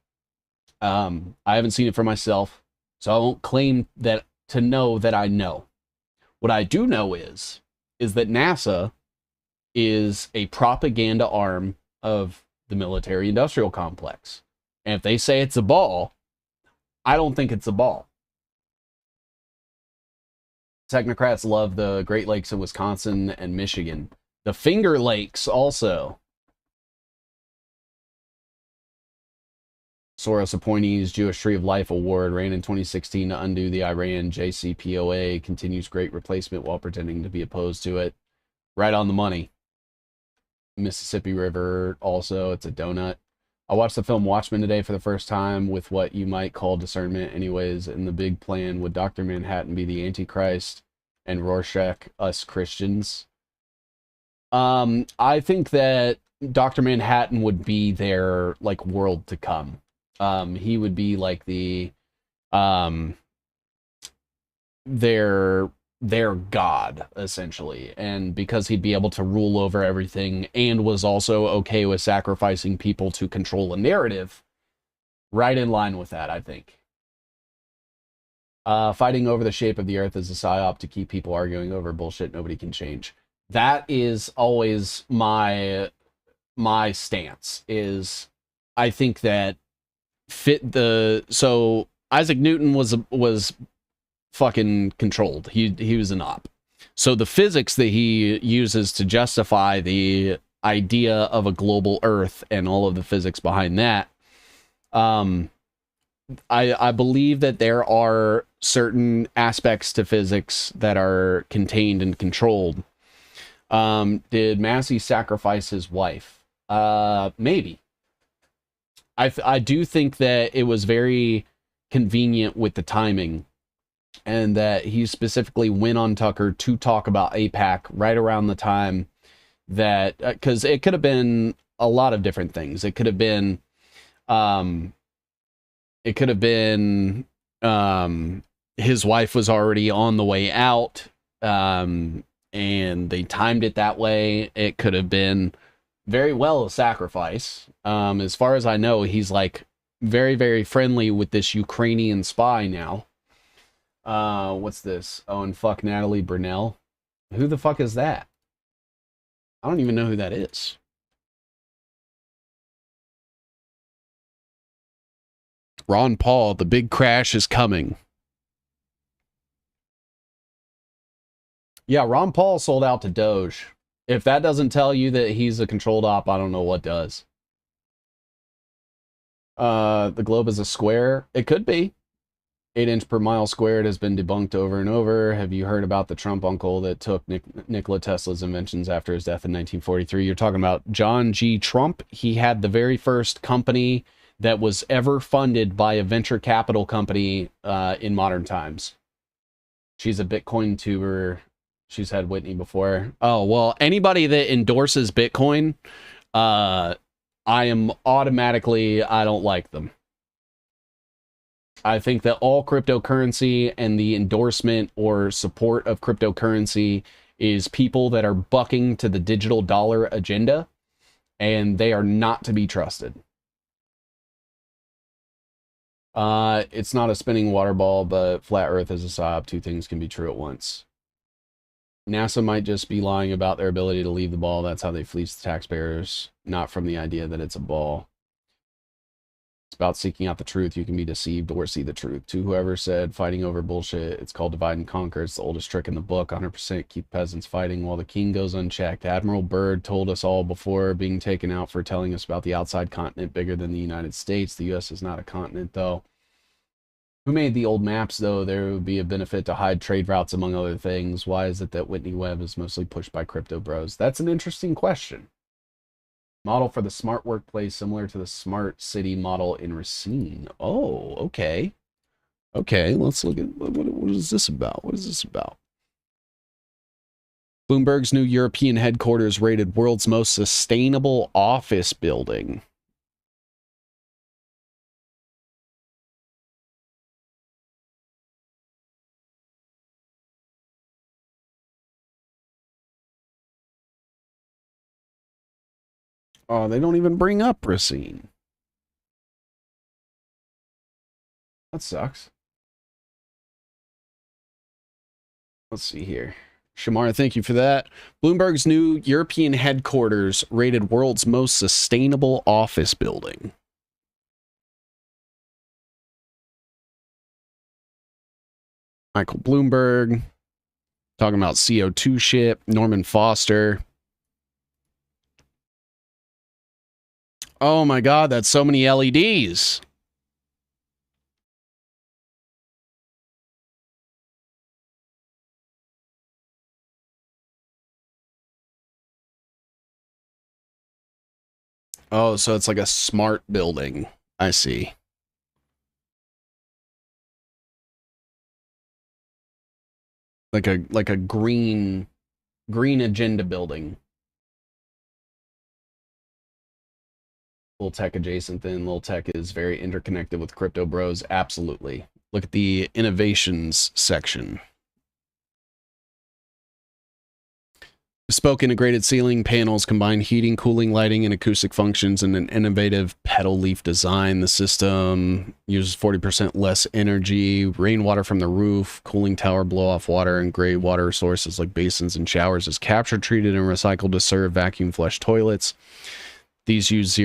I haven't seen it for myself, so I won't claim that to know that I know. What I do know is that NASA is a propaganda arm of the military-industrial complex. And if they say it's a ball, I don't think it's a ball. Technocrats love the Great Lakes in Wisconsin and Michigan. The Finger Lakes also. Soros appointees Jewish Tree of Life Award ran in 2016 to undo the Iran JCPOA. Continues great replacement while pretending to be opposed to it. Right on the money. Mississippi River also. It's a donut. I watched the film Watchmen today for the first time with what you might call discernment anyways. In the big plan, would Dr. Manhattan be the Antichrist and Rorschach us Christians? I think that Dr. Manhattan would be their like world to come. He would be like the their god, essentially. And because he'd be able to rule over everything and was also okay with sacrificing people to control a narrative, right in line with that, I think. Fighting over the shape of the Earth is a psyop to keep people arguing over bullshit nobody can change. That is always my stance, is I think that so Isaac Newton was fucking controlled. He was an op. So the physics that he uses to justify the idea of a global Earth and all of the physics behind that, I believe that there are certain aspects to physics that are contained and controlled. Did Massey sacrifice his wife? Maybe. I do think that it was very convenient with the timing, and that he specifically went on Tucker to talk about AIPAC right around the time that, because it could have been a lot of different things. It could have been, his wife was already on the way out, and they timed it that way. It could have been very well a sacrifice. As far as I know, he's like very, very friendly with this Ukrainian spy now. What's this? Oh, and fuck Natalie Brunell. Who the fuck is that? I don't even know who that is. Ron Paul, the big crash is coming. Yeah, Ron Paul sold out to Doge. If that doesn't tell you that he's a controlled op, I don't know what does. The globe is a square. It could be. 8 inch per mile squared has been debunked over and over. Have you heard about the Trump uncle that took Nikola Tesla's inventions after his death in 1943? You're talking about John G. Trump. He had the very first company that was ever funded by a venture capital company in modern times. She's a Bitcoin tuber. She's had Whitney before. Oh, well, anybody that endorses Bitcoin, I am automatically, I don't like them. I think that all cryptocurrency and the endorsement or support of cryptocurrency is people that are bucking to the digital dollar agenda, and they are not to be trusted. It's not a spinning water ball, but flat Earth is a psyop. Two things can be true at once. NASA might just be lying about their ability to leave the ball. That's how they fleece the taxpayers, not from the idea that it's a ball. It's about seeking out the truth. You can be deceived or see the truth. To whoever said fighting over bullshit, it's called divide and conquer. It's the oldest trick in the book. 100% keep peasants fighting while the king goes unchecked. Admiral Byrd told us all before being taken out for telling us about the outside continent bigger than the United States. The U.S. is not a continent, though. Who made the old maps, though? There would be a benefit to hide trade routes, among other things. Why is it that Whitney Webb is mostly pushed by crypto bros? That's an interesting question. Model for the smart workplace, similar to the smart city model in Racine. Oh, okay. Okay, let's look at what is this about? What is this about? Bloomberg's new European headquarters rated world's most sustainable office building. Oh, they don't even bring up Racine. That sucks. Let's see here. Shamara, thank you for that. Bloomberg's new European headquarters rated world's most sustainable office building. Michael Bloomberg. Talking about CO2 shit. Norman Foster. Oh my God, that's so many LEDs. Oh, so it's like a smart building. I see. Like a green agenda building. Little tech adjacent, then little tech is very interconnected with crypto bros. Absolutely. Look at the innovations section. Bespoke integrated ceiling panels combine heating, cooling, lighting, and acoustic functions in an innovative petal leaf design. The system uses 40% less energy. Rainwater from the roof, cooling tower blow-off water, and gray water sources like basins and showers is captured, treated, and recycled to serve vacuum flush toilets. These use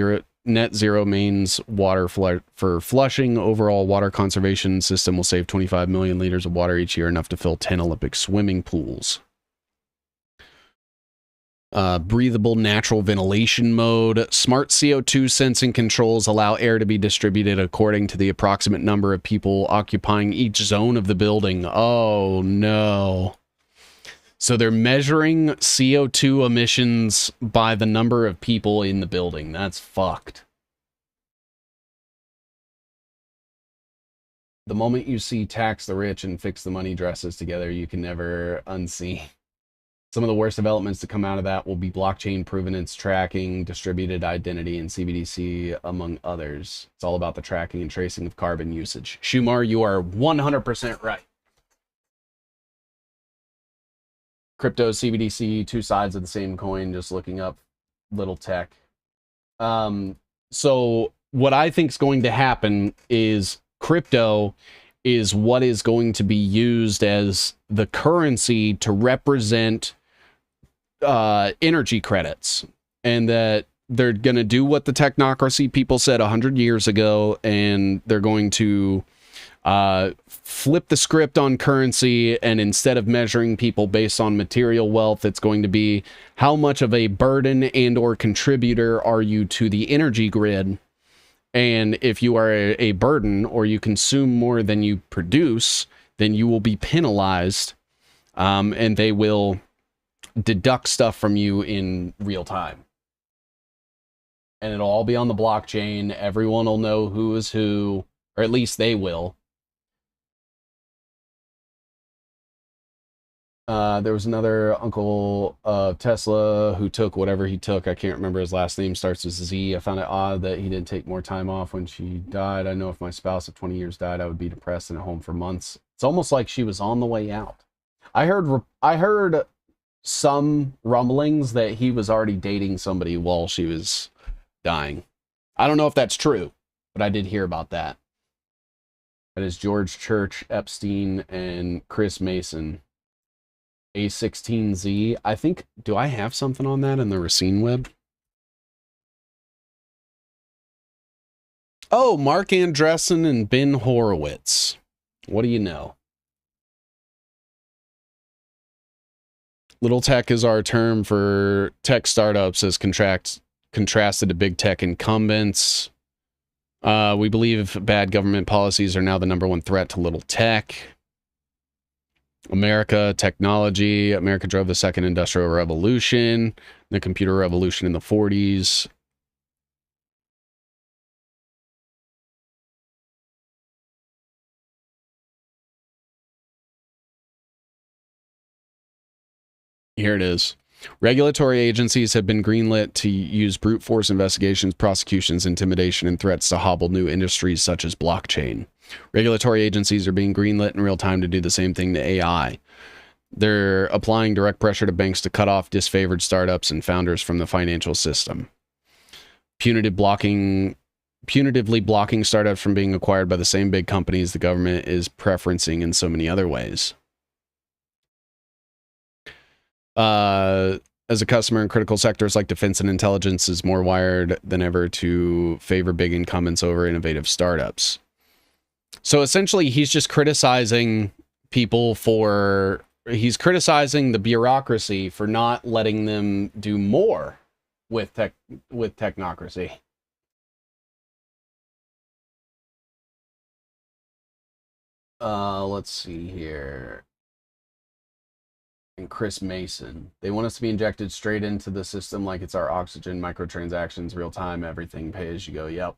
net zero mains water for flushing. Overall water conservation system will save 25 million liters of water each year, enough to fill 10 Olympic swimming pools. Breathable natural ventilation mode. Smart CO2 sensing controls allow air to be distributed according to the approximate number of people occupying each zone of the building. Oh no. So they're measuring CO2 emissions by the number of people in the building. That's fucked. The moment you see tax the rich and fix the money dresses together, you can never unsee. Some of the worst developments to come out of that will be blockchain provenance tracking, distributed identity, and CBDC, among others. It's all about the tracking and tracing of carbon usage. Shumar, you are 100% right. Crypto, CBDC, two sides of the same coin, just looking up little tech. So what I think is going to happen is crypto is what is going to be used as the currency to represent energy credits, and that they're going to do what the technocracy people said 100 years ago, and they're going to flip the script on currency, and instead of measuring people based on material wealth, it's going to be how much of a burden and or contributor are you to the energy grid. And if you are a burden, or you consume more than you produce, then you will be penalized, and they will deduct stuff from you in real time. And it'll all be on the blockchain. Everyone will know who is who, or at least they will. There was another uncle of Tesla who took whatever he took. I can't remember his last name. Starts with Z. I found it odd that he didn't take more time off when she died. I know if my spouse of 20 years died, I would be depressed and at home for months. It's almost like she was on the way out. I heard some rumblings that he was already dating somebody while she was dying. I don't know if that's true, but I did hear about that. That is George Church, Epstein, and Chris Mason. A16Z. I think, do I have something on that in the Racine web? Oh, Mark Andreessen and Ben Horowitz. What do you know? Little tech is our term for tech startups as contrasted to big tech incumbents. We believe bad government policies are now the #1 threat to little tech. America, technology. America drove the second industrial revolution, the computer revolution in the 40s. Here it is. Regulatory agencies have been greenlit to use brute force investigations, prosecutions, intimidation, and threats to hobble new industries such as blockchain. Regulatory agencies are being greenlit in real time to do the same thing to AI. They're applying direct pressure to banks to cut off disfavored startups and founders from the financial system. Punitively blocking startups from being acquired by the same big companies the government is preferencing in so many other ways. As a customer in critical sectors like defense and intelligence is more wired than ever to favor big incumbents over innovative startups. So essentially, he's just criticizing people for... He's criticizing the bureaucracy for not letting them do more with technocracy. Let's see here. And Chris Mason. They want us to be injected straight into the system like it's our oxygen, microtransactions, real time, everything, pay as you go. Yep.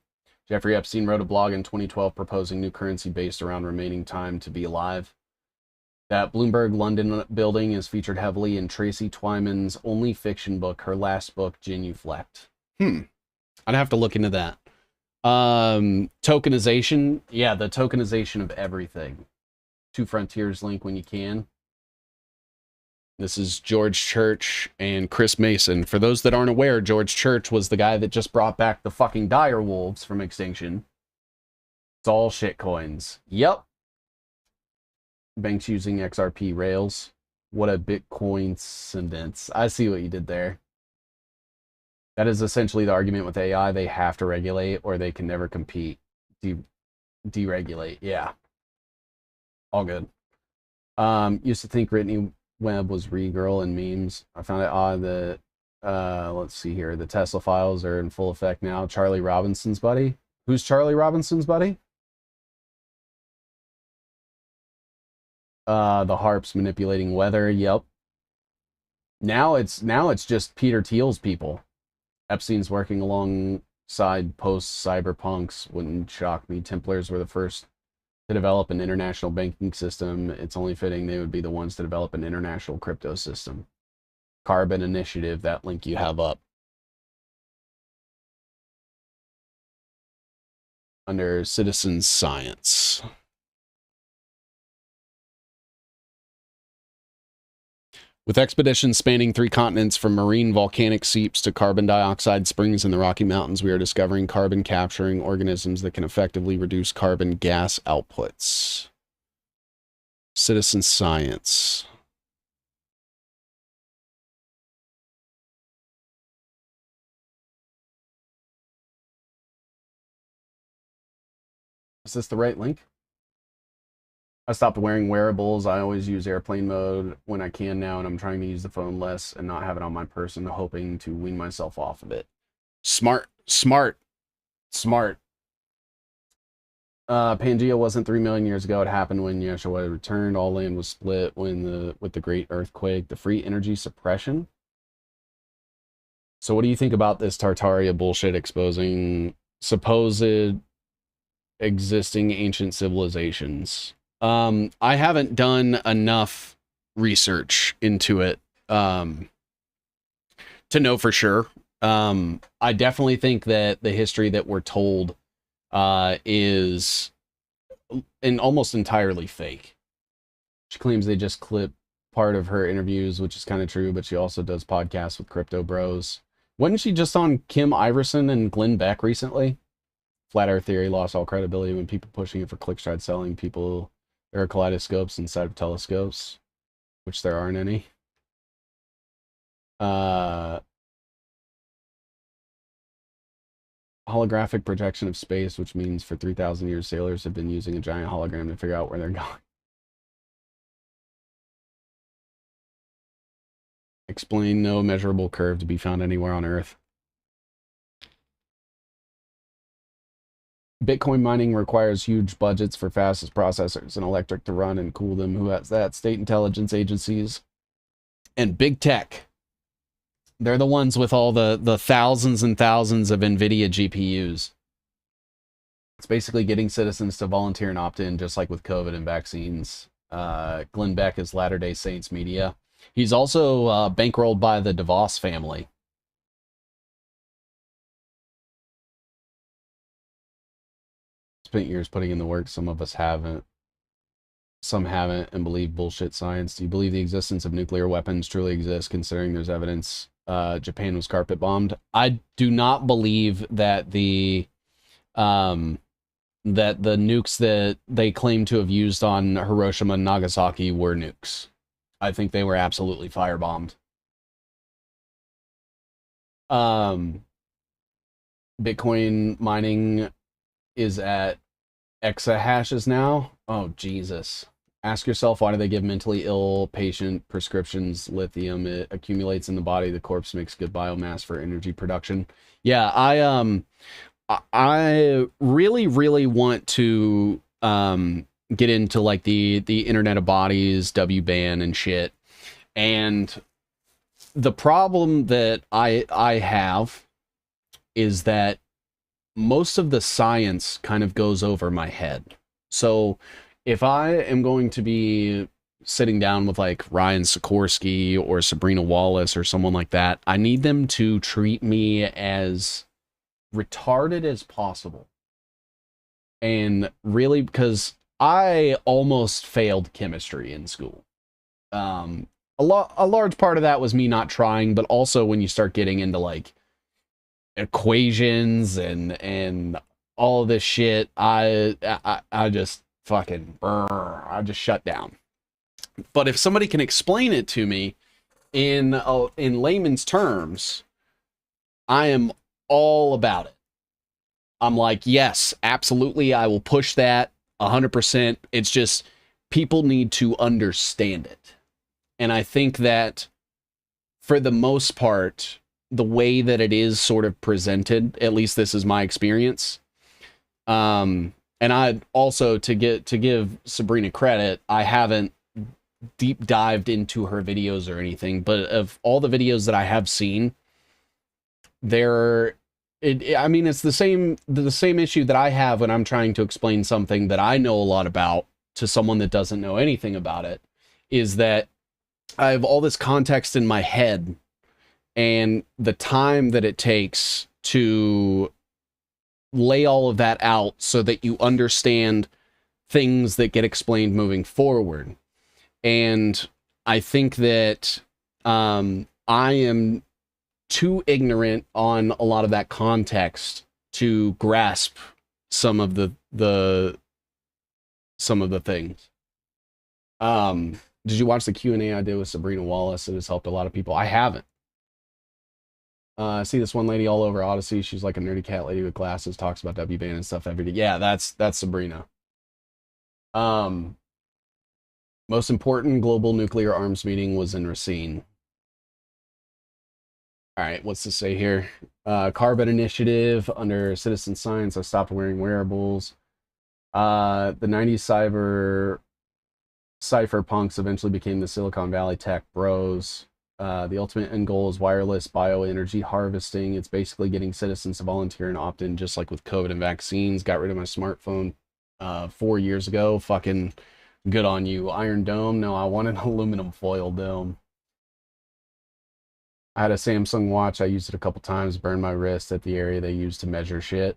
Jeffrey Epstein wrote a blog in 2012 proposing new currency based around remaining time to be alive. That Bloomberg London building is featured heavily in Tracy Twyman's only fiction book, her last book, Genuflect. I'd have to look into that. Tokenization. Yeah, the tokenization of everything. Two Frontiers link when you can. This is George Church and Chris Mason. For those that aren't aware, George Church was the guy that just brought back the fucking dire wolves from extinction. It's all shitcoins. Yep. Banks using XRP rails. What a Bitcoin coincidence. I see what you did there. That is essentially the argument with AI. They have to regulate or they can never compete. Deregulate. Yeah. All good. Used to think Brittany Webb was Re-Girl in memes. I found it odd that, let's see here, the Tesla files are in full effect now. Charlie Robinson's buddy? Who's Charlie Robinson's buddy? The harps manipulating weather. Yep. Now it's just Peter Thiel's people. Epstein's working alongside post-cyberpunks. Wouldn't shock me. Templars were the first to develop an international banking system. It's only fitting they would be the ones to develop an international crypto system. Carbon Initiative, that link you have up. Under citizen science. With expeditions spanning 3 continents from marine volcanic seeps to carbon dioxide springs in the Rocky Mountains, we are discovering carbon capturing organisms that can effectively reduce carbon gas outputs. Citizen science. Is this the right link? I stopped wearing wearables. I always use airplane mode when I can now, and I'm trying to use the phone less and not have it on my person, hoping to wean myself off of it. Smart. Pangea wasn't 3 million years ago. It happened when Yeshua returned. All land was split with the great earthquake. The free energy suppression. So what do you think about this Tartaria bullshit exposing supposed existing ancient civilizations? I haven't done enough research into it to know for sure. I definitely think that the history that we're told is almost entirely fake. She claims they just clip part of her interviews, which is kind of true, but she also does podcasts with crypto bros. Wasn't she just on Kim Iverson and Glenn Beck recently? Flat Earth theory lost all credibility when people pushing it for clicks tried selling people there are kaleidoscopes inside of telescopes, which there aren't any. Holographic projection of space, which means for 3,000 years sailors have been using a giant hologram to figure out where they're going. Explain no measurable curve to be found anywhere on Earth. Bitcoin mining requires huge budgets for fastest processors and electric to run and cool them. Who has that? State intelligence agencies and big tech. They're the ones with all the thousands and thousands of NVIDIA GPUs. It's basically getting citizens to volunteer and opt in, just like with COVID and vaccines. Glenn Beck is Latter-day Saints media. He's also bankrolled by the DeVos family. Spent years putting in the work. Some of us haven't. Some haven't and believe bullshit science. Do you believe the existence of nuclear weapons truly exists, considering there's evidence Japan was carpet bombed? I do not believe that the nukes that they claim to have used on Hiroshima and Nagasaki were nukes. I think they were absolutely firebombed. Bitcoin mining is at exahashes now. Oh, Jesus. Ask yourself, why do they give mentally ill patient prescriptions lithium? It accumulates in the body. The corpse makes good biomass for energy production. Yeah, I really, really want to get into like the Internet of Bodies, WBAN and shit. And the problem that I have is that most of the science kind of goes over my head. So if I am going to be sitting down with like Ryan Sikorsky or Sabrina Wallace or someone like that, I need them to treat me as retarded as possible. And really, because I almost failed chemistry in school. A large part of that was me not trying, but also when you start getting into like equations and all of this shit, I just fucking I just shut down. But if somebody can explain it to me in layman's terms, I am all about it. I'm like, yes, absolutely, I will push that 100%. It's just people need to understand it. And I think that for the most part, the way that it is sort of presented, at least this is my experience. And I also, to give Sabrina credit, I haven't deep dived into her videos or anything, but of all the videos that I have seen, I mean, it's the same issue that I have when I'm trying to explain something that I know a lot about to someone that doesn't know anything about it, is that I have all this context in my head and the time that it takes to lay all of that out so that you understand things that get explained moving forward. And I think that I am too ignorant on a lot of that context to grasp some of the things. Did you watch the Q&A I did with Sabrina Wallace? It has helped a lot of people. I haven't. I see this one lady all over Odyssey. She's like a nerdy cat lady with glasses, talks about WBAN and stuff every day. Yeah, that's Sabrina. Most important global nuclear arms meeting was in Racine. All right, what's this say here? Carbon Initiative under citizen science. I stopped wearing wearables. The 90s cypherpunks eventually became the Silicon Valley tech bros. The ultimate end goal is wireless bioenergy harvesting. It's basically getting citizens to volunteer and opt in, just like with COVID and vaccines. Got rid of my smartphone 4 years ago. Fucking good on you. Iron Dome? No, I want an aluminum foil dome. I had a Samsung watch. I used it a couple times, burned my wrist at the area they use to measure shit.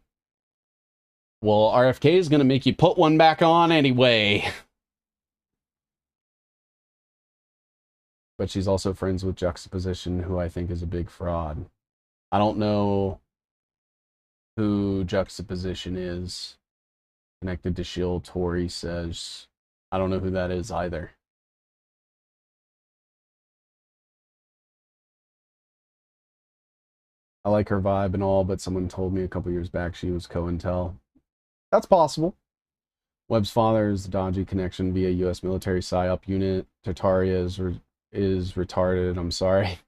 Well, RFK is going to make you put one back on anyway. But she's also friends with Juxtaposition, who I think is a big fraud. I don't know who Juxtaposition is. Connected to Shield, Tori says. I don't know who that is either. I like her vibe and all, but someone told me a couple years back she was COINTEL. That's possible. Webb's father is the dodgy connection via U.S. military PSYOP unit. Tartaria is retarded. I'm sorry.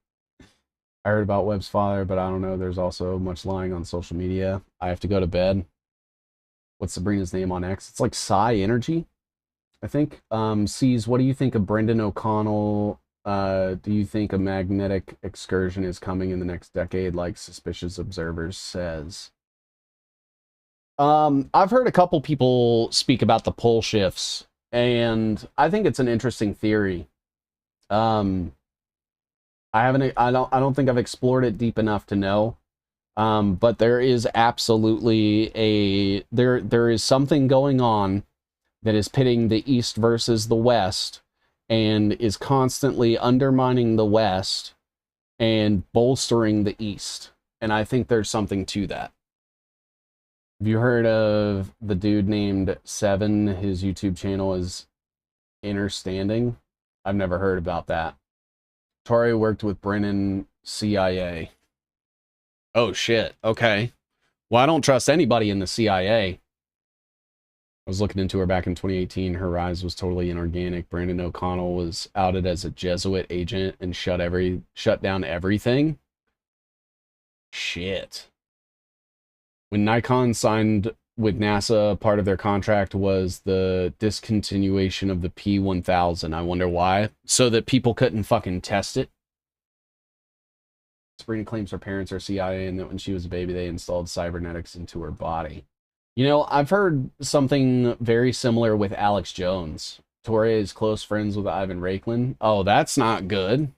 I heard about Webb's father, but I don't know. There's also much lying on social media. I have to go to bed. What's Sabrina's name on X? It's like Psy Energy, I think. Sees, what do you think of Brendan O'Connell? Do you think a magnetic excursion is coming in the next decade, like Suspicious Observers says? I've heard a couple people speak about the pole shifts, and I think it's an interesting theory. I don't think I've explored it deep enough to know. But there is absolutely there is something going on that is pitting the East versus the West and is constantly undermining the West and bolstering the East. And I think there's something to that. Have you heard of the dude named Seven? His YouTube channel is Understanding. I've never heard about that. Tori worked with Brennan, CIA. Oh shit. Okay. Well, I don't trust anybody in the CIA. I was looking into her back in 2018. Her rise was totally inorganic. Brandon O'Connell was outed as a Jesuit agent and shut down everything. Shit. When Nikon signed with NASA, part of their contract was the discontinuation of the P1000. I wonder why. So that people couldn't fucking test it. Sabrina claims her parents are CIA and that when she was a baby, they installed cybernetics into her body. You know, I've heard something very similar with Alex Jones. Torre is close friends with Ivan Raiklin. Oh, that's not good.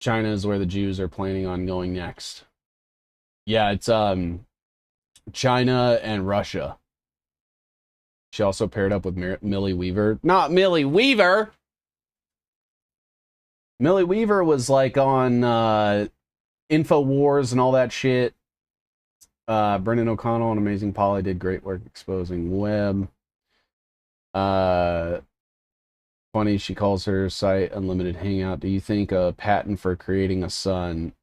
China is where the Jews are planning on going next. Yeah, it's China and Russia. She also paired up with Millie Weaver. Not Millie Weaver! Millie Weaver was like on InfoWars and all that shit. Brendan O'Connell and Amazing Polly did great work exposing Webb. Funny, she calls her site Unlimited Hangout. Do you think a patent for creating a sun?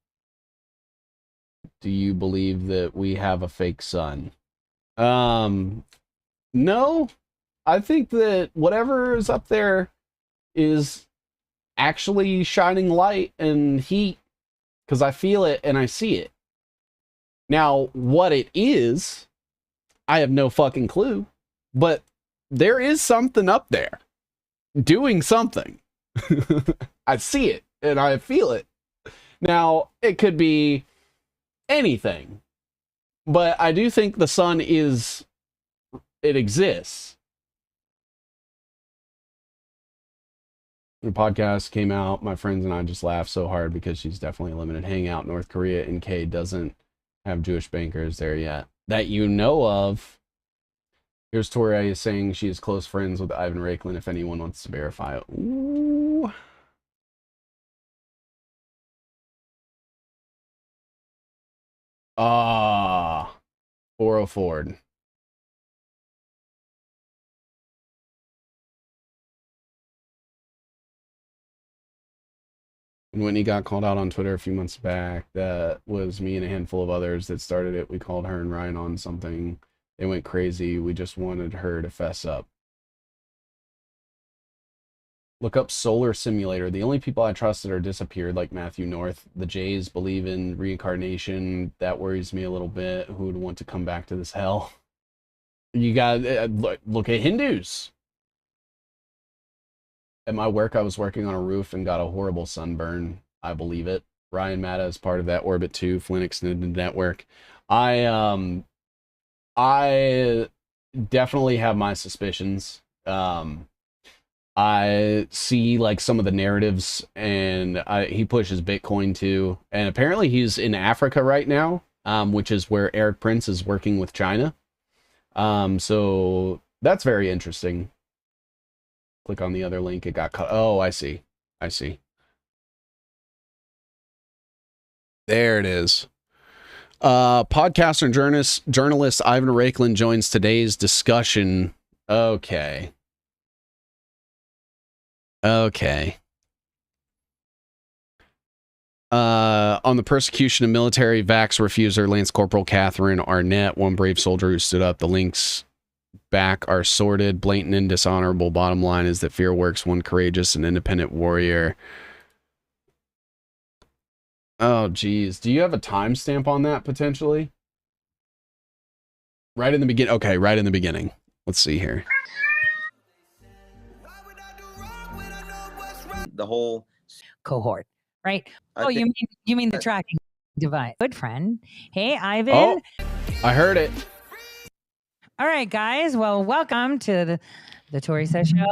Do you believe that we have a fake sun? No. I think that whatever is up there is actually shining light and heat, because I feel it and I see it. Now, what it is, I have no fucking clue, but there is something up there doing something. I see it and I feel it. Now, it could be anything, but I do think the sun it exists. The podcast came out, my friends and I just laughed so hard because she's definitely a limited hangout. North Korea and K doesn't have Jewish bankers there yet that you know of. Here's Tori saying she is close friends with Ivan Raiklin if anyone wants to verify it. Ooh. Oro Ford. When Whitney got called out on Twitter a few months back, that was me and a handful of others that started it. We called her and Rine on something. They went crazy. We just wanted her to fess up. Look up Solar Simulator. The only people I trusted are disappeared, like Matthew North. The Jays believe in reincarnation. That worries me a little bit. Who would want to come back to this hell? You got look at Hindus. At my work, I was working on a roof and got a horrible sunburn. I believe it. Ryan Matta is part of that Orbit 2 Flint Extended Network. I definitely have my suspicions. I see like some of the narratives, and he pushes Bitcoin too. And apparently he's in Africa right now, which is where Eric Prince is working with China. So that's very interesting. Click on the other link. It got cut. Oh, I see. I see. There it is. Podcaster and journalist Ivan Raiklin joins today's discussion. Okay. Okay. On the persecution of military vax refuser Lance Corporal Catherine Arnett, one brave soldier who stood up. The links back are sorted, blatant and dishonorable. Bottom line is that fear works. One courageous and independent warrior. Oh, geez. Do you have a timestamp on that, potentially? Right in the beginning. Okay, right in the beginning. Let's see here. The whole cohort, right? You mean the tracking device. Good friend. Hey, Ivan. Oh, I heard it. All right, guys. Well, welcome to the Tori Says Show.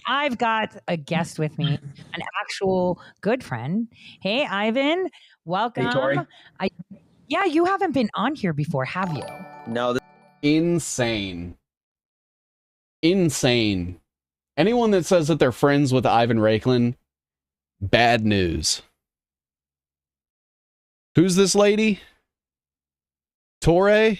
I've got a guest with me, an actual good friend. Hey, Ivan. Welcome. Hey, Tori. Yeah, you haven't been on here before, have you? No. Insane. Insane. Anyone that says that they're friends with Ivan Raiklin, bad news. Who's this lady? Torre?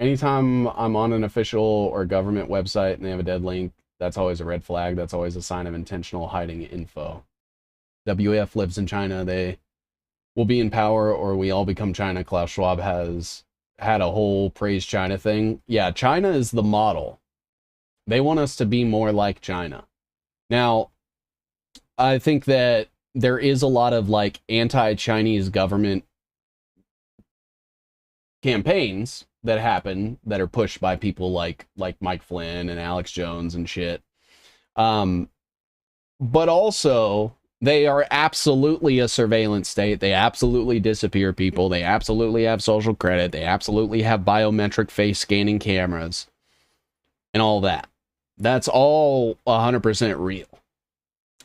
Anytime I'm on an official or government website and they have a dead link, that's always a red flag. That's always a sign of intentional hiding info. WEF lives in China. They will be in power or we all become China. Klaus Schwab has had a whole praise China thing. Yeah, China is the model. They want us to be more like China. Now, I think that there is a lot of like anti-Chinese government campaigns that happen that are pushed by people like Mike Flynn and Alex Jones and shit. But also they are absolutely a surveillance state. They absolutely disappear people. They absolutely have social credit. They absolutely have biometric face scanning cameras and all that. That's all 100% real.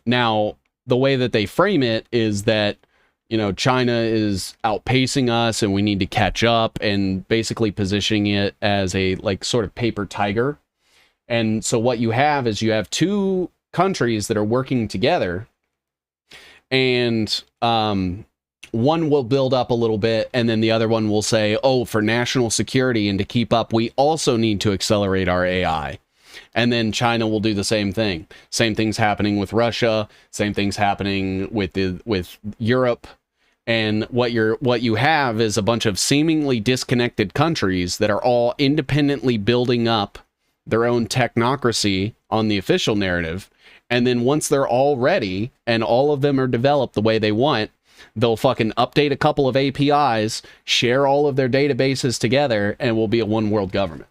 Now, the way that they frame it is that, you know, China is outpacing us and we need to catch up, and basically positioning it as a like sort of paper tiger. And so what you have is you have two countries that are working together, and one will build up a little bit and then the other one will say, oh, for national security and to keep up, we also need to accelerate our AI. And then China will do the same thing. Same thing's happening with Russia. Same thing's happening with Europe. And what you have is a bunch of seemingly disconnected countries that are all independently building up their own technocracy on the official narrative. And then once they're all ready and all of them are developed the way they want, they'll fucking update a couple of APIs, share all of their databases together, and we'll be a one world government.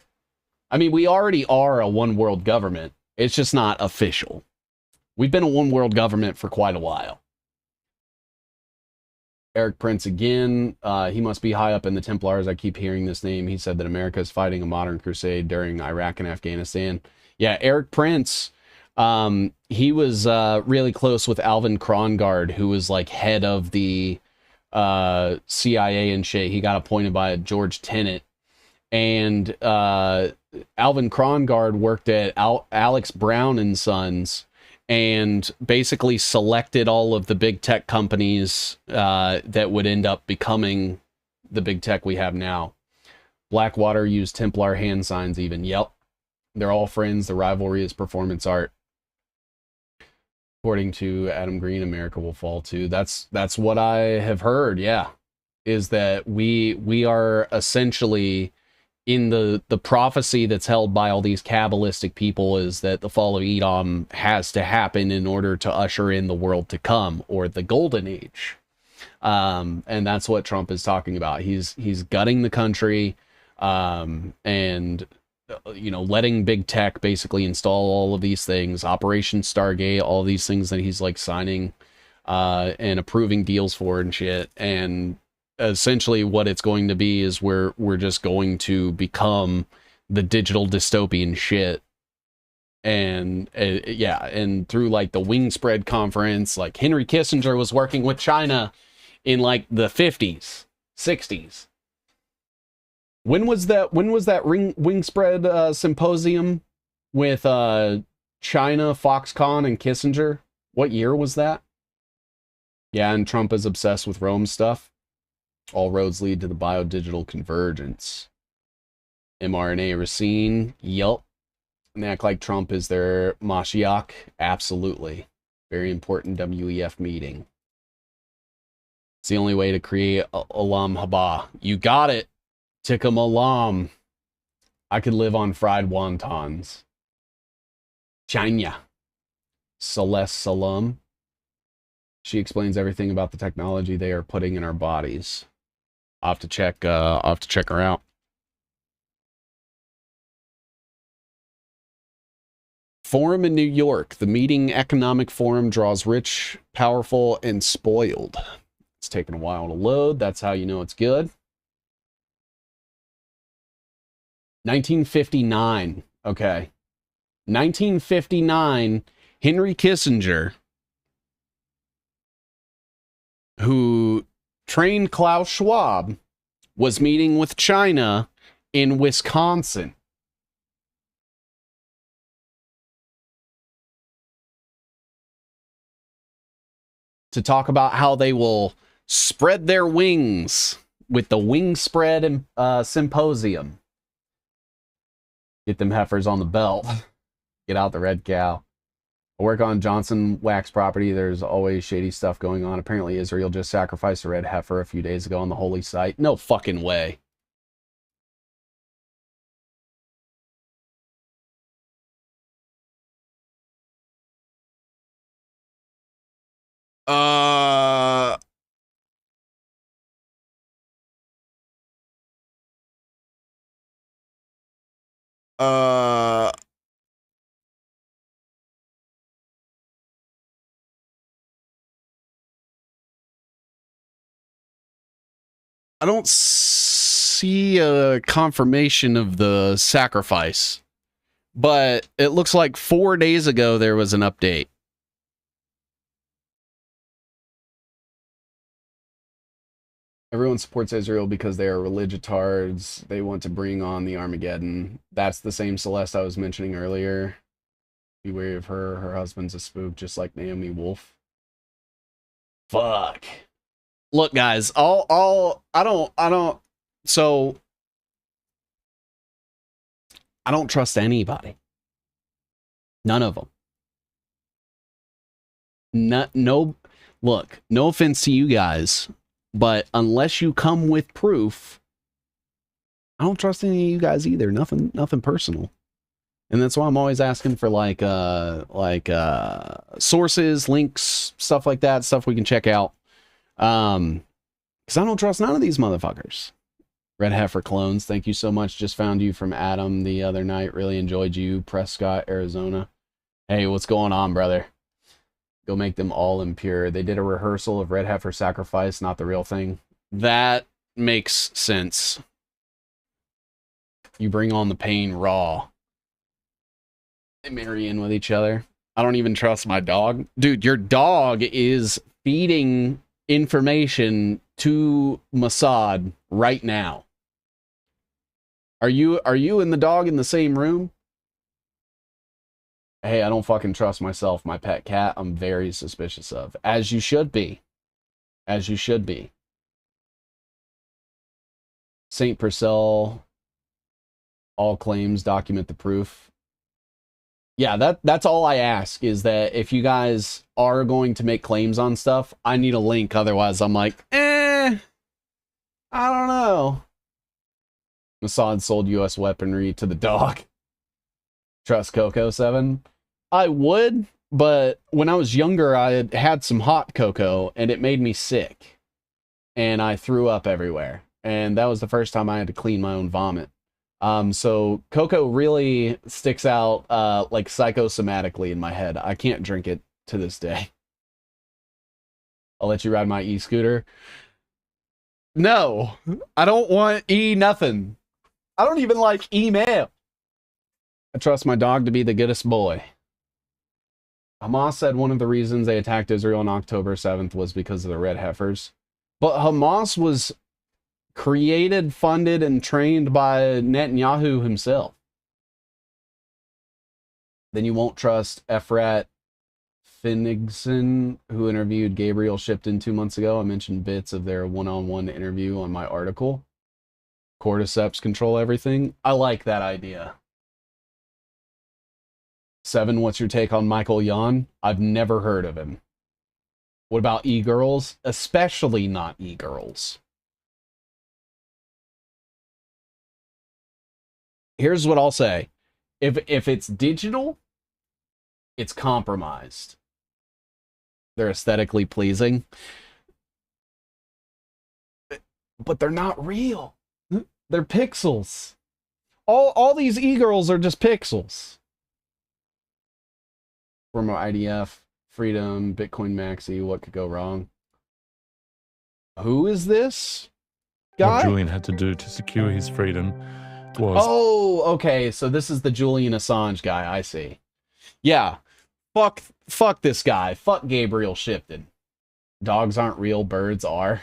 I mean, we already are a one world government. It's just not official. We've been a one world government for quite a while. Eric Prince again. He must be high up in the Templars. I keep hearing this name. He said that America is fighting a modern crusade during Iraq and Afghanistan. Yeah, Eric Prince. He was really close with Alvin Krongard, who was like head of the CIA and shit. He got appointed by George Tenet. And Alvin Krongard worked at Alex Brown and Sons and basically selected all of the big tech companies that would end up becoming the big tech we have now. Blackwater used Templar hand signs even. Yep. They're all friends. The rivalry is performance art. According to Adam Green, America will fall too. That's what I have heard, yeah. Is that we are essentially in the prophecy that's held by all these Kabbalistic people, is that the fall of Edom has to happen in order to usher in the world to come, or the golden age. And that's what Trump is talking about. He's gutting the country, and you know, letting big tech basically install all of these things, Operation Stargate, all these things that he's like signing and approving deals for and shit. And essentially what it's going to be is we're just going to become the digital dystopian shit. And yeah, and through like the Wingspread conference, like Henry Kissinger was working with China in like the 50s, 60s. When was that Wingspread symposium with China, Foxconn, and Kissinger? What year was that? Yeah, and Trump is obsessed with Rome stuff. All roads lead to the biodigital convergence. mRNA Racine, yup. And they act like Trump is their Mashiach. Absolutely. Very important WEF meeting. It's the only way to create Olam Haba. You got it. Tikkum Olam. I could live on fried wontons. China. Celeste Salam. She explains everything about the technology they are putting in our bodies. I'll have to check her out. Forum in New York. The meeting economic forum draws rich, powerful, and spoiled. It's taking a while to load. That's how you know it's good. 1959. Okay. 1959, Henry Kissinger, who trained Klaus Schwab, was meeting with China in Wisconsin. To talk about how they will spread their wings with the Wing Spread Symposium. Get them heifers on the belt. Get out the red cow. I work on Johnson Wax property. There's always shady stuff going on. Apparently Israel just sacrificed a red heifer a few days ago on the holy site. No fucking way. I don't see a confirmation of the sacrifice, but it looks like 4 days ago there was an update. Everyone supports Israel because they are religiotards. They want to bring on the Armageddon. That's the same Celeste I was mentioning earlier. Be wary of her. Her husband's a spook, just like Naomi Wolf. Fuck. Look, guys, I don't trust anybody. None of them. Look, no offense to you guys, but unless you come with proof, I don't trust any of you guys either. Nothing personal. And that's why I'm always asking for sources, links, stuff like that, stuff we can check out. Because I don't trust none of these motherfuckers. Red Heifer Clones, thank you so much. Just found you from Adam the other night. Really enjoyed you. Prescott, Arizona. Hey, what's going on, brother? Go make them all impure. They did a rehearsal of Red Heifer Sacrifice, not the real thing. That makes sense. You bring on the pain raw. They marry in with each other. I don't even trust my dog. Dude, your dog is feeding information to Mossad right now. Are you and the dog in the same room? Hey, I don't fucking trust myself. My pet cat, I'm very suspicious of. As you should be. As you should be. St. Purcell, all claims, document the proof. Yeah, that's all I ask, is that if you guys are going to make claims on stuff, I need a link. Otherwise, I'm like, I don't know. Mossad sold U.S. weaponry to the dog. Trust Coco 7? I would, but when I was younger, I had some hot cocoa, and it made me sick. And I threw up everywhere. And that was the first time I had to clean my own vomit. So cocoa really sticks out like psychosomatically in my head. I can't drink it to this day. I'll let you ride my e-scooter. No, I don't want nothing. I don't even like email. I trust my dog to be the goodest boy. Hamas said one of the reasons they attacked Israel on October 7th was because of the red heifers. But Hamas was created, funded, and trained by Netanyahu himself. Then you won't trust Efrat Finnigson, who interviewed Gabriel Shipton 2 months ago. I mentioned bits of their one-on-one interview on my article. Cordyceps control everything. I like that idea. Seven, what's your take on Michael Yon? I've never heard of him. What about e-girls? Especially not e-girls. Here's what I'll say. If it's digital, it's compromised. They're aesthetically pleasing. But they're not real. They're pixels. All these e-girls are just pixels. Former IDF, Freedom, Bitcoin Maxi, what could go wrong? Who is this guy? What Julian had to do to secure his freedom was... Oh, okay, so this is the Julian Assange guy, I see. Yeah, fuck this guy. Fuck Gabriel Shifted. Dogs aren't real, birds are.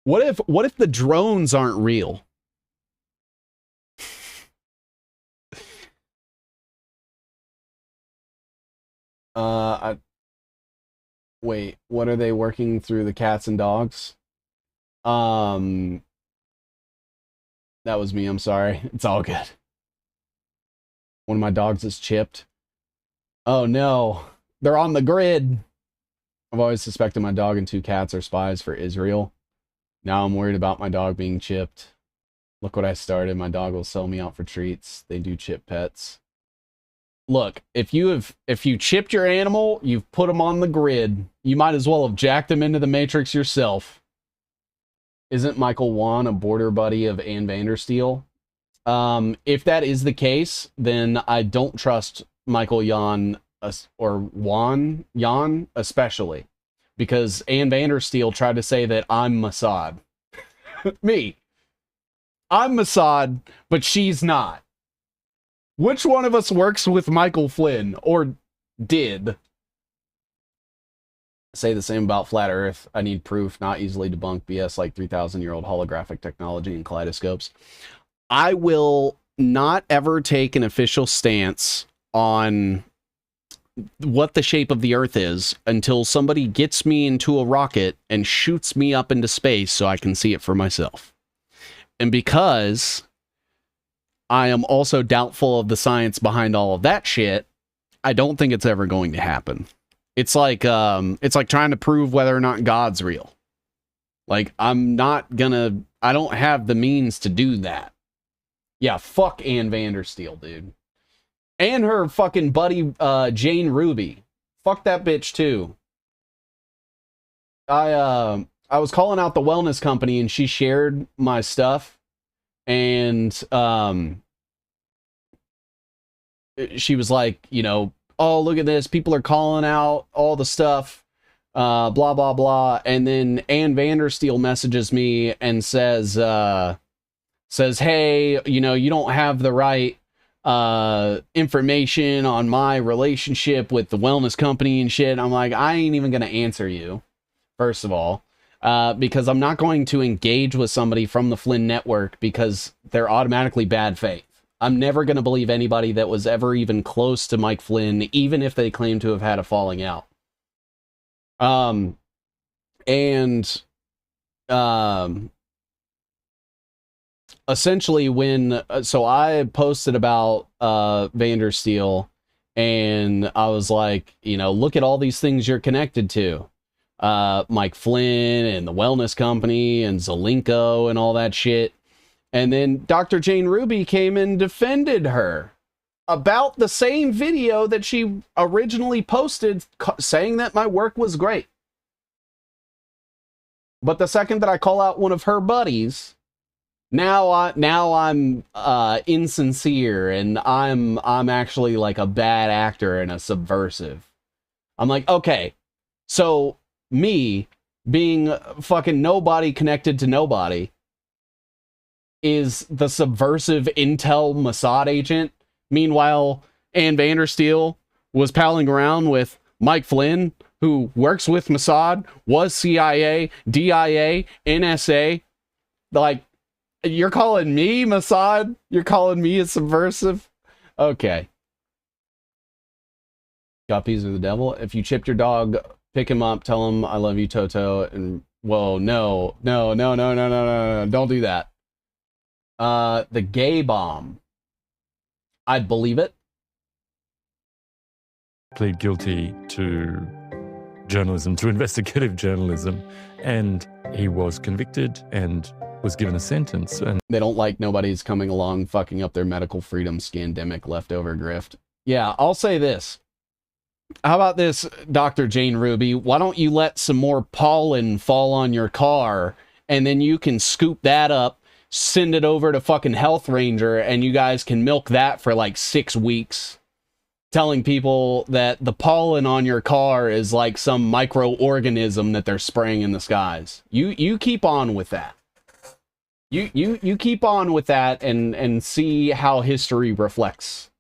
What if the drones aren't real? Wait, what are they working through the cats and dogs? That was me, I'm sorry. It's all good. One of my dogs is chipped. Oh no, they're on the grid. I've always suspected my dog and two cats are spies for Israel. Now I'm worried about my dog being chipped. Look what I started. My dog will sell me out for treats. They do chip pets. Look, if you chipped your animal, you've put them on the grid. You might as well have jacked them into the Matrix yourself. Isn't Michael Wan a border buddy of Ann Vandersteel? If that is the case, then I don't trust Michael Jan or Wan Jan especially, because Ann Vandersteel tried to say that I'm Mossad. Me. I'm Mossad, but she's not. Which one of us works with Michael Flynn, or did? Say the same about Flat Earth. I need proof, not easily debunked BS like 3,000-year-old holographic technology and kaleidoscopes. I will not ever take an official stance on what the shape of the Earth is until somebody gets me into a rocket and shoots me up into space so I can see it for myself. And because I am also doubtful of the science behind all of that shit, I don't think it's ever going to happen. It's like trying to prove whether or not God's real. Like, I don't have the means to do that. Yeah, fuck Ann Vandersteel, dude. And her fucking buddy, Jane Ruby. Fuck that bitch, too. I was calling out the wellness company, and she shared my stuff. And, she was like, you know, oh, look at this. People are calling out all the stuff, blah, blah, blah. And then Ann Vandersteel messages me and says, hey, you know, you don't have the right information on my relationship with the wellness company and shit. I'm like, I ain't even going to answer you, first of all, because I'm not going to engage with somebody from the Flynn network because they're automatically bad faith. I'm never going to believe anybody that was ever even close to Mike Flynn, even if they claim to have had a falling out. Essentially so I posted about Vandersteel, and I was like, you know, look at all these things you're connected to. Mike Flynn and the wellness company and Zelenko and all that shit. And then Dr. Jane Ruby came and defended her about the same video that she originally posted, saying that my work was great. But the second that I call out one of her buddies, now I'm insincere, and I'm actually like a bad actor and a subversive. I'm like, okay, so me being fucking nobody connected to nobody is the subversive intel Mossad agent. Meanwhile, Ann Vandersteel was palling around with Mike Flynn, who works with Mossad, was CIA, DIA, NSA. Like, you're calling me Mossad? You're calling me a subversive? Okay. Guppies are the devil. If you chipped your dog, pick him up, tell him I love you, Toto, and whoa, no, don't do that. The gay bomb. I'd believe it. Plead guilty to journalism, to investigative journalism, and he was convicted and was given a sentence. And They don't like nobody's coming along fucking up their medical freedom scandemic leftover grift. Yeah, I'll say this. How about this, Dr. Jane Ruby? Why don't you let some more pollen fall on your car, and then you can scoop that up, send it over to fucking Health Ranger, and you guys can milk that for like 6 weeks, telling people that the pollen on your car is like some microorganism that they're spraying in the skies. You keep on with that. You keep on with that and see how history reflects.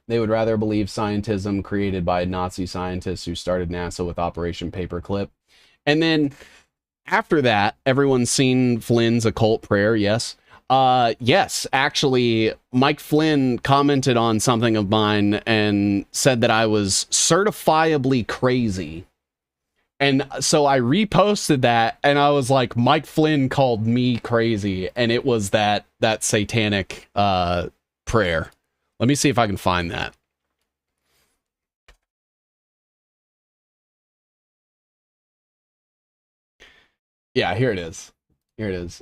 They would rather believe scientism created by Nazi scientists who started NASA with Operation Paperclip. And then after that, everyone's seen Flynn's occult prayer, yes. Yes, actually, Mike Flynn commented on something of mine and said that I was certifiably crazy. And so I reposted that, and I was like, Mike Flynn called me crazy, and it was that satanic prayer. Let me see if I can find that. Yeah, here it is. Here it is.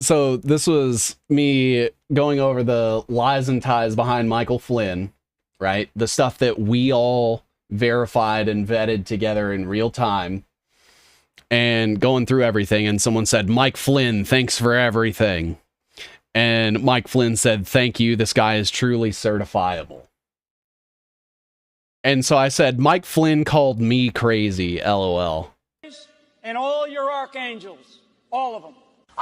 So this was me going over the lies and ties behind Michael Flynn, right? The stuff that we all verified and vetted together in real time, and going through everything. And someone said, Mike Flynn, thanks for everything. And Mike Flynn said, thank you. This guy is truly certifiable. And so I said, Mike Flynn called me crazy, LOL. And all your archangels, all of them.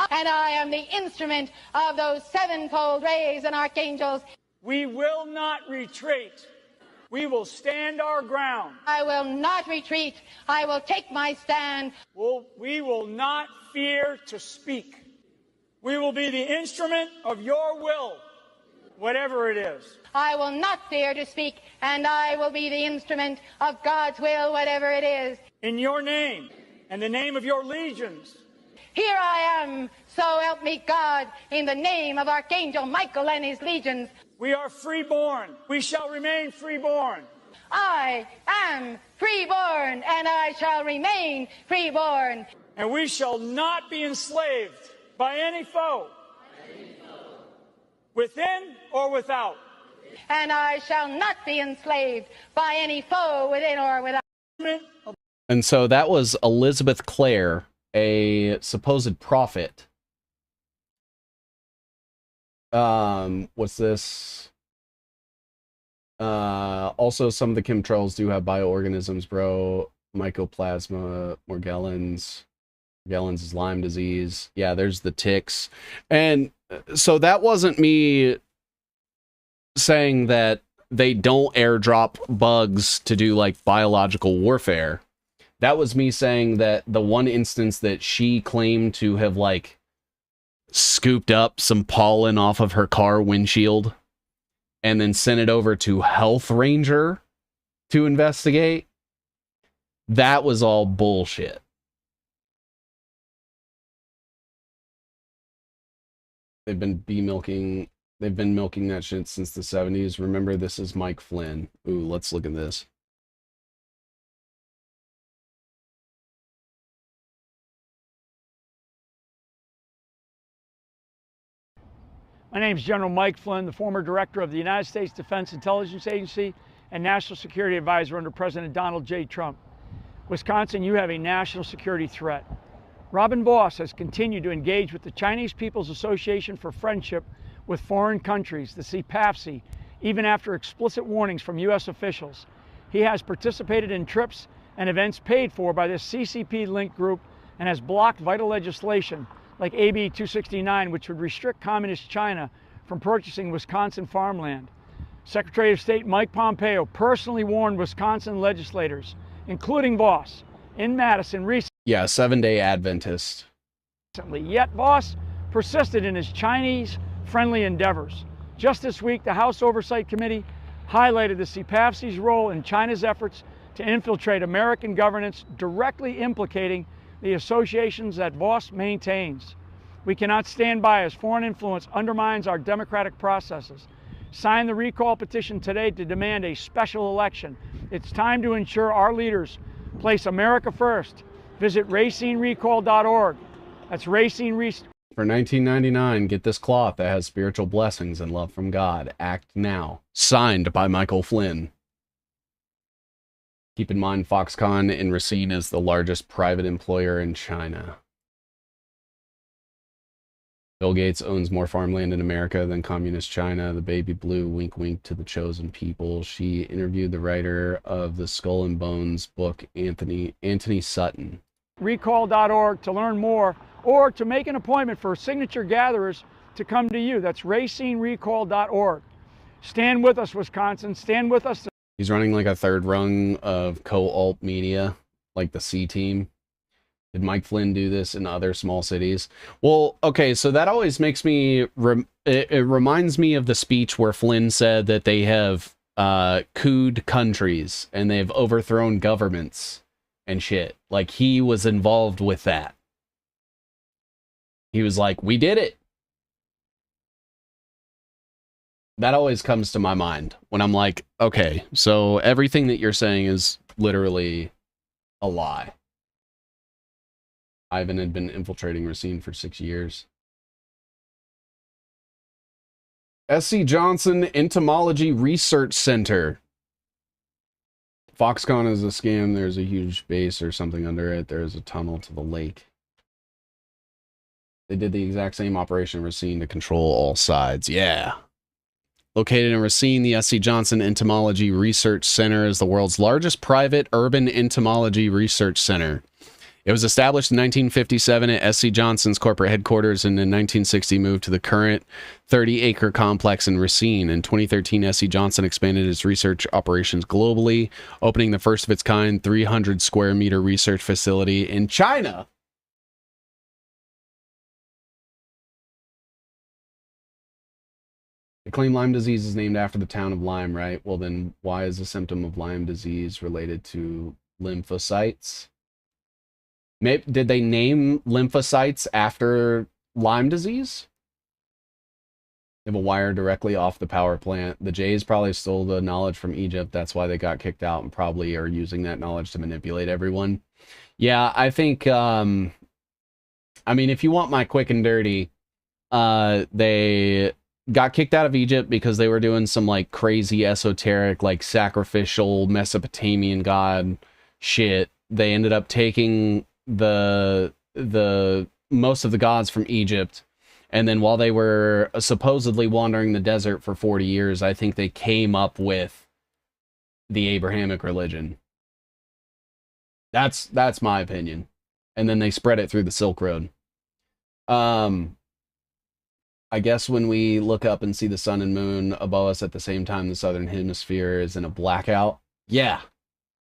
And I am the instrument of those sevenfold rays and archangels. We will not retreat. We will stand our ground. I will not retreat. I will take my stand. We will not fear to speak. We will be the instrument of your will, whatever it is. I will not fear to speak, and I will be the instrument of God's will, whatever it is. In your name and the name of your legions. Here I am, so help me God, in the name of Archangel Michael and his legions. We are freeborn. We shall remain freeborn. I am freeborn, and I shall remain freeborn. And we shall not be enslaved by any foe, within or without. And I shall not be enslaved by any foe, within or without. And so that was Elizabeth Clare, a supposed prophet. What's this? Also, some of the chemtrails do have bioorganisms, bro. Mycoplasma, Morgellons. Morgellons is Lyme disease. Yeah, there's the ticks. And so that wasn't me saying that they don't airdrop bugs to do like biological warfare. That was me saying that the one instance that she claimed to have like scooped up some pollen off of her car windshield and then sent it over to Health Ranger to investigate, that was all bullshit. They've been milking that shit since the 70s. Remember, this is Mike Flynn. Ooh, let's look at this. My name is General Mike Flynn, the former director of the United States Defense Intelligence Agency and National Security Advisor under President Donald J. Trump. Wisconsin, you have a national security threat. Robin Vos has continued to engage with the Chinese People's Association for Friendship with Foreign Countries, the CPAFC, even after explicit warnings from U.S. officials. He has participated in trips and events paid for by this CCP-linked group and has blocked vital legislation like AB 269, which would restrict Communist China from purchasing Wisconsin farmland. Secretary of State Mike Pompeo personally warned Wisconsin legislators, including Vos, in Madison recently. Yeah, Seventh-day Adventist. Yet Vos persisted in his Chinese-friendly endeavors. Just this week, the House Oversight Committee highlighted the CPAFC's role in China's efforts to infiltrate American governance, directly implicating the associations that Vos maintains. We cannot stand by as foreign influence undermines our democratic processes. Sign the recall petition today to demand a special election. It's time to ensure our leaders place America first. Visit racinerecall.org. That's Racine For $19.99, get this cloth that has spiritual blessings and love from God. Act now. Signed by Michael Flynn. Keep in mind, Foxconn in Racine is the largest private employer in China. Bill Gates owns more farmland in America than communist China. The baby blue, wink wink to the chosen people. She interviewed the writer of the Skull and Bones book, Anthony Sutton. Recall.org to learn more or to make an appointment for signature gatherers to come to you. That's racinerecall.org. Stand with us, Wisconsin. Stand with us. He's running like a third rung of co-alt media, like the C team. Did Mike Flynn do this in other small cities? Well, okay, so that always makes me... it reminds me of the speech where Flynn said that they have couped countries and they've overthrown governments and shit. Like, he was involved with that. He was like, we did it. That always comes to my mind when I'm like, okay, so everything that you're saying is literally a lie. Ivan had been infiltrating Racine for 6 years. S.C. Johnson Entomology Research Center. Foxconn is a scam. There's a huge base or something under it. There's a tunnel to the lake. They did the exact same operation in Racine to control all sides. Yeah. Located in Racine, the S.C. Johnson Entomology Research Center is the world's largest private urban entomology research center. It was established in 1957 at S.C. Johnson's corporate headquarters and in 1960 moved to the current 30-acre complex in Racine. In 2013, S.C. Johnson expanded its research operations globally, opening the first of its kind 300-square-meter research facility in China. They claim Lyme disease is named after the town of Lyme, right? Well, then why is the symptom of Lyme disease related to lymphocytes? Maybe, did they name lymphocytes after Lyme disease? They have a wire directly off the power plant. The Jays probably stole the knowledge from Egypt. That's why they got kicked out and probably are using that knowledge to manipulate everyone. Yeah, I think, I mean, if you want my quick and dirty, they got kicked out of Egypt because they were doing some like crazy esoteric, like sacrificial Mesopotamian god shit. They ended up taking the most of the gods from Egypt, and then while they were supposedly wandering the desert for 40 years, I think they came up with the Abrahamic religion. That's my opinion. And then they spread it through the Silk Road. I guess when we look up and see the sun and moon above us at the same time, the southern hemisphere is in a blackout. Yeah,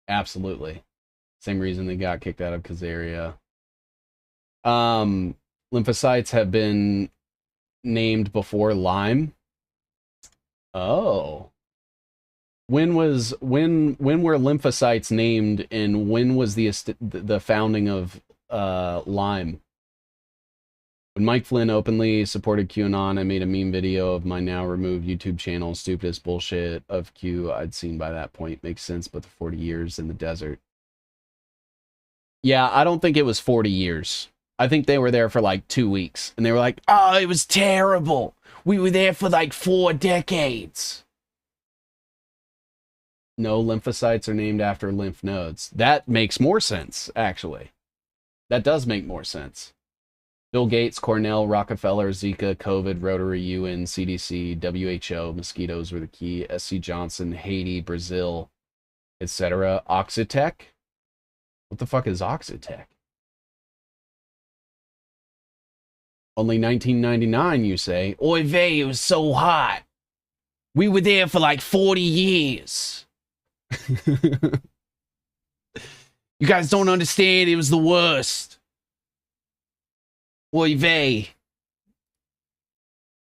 absolutely. Same reason they got kicked out of Khazaria. Lymphocytes have been named before Lyme. Oh. When were lymphocytes named, and when was the founding of Lyme? When Mike Flynn openly supported QAnon, I made a meme video of my now removed YouTube channel. Stupidest bullshit of Q I'd seen by that point. Makes sense, but the 40 years in the desert. Yeah, I don't think it was 40 years. I think they were there for like 2 weeks. And they were like, oh, it was terrible. We were there for like 4 decades. No, lymphocytes are named after lymph nodes. That makes more sense, actually. That does make more sense. Bill Gates, Cornell, Rockefeller, Zika, COVID, Rotary, UN, CDC, WHO, mosquitoes were the key. SC Johnson, Haiti, Brazil, etc. Oxitec? What the fuck is Oxitec? Only 1999, you say? Oy vey, it was so hot. We were there for like 40 years. You guys don't understand, it was the worst. Oy vey.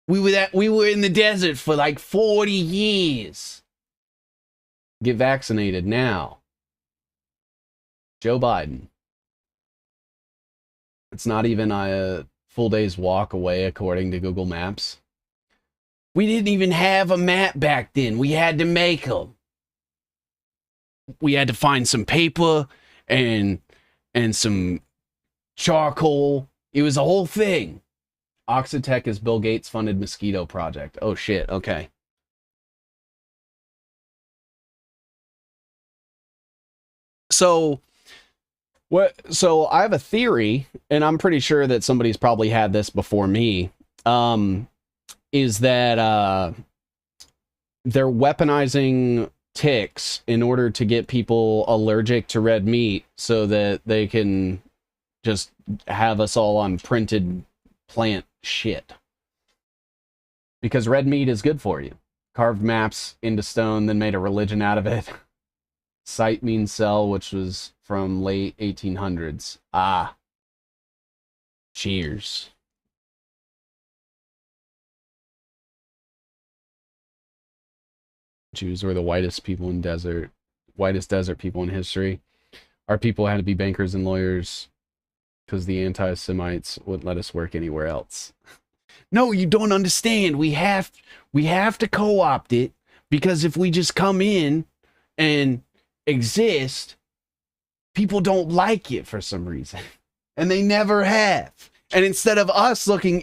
We were in the desert for like 40 years. Get vaccinated now. Joe Biden. It's not even full day's walk away according to Google Maps. We didn't even have a map back then. We had to make them. We had to find some paper and some charcoal. It was a whole thing. Oxitec is Bill Gates funded mosquito project. Oh shit, okay. So I have a theory, and I'm pretty sure that somebody's probably had this before me. Is that they're weaponizing ticks in order to get people allergic to red meat so that they can just have us all on printed plant shit. Because red meat is good for you. Carved maps into stone, then made a religion out of it. Sight means cell, which was from late 1800s. Ah. Cheers. Jews were the whitest desert people in history. Our people had to be bankers and lawyers because the anti-Semites wouldn't let us work anywhere else. No, you don't understand. We have to co-opt it, because if we just come in and exist, people don't like it for some reason. And they never have. And instead of us looking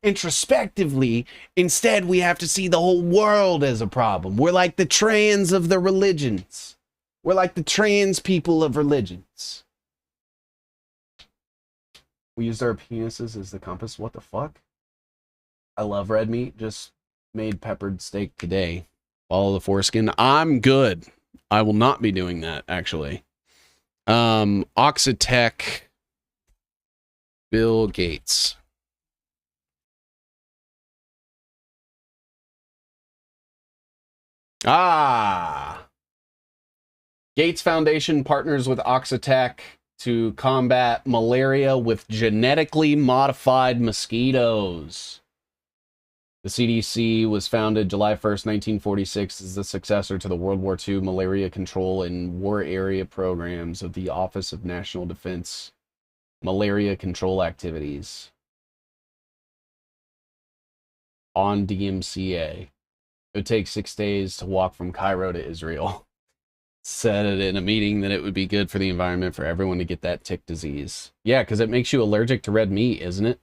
introspectively, instead we have to see the whole world as a problem. We're like the trans of the religions. We're like the trans people of religions. We used our penises as the compass. What the fuck? I love red meat. Just made peppered steak today. Follow the foreskin. I'm good. I will not be doing that, actually. Oxitec. Bill Gates. Gates Foundation partners with Oxitec to combat malaria with genetically modified mosquitoes. The CDC was founded July 1st, 1946 as the successor to the World War II malaria control and war area programs of the Office of National Defense malaria control activities on DMCA. It would take 6 days to walk from Cairo to Israel. Said it in a meeting that it would be good for the environment for everyone to get that tick disease. Yeah, because it makes you allergic to red meat, isn't it?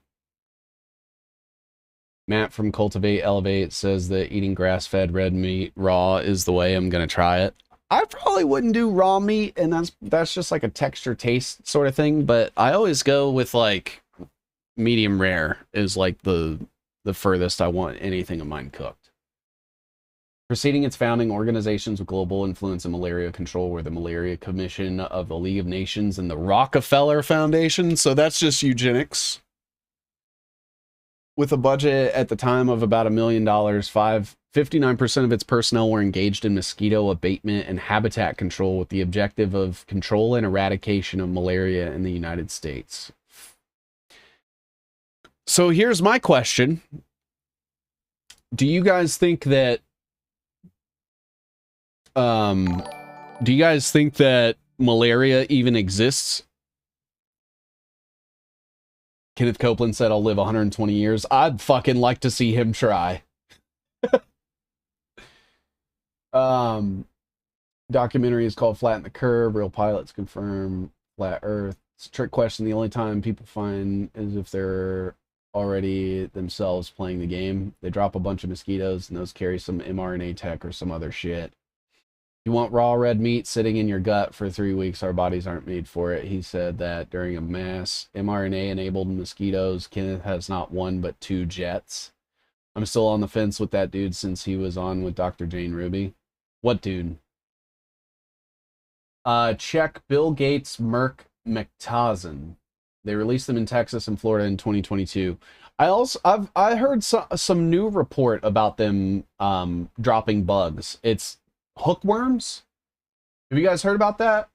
Matt from Cultivate Elevate says that eating grass-fed red meat raw is the way. I'm going to try it. I probably wouldn't do raw meat, and that's just like a texture taste sort of thing, but I always go with like medium rare is like the furthest I want anything of mine cooked. Preceding its founding, organizations with global influence in malaria control were the Malaria Commission of the League of Nations and the Rockefeller Foundation, so that's just eugenics. With a budget at the time of about $1 million, 59% of its personnel were engaged in mosquito abatement and habitat control with the objective of control and eradication of malaria in the United States. So here's my question. Do you guys think that malaria even exists? Kenneth Copeland said, I'll live 120 years. I'd fucking like to see him try. Documentary is called Flatten the Curve. Real pilots confirm flat Earth. It's a trick question. The only time people find is if they're already themselves playing the game. They drop a bunch of mosquitoes and those carry some mRNA tech or some other shit. You want raw red meat sitting in your gut for 3 weeks. Our bodies aren't made for it. He said that during a mass mRNA-enabled mosquitoes, Kenneth has not one but 2 jets. I'm still on the fence with that dude since he was on with Dr. Jane Ruby. What dude? Check Bill Gates, Merck, McTazen. They released them in Texas and Florida in 2022. I heard some new report about them dropping bugs. It's hookworms. Have you guys heard about that?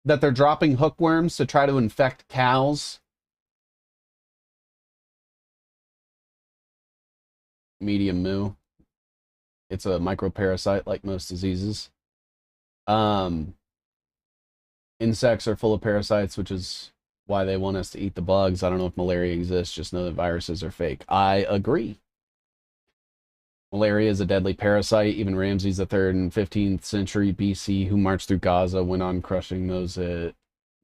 That they're dropping hookworms to try to infect cows. Medium moo. It's a microparasite like most diseases. Insects are full of parasites, which is why they want us to eat the bugs. I don't know if malaria exists, just know that viruses are fake. I agree. Malaria is a deadly parasite. Even Ramses III in 15th century BC, who marched through Gaza, went on crushing those at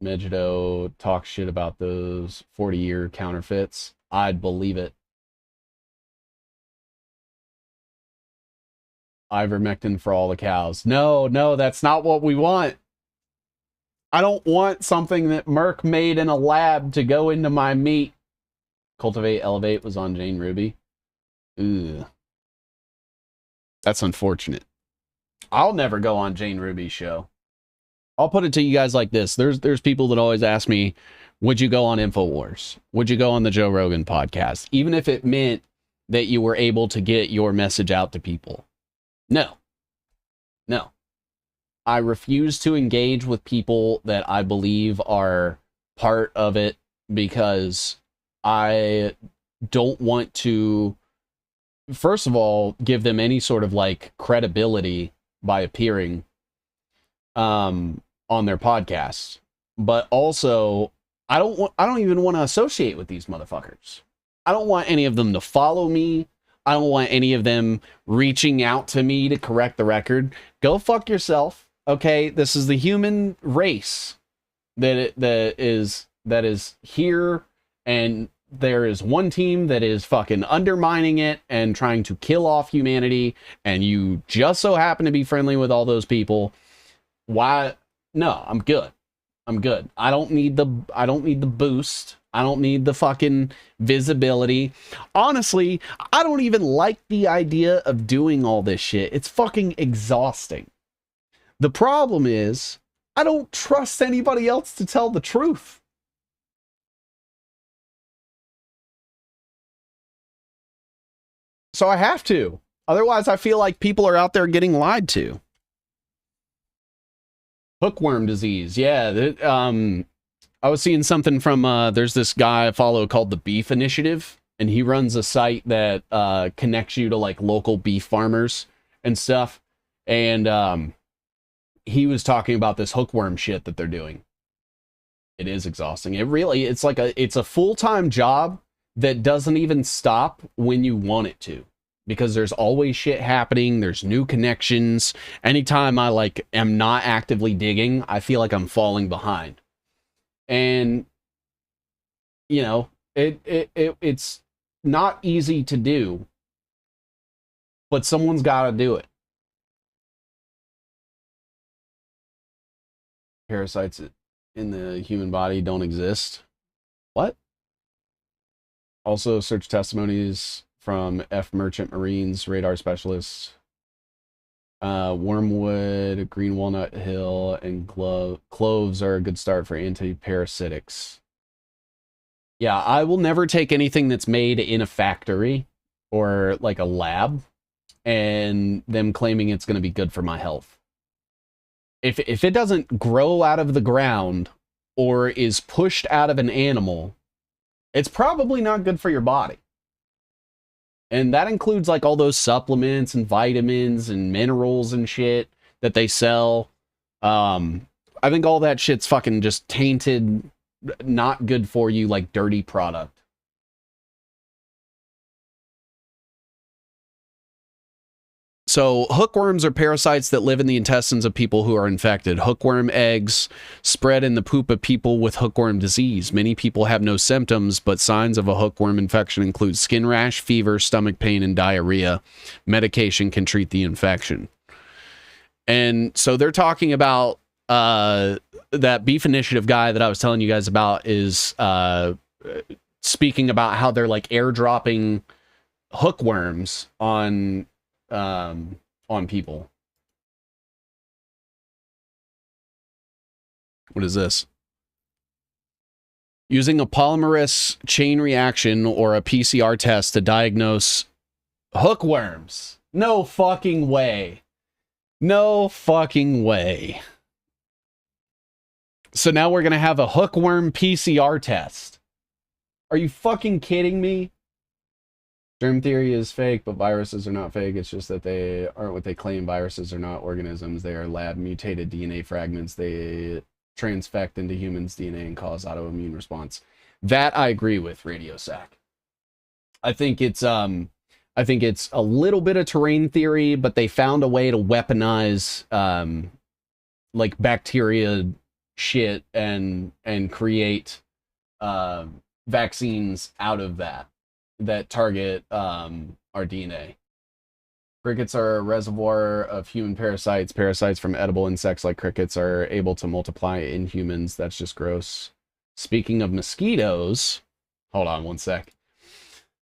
Megiddo, talk shit about those 40-year counterfeits. I'd believe it. Ivermectin for all the cows. No, that's not what we want. I don't want something that Merck made in a lab to go into my meat. Cultivate, Elevate was on Jane Ruby. Ugh. That's unfortunate. I'll never go on Jane Ruby's show. I'll put it to you guys like this. There's people that always ask me, would you go on InfoWars? Would you go on the Joe Rogan podcast? Even if it meant that you were able to get your message out to people. No. I refuse to engage with people that I believe are part of it because I don't want to, first of all, give them any sort of like credibility by appearing on their podcast. But also, I don't even want to associate with these motherfuckers. I don't want any of them to follow me. I don't want any of them reaching out to me to correct the record. Go fuck yourself. Okay, this is the human race that is here, and there is one team that is fucking undermining it and trying to kill off humanity, and you just so happen to be friendly with all those people. Why? No, I'm good. I don't need the boost. I don't need the fucking visibility. Honestly, I don't even like the idea of doing all this shit. It's fucking exhausting. The problem is, I don't trust anybody else to tell the truth. So I have to. Otherwise, I feel like people are out there getting lied to. Hookworm disease. Yeah. I was seeing something from, there's this guy I follow called the Beef Initiative, and he runs a site that connects you to like local beef farmers and stuff. And he was talking about this hookworm shit that they're doing. It is exhausting. It's like it's a full-time job that doesn't even stop when you want it to, because there's always shit happening. There's new connections. Anytime I like am not actively digging, I feel like I'm falling behind. And you know, it's not easy to do, but someone's got to do it. Parasites in the human body don't exist. What? Also, search testimonies from F. Merchant Marines, radar specialists, wormwood, green walnut hill, and cloves are a good start for anti-parasitics. Yeah, I will never take anything that's made in a factory or like a lab and them claiming it's going to be good for my health. If it doesn't grow out of the ground or is pushed out of an animal, it's probably not good for your body. And that includes like all those supplements and vitamins and minerals and shit that they sell. I think all that shit's fucking just tainted, not good for you, like dirty product. So hookworms are parasites that live in the intestines of people who are infected. Hookworm eggs spread in the poop of people with hookworm disease. Many people have no symptoms, but signs of a hookworm infection include skin rash, fever, stomach pain, and diarrhea. Medication can treat the infection. And so they're talking about that Beef Initiative guy that I was telling you guys about is speaking about how they're like airdropping hookworms on people. What is this? Using a polymerase chain reaction or a PCR test to diagnose hookworms. No fucking way. No fucking way. So now we're going to have a hookworm PCR test. Are you fucking kidding me? Germ theory is fake, but viruses are not fake. It's just that they aren't what they claim. Viruses are not organisms. They are lab mutated DNA fragments. They transfect into humans' DNA and cause autoimmune response. That I agree with, Radio Sack. I think it's a little bit of terrain theory, but they found a way to weaponize like bacteria shit and create vaccines out of that target our DNA. Crickets are a reservoir of human parasites. Parasites from edible insects like crickets are able to multiply in humans. That's just gross. Speaking of mosquitoes, hold on one sec.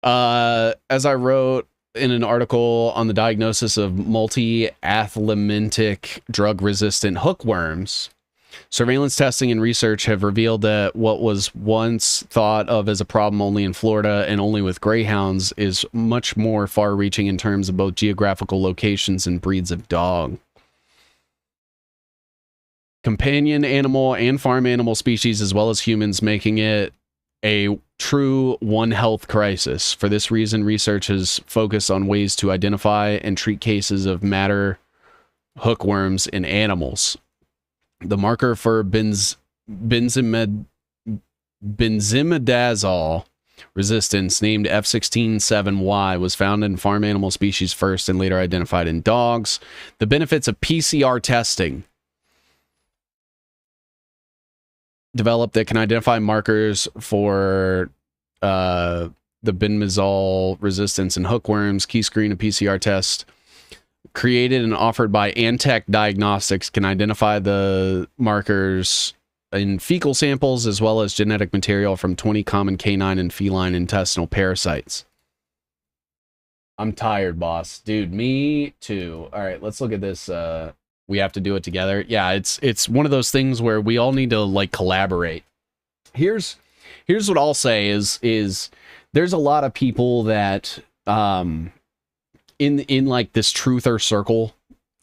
As I wrote in an article on the diagnosis of multi-athlemintic drug-resistant hookworms, surveillance testing and research have revealed that what was once thought of as a problem only in Florida and only with greyhounds is much more far-reaching in terms of both geographical locations and breeds of dog. Companion animal and farm animal species, as well as humans, making it a true One Health crisis. For this reason, research has focused on ways to identify and treat cases of madder hookworms in animals. The marker for benzimidazole resistance, named F167Y, was found in farm animal species first and later identified in dogs. The benefits of PCR testing developed that can identify markers for the benzimidazole resistance in hookworms. Key screen of PCR test created and offered by Antech Diagnostics can identify the markers in fecal samples as well as genetic material from 20 common canine and feline intestinal parasites. I'm tired, boss. Dude, me too. All right, let's look at this. We have to do it together. Yeah, it's one of those things where we all need to like collaborate. Here's what I'll say is there's a lot of people that in like this truther circle,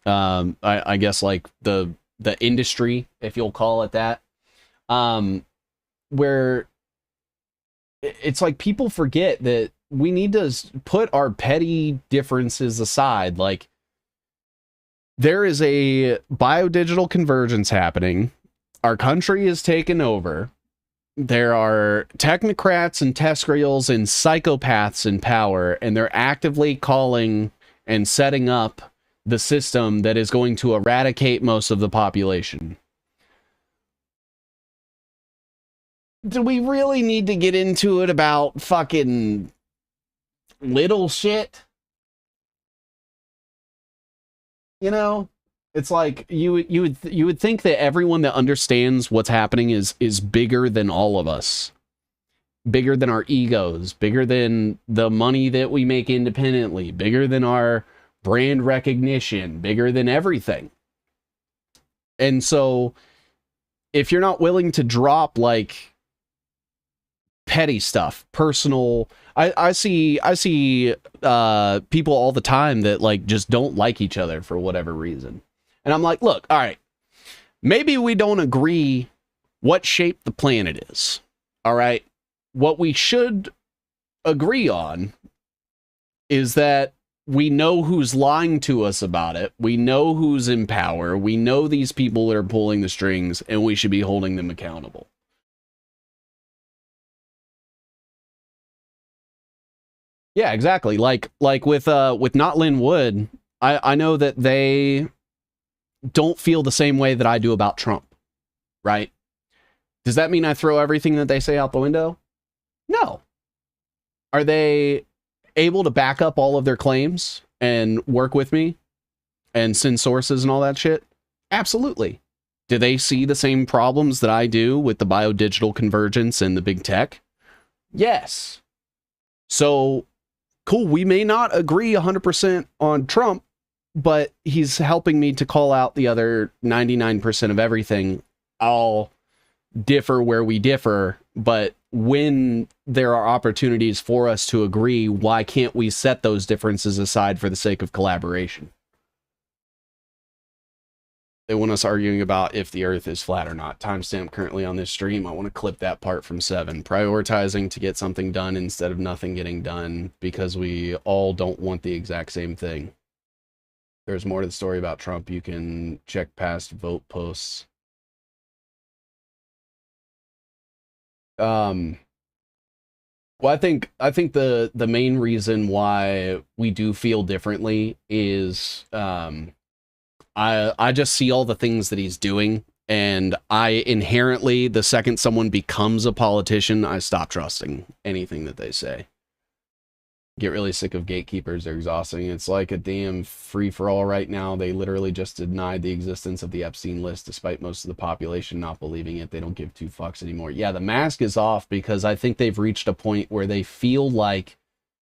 I guess like the industry, if you'll call it that, where it's like people forget that we need to put our petty differences aside. Like, there is a biodigital convergence happening. Our country is taken over. There are technocrats and tescrials and psychopaths in power, and they're actively calling and setting up the system that is going to eradicate most of the population. Do we really need to get into it about fucking little shit? You know, it's like you would think that everyone that understands what's happening is bigger than all of us, bigger than our egos, bigger than the money that we make independently, bigger than our brand recognition, bigger than everything. And so, if you're not willing to drop like petty stuff, personal. I see people all the time that like just don't like each other for whatever reason. And I'm like, look, all right, maybe we don't agree what shape the planet is. All right. What we should agree on is that we know who's lying to us about it. We know who's in power. We know these people that are pulling the strings, and we should be holding them accountable. Yeah, exactly. Like with Not Lynn Wood, I know that they don't feel the same way that I do about Trump, right? Does that mean I throw everything that they say out the window? No. Are they able to back up all of their claims and work with me and send sources and all that shit? Absolutely. Do they see the same problems that I do with the biodigital convergence and the big tech? Yes. So, cool, we may not agree 100% on Trump, but he's helping me to call out the other 99% of everything. I'll differ where we differ, but when there are opportunities for us to agree, why can't we set those differences aside for the sake of collaboration? They want us arguing about if the earth is flat or not. Timestamp currently on this stream. I want to clip that part from 7. Prioritizing to get something done instead of nothing getting done because we all don't want the exact same thing. There's more to the story about Trump. You can check past vote posts. Well, I think the main reason why we do feel differently is I just see all the things that he's doing, and I inherently, the second someone becomes a politician, I stop trusting anything that they say. Get really sick of gatekeepers. They're exhausting. It's like a damn free-for-all right now. They literally just denied the existence of the Epstein list, despite most of the population not believing it. They don't give two fucks anymore. Yeah, the mask is off because I think they've reached a point where they feel like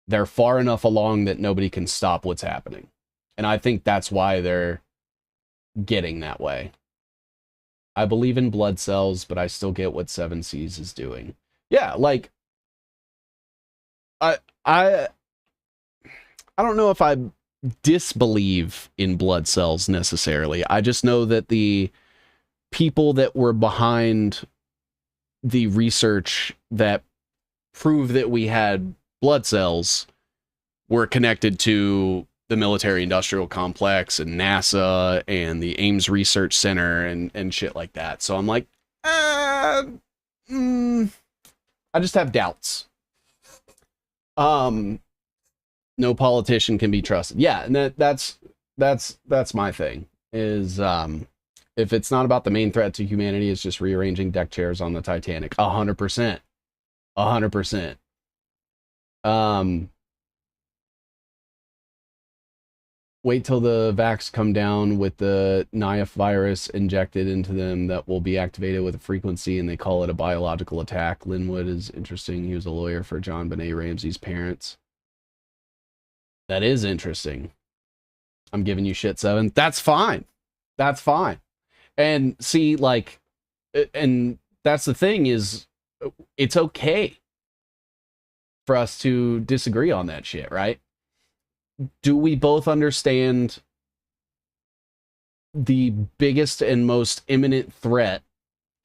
they're far enough along that nobody can stop what's happening. And I think that's why they're getting that way. I believe in blood cells, but I still get what 7 Seas is doing. Yeah, like I don't know if I disbelieve in blood cells necessarily. I just know that the people that were behind the research that proved that we had blood cells were connected to the military industrial complex and NASA and the Ames Research Center and shit like that. So I'm like, I just have doubts. No politician can be trusted. Yeah, and that's my thing. Is if it's not about the main threat to humanity, it's just rearranging deck chairs on the Titanic. 100%. 100%. Wait till the vax come down with the NIF virus injected into them that will be activated with a frequency, and they call it a biological attack. Linwood is interesting. He was a lawyer for John Benet Ramsey's parents. That is interesting. I'm giving you shit, 7. That's fine. That's fine. And see, like, and that's the thing is, it's okay for us to disagree on that shit, right? Do we both understand the biggest and most imminent threat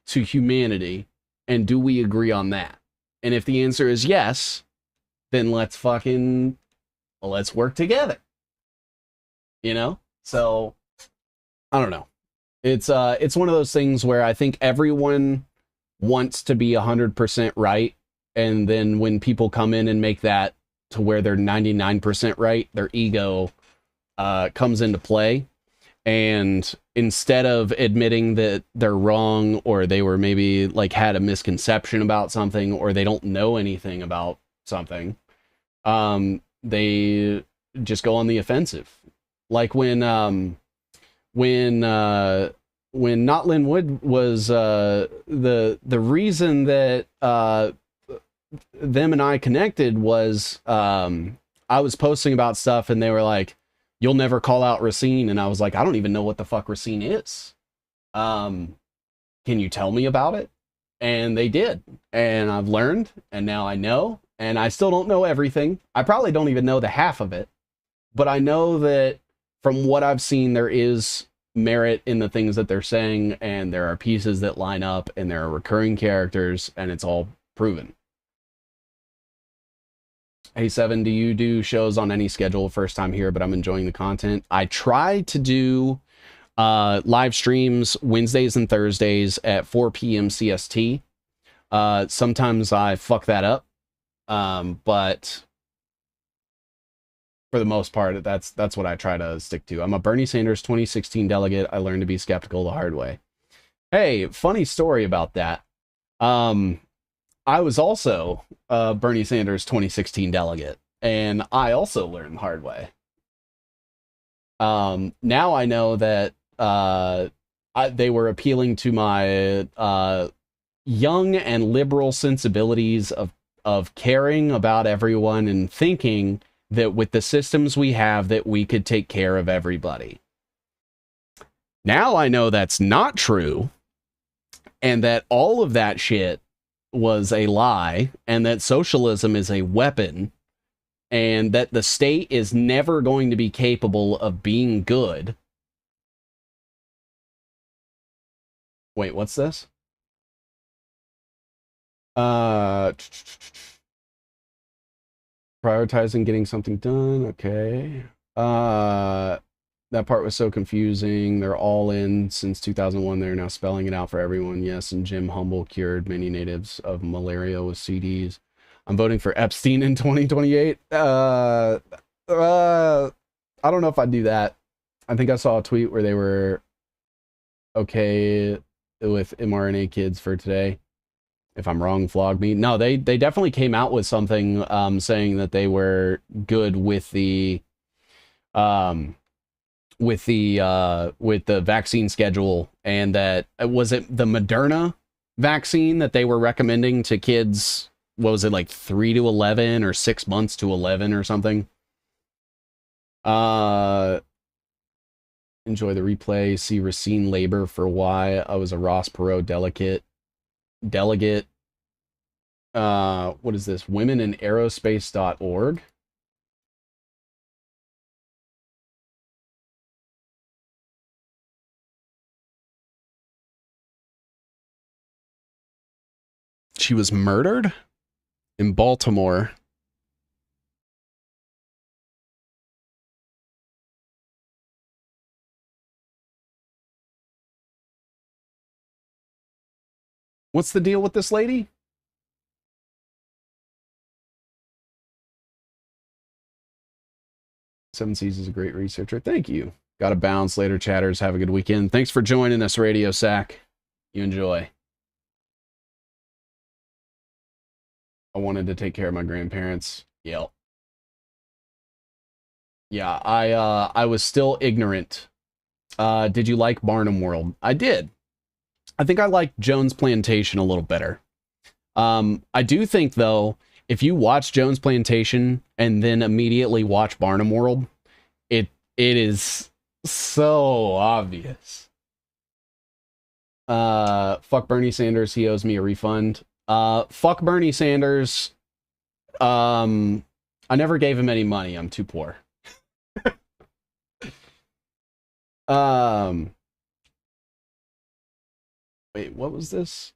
to humanity? And do we agree on that? And if the answer is yes, then let's work together. You know? So I don't know. It's one of those things where I think everyone wants to be 100% right, and then when people come in and make that to where they're 99% right, their ego comes into play. And instead of admitting that they're wrong, or they were maybe like had a misconception about something, or they don't know anything about something, they just go on the offensive. Like when Not Linwood was the reason that them and I connected was I was posting about stuff and they were like, "You'll never call out Racine," and I was like, "I don't even know what the fuck Racine is. Can you tell me about it?" And they did, and I've learned, and now I know, and I still don't know everything. I probably don't even know the half of it, but I know that from what I've seen, there is merit in the things that they're saying, and there are pieces that line up, and there are recurring characters, and it's all proven. Hey, 7, do you do shows on any schedule? First time here, but I'm enjoying the content. I try to do live streams Wednesdays and Thursdays at 4 p.m. CST. Sometimes I fuck that up, but for the most part, that's what I try to stick to. I'm a Bernie Sanders 2016 delegate. I learned to be skeptical the hard way. Hey, funny story about that. I was also a Bernie Sanders 2016 delegate, and I also learned the hard way. Now I know that they were appealing to my young and liberal sensibilities of caring about everyone and thinking that with the systems we have that we could take care of everybody. Now I know that's not true, and that all of that shit was a lie, and that socialism is a weapon, and that the state is never going to be capable of being good. Wait, what's this? Prioritizing getting something done. Okay. That That part was so confusing. They're all in since 2001. They're now spelling it out for everyone. Yes, and Jim Humble cured many natives of malaria with CDs. I'm voting for Epstein in 2028. I don't know if I'd do that. I think I saw a tweet where they were okay with mRNA kids for today. If I'm wrong, flog me. No, they definitely came out with something saying that they were good with the vaccine schedule, and that was it the Moderna vaccine that they were recommending to kids. What was it, like 3 to 11 or 6 months to 11 or something? Enjoy the replay. See Racine labor for why I was a Ross Perot delegate. What is this? Womeninaerospace.org. She was murdered in Baltimore. What's the deal with this lady? Seven Seas is a great researcher. Thank you. Got to bounce later, chatters. Have a good weekend. Thanks for joining us, Radio Sack. You enjoy. I wanted to take care of my grandparents. Yep. Yeah, I was still ignorant. Did you like Barnum World? I did. I think I liked Jones Plantation a little better. I do think, though, if you watch Jones Plantation and then immediately watch Barnum World, it is so obvious. Fuck Bernie Sanders, he owes me a refund. Fuck Bernie Sanders. I never gave him any money. I'm too poor. Wait, what was this?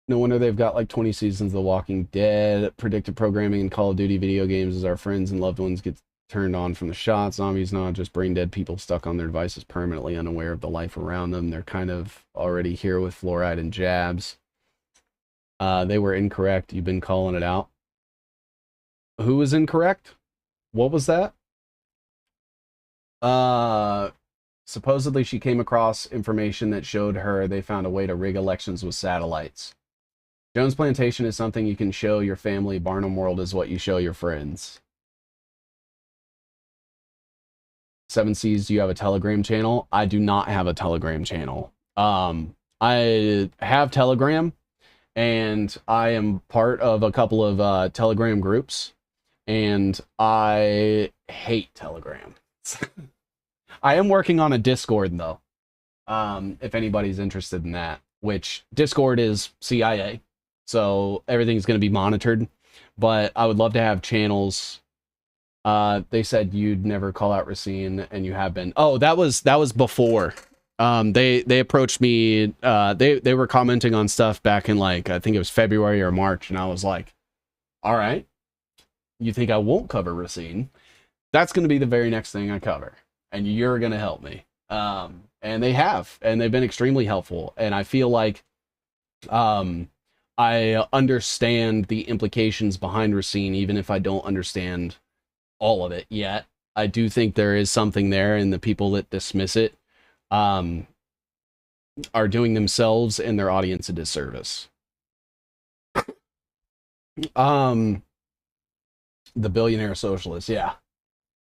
No wonder they've got like 20 seasons of The Walking Dead. Predictive programming in Call of Duty video games as our friends and loved ones get turned on from the shots. Zombies, not just brain dead people stuck on their devices permanently unaware of the life around them. They're kind of already here with fluoride and jabs. They were incorrect. You've been calling it out. Who was incorrect? What was that? Supposedly she came across information that showed her they found a way to rig elections with satellites. Jones Plantation is something you can show your family. Barnum World is what you show your friends. Seven Seas, do you have a Telegram channel? I do not have a Telegram channel. I have Telegram, and I am part of a couple of Telegram groups, and I hate Telegram. I am working on a Discord, though, if anybody's interested in that, which Discord is CIA, so everything's going to be monitored, but I would love to have channels. They said you'd never call out Racine, and you have been. Oh, that was before. They approached me. They were commenting on stuff back in, like, I think it was February or March, and I was like, all right, you think I won't cover Racine? That's going to be the very next thing I cover, and you're going to help me. And they have, and they've been extremely helpful, and I feel like I understand the implications behind Racine, even if I don't understand all of it yet. I do think there is something there, and the people that dismiss it are doing themselves and their audience a disservice. The billionaire socialist, yeah.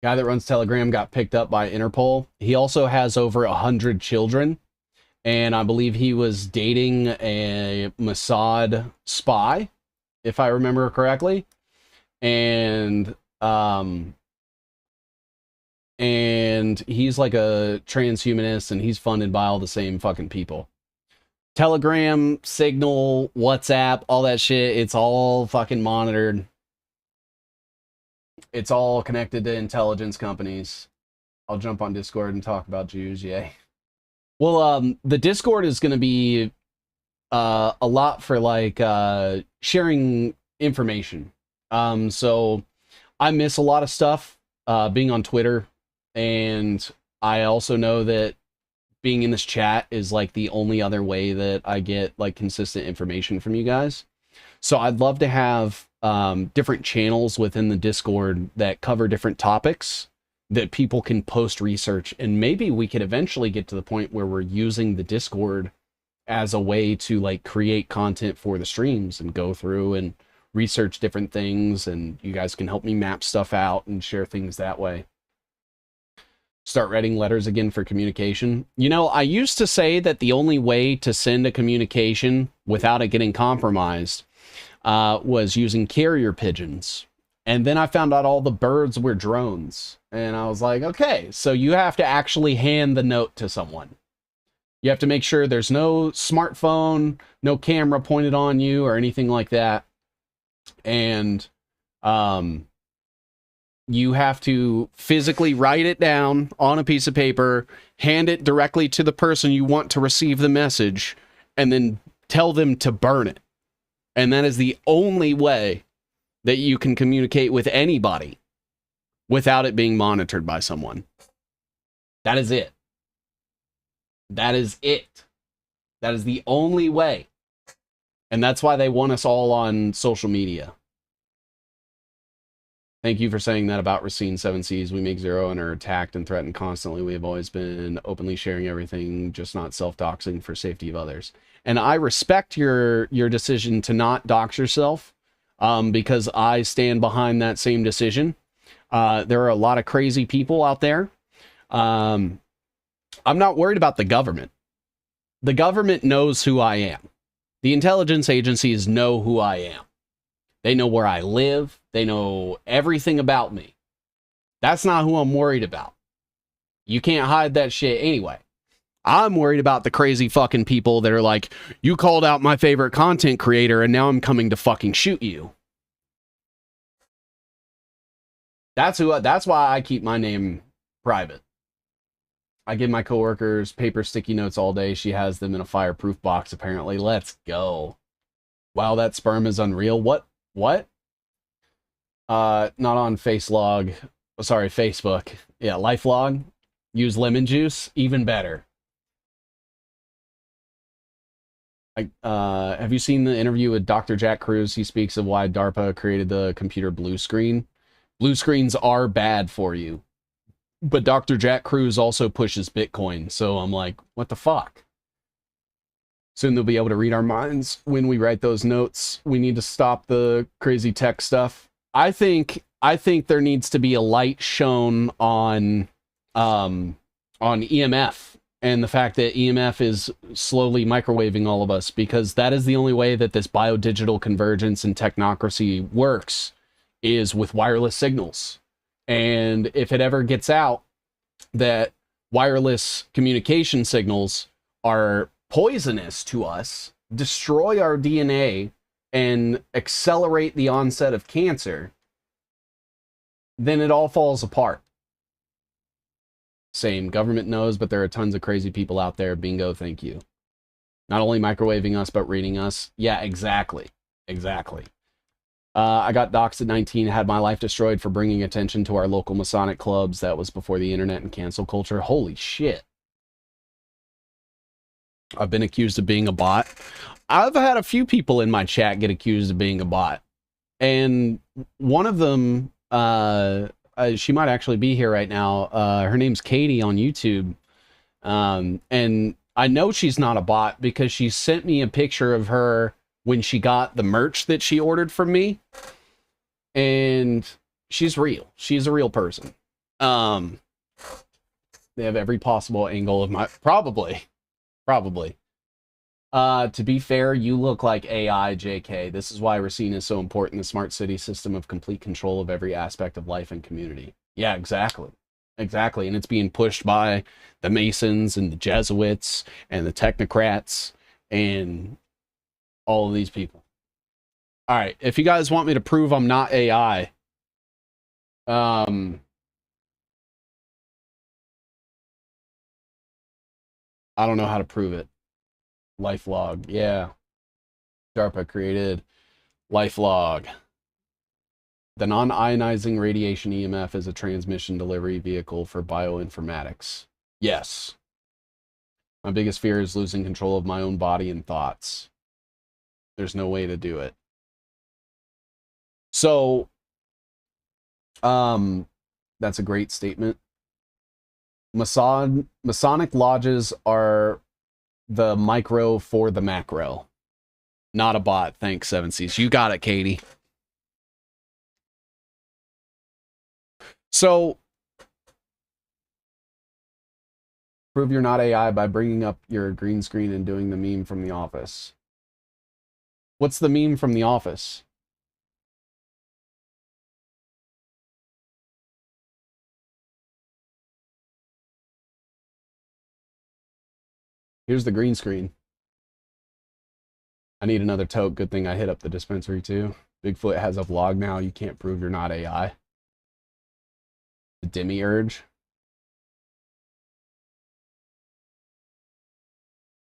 Guy that runs Telegram got picked up by Interpol. He also has over 100 children, and I believe he was dating a Mossad spy, if I remember correctly. And he's like a transhumanist, and he's funded by all the same fucking people. Telegram, Signal, WhatsApp, all that shit, it's all fucking monitored. It's all connected to intelligence companies. I'll jump on Discord and talk about Jews, yay. Well, the Discord is going to be a lot for, like, sharing information. So I miss a lot of stuff being on Twitter, and I also know that being in this chat is like the only other way that I get like consistent information from you guys. So I'd love to have different channels within the Discord that cover different topics that people can post research, and maybe we could eventually get to the point where we're using the Discord as a way to like create content for the streams and go through and research different things, and you guys can help me map stuff out and share things that way. Start writing letters again for communication. You know, I used to say that the only way to send a communication without it getting compromised was using carrier pigeons. And then I found out all the birds were drones. And I was like, okay, so you have to actually hand the note to someone. You have to make sure there's no smartphone, no camera pointed on you or anything like that. And you have to physically write it down on a piece of paper, hand it directly to the person you want to receive the message, and then tell them to burn it. And that is the only way that you can communicate with anybody without it being monitored by someone. That is it. That is it. That is the only way. And that's why they want us all on social media. Thank you for saying that about Racine 7 Seas. We make zero and are attacked and threatened constantly. We have always been openly sharing everything, just not self-doxing for safety of others. And I respect your decision to not dox yourself, because I stand behind that same decision. There are a lot of crazy people out there. I'm not worried about the government. The government knows who I am. The intelligence agencies know who I am. They know where I live. They know everything about me. That's not who I'm worried about. You can't hide that shit anyway. I'm worried about the crazy fucking people that are like, you called out my favorite content creator and now I'm coming to fucking shoot you. That's why I keep my name private. I give my coworkers paper sticky notes all day. She has them in a fireproof box, apparently. Let's go. Wow, that sperm is unreal. What? Not on Facebook. Yeah, LifeLog. Use lemon juice. Even better. Have you seen the interview with Dr. Jack Cruz? He speaks of why DARPA created the computer blue screen. Blue screens are bad for you. But Dr. Jack Cruz also pushes Bitcoin. So I'm like, what the fuck? Soon they'll be able to read our minds when we write those notes. We need to stop the crazy tech stuff. I think there needs to be a light shown on EMF and the fact that EMF is slowly microwaving all of us, because that is the only way that this biodigital convergence and technocracy works, is with wireless signals. And if it ever gets out that wireless communication signals are poisonous to us, destroy our DNA, and accelerate the onset of cancer, then it all falls apart. Same, government knows, but there are tons of crazy people out there. Bingo, thank you. Not only microwaving us, but reading us. Yeah, exactly. I got doxxed at 19, had my life destroyed for bringing attention to our local Masonic clubs. That was before the internet and cancel culture. Holy shit. I've been accused of being a bot. I've had a few people in my chat get accused of being a bot. And one of them, she might actually be here right now. Her name's Katie on YouTube. And I know she's not a bot because she sent me a picture of her when she got the merch that she ordered from me. And she's real. She's a real person. They have every possible angle of my... Probably. To be fair, you look like AI, JK. This is why Racine is so important. The smart city system of complete control of every aspect of life and community. Yeah, exactly. And it's being pushed by the Masons and the Jesuits and the technocrats and all of these people. All right, if you guys want me to prove I'm not AI, I don't know how to prove it. LifeLog, yeah. DARPA created LifeLog. The non-ionizing radiation EMF is a transmission delivery vehicle for bioinformatics. Yes. My biggest fear is losing control of my own body and thoughts. There's no way to do it. So, that's a great statement. Masonic lodges are the micro for the macro. Not a bot. Thanks, 7Cs. You got it, Katie. So, prove you're not AI by bringing up your green screen and doing the meme from The Office. What's the meme from The Office? Here's the green screen. I need another tote. Good thing I hit up the dispensary too. Bigfoot has a vlog now. You can't prove you're not AI. The demiurge.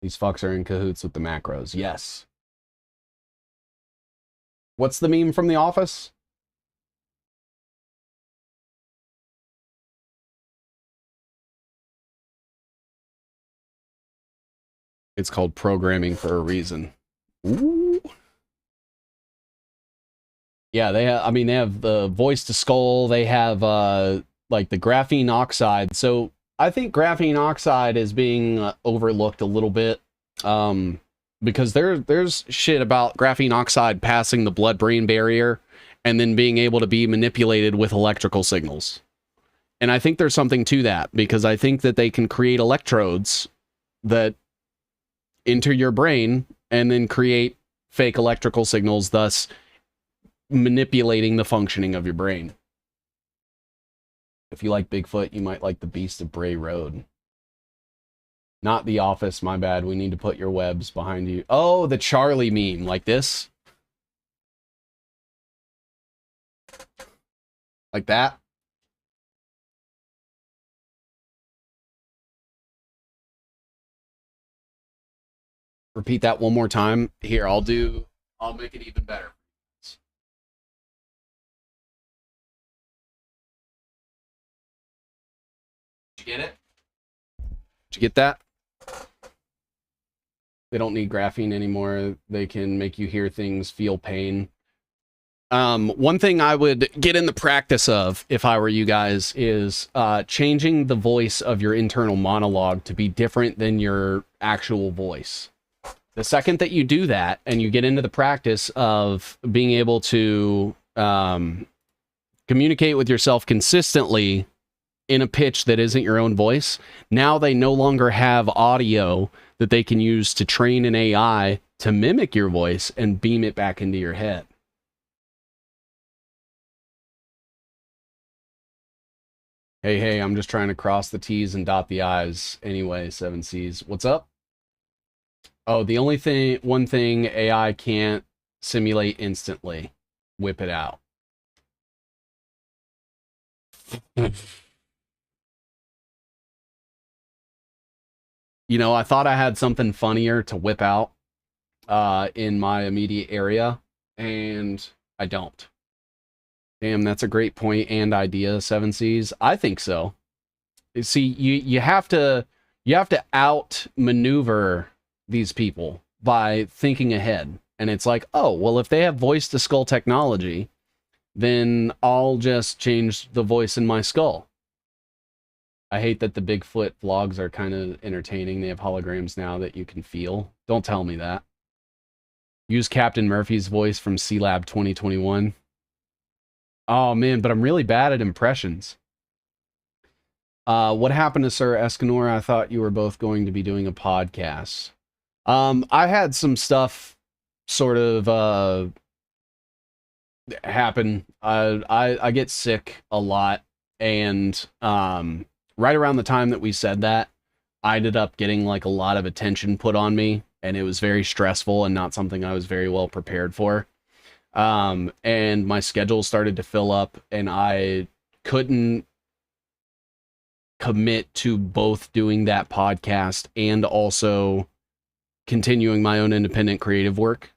These fucks are in cahoots with the macros. Yes. What's the meme from The Office? It's called programming for a reason. Ooh. Yeah, they have, I mean, they have the voice to skull. They have like the graphene oxide. So I think graphene oxide is being overlooked a little bit, because there's shit about graphene oxide passing the blood-brain barrier and then being able to be manipulated with electrical signals. And I think there's something to that, because I think that they can create electrodes that enter your brain and then create fake electrical signals, thus manipulating the functioning of your brain. If you like Bigfoot, you might like the Beast of Bray Road. Not The Office, my bad. We need to put your webs behind you. Oh, the Charlie meme, like this? Like that? Repeat that one more time. Here, I'll make it even better. Did you get it? Did you get that? They don't need graphene anymore. They can make you hear things, feel pain. One thing I would get in the practice of, if I were you guys, is changing the voice of your internal monologue to be different than your actual voice. The second that you do that and you get into the practice of being able to communicate with yourself consistently in a pitch that isn't your own voice, now they no longer have audio that they can use to train an AI to mimic your voice and beam it back into your head. Hey, I'm just trying to cross the T's and dot the I's anyway, 7C's. What's up? Oh, the only one thing AI can't simulate instantly. Whip it out. You know, I thought I had something funnier to whip out in my immediate area, and I don't. Damn, that's a great point and idea, 7Cs. I think so. See, you have to outmaneuver these people by thinking ahead. And it's like, oh, well, if they have voice to skull technology, then I'll just change the voice in my skull. I hate that the Bigfoot vlogs are kind of entertaining. They have holograms now that you can feel. Don't tell me that. Use Captain Murphy's voice from C-Lab 2021. Oh, man, but I'm really bad at impressions. What happened to Sir Escanor? I thought you were both going to be doing a podcast. I had some stuff sort of happen. I get sick a lot, and right around the time that we said that, I ended up getting like a lot of attention put on me, and it was very stressful and not something I was very well prepared for. And my schedule started to fill up, and I couldn't commit to both doing that podcast and also continuing my own independent creative work.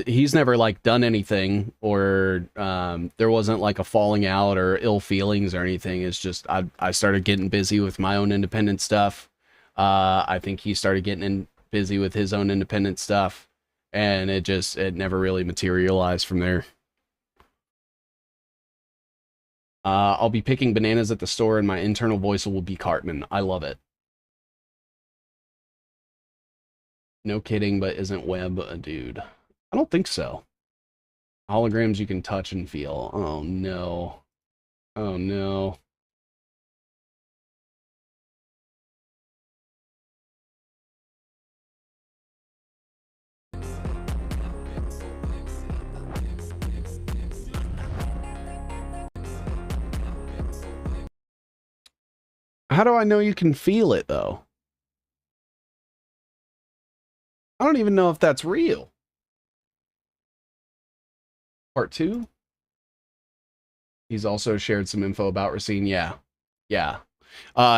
he's never like done anything, or there wasn't like a falling out or ill feelings or anything. It's just I started getting busy with my own independent stuff. I think he started getting busy with his own independent stuff, and it never really materialized from there. I'll be picking bananas at the store, and my internal voice will be Cartman. I love it. No kidding, but isn't Webb a dude? I don't think so. Holograms you can touch and feel. Oh no. Oh no. How do I know you can feel it, though? I don't even know if that's real. Part 2? He's also shared some info about Racine. Yeah. Yeah.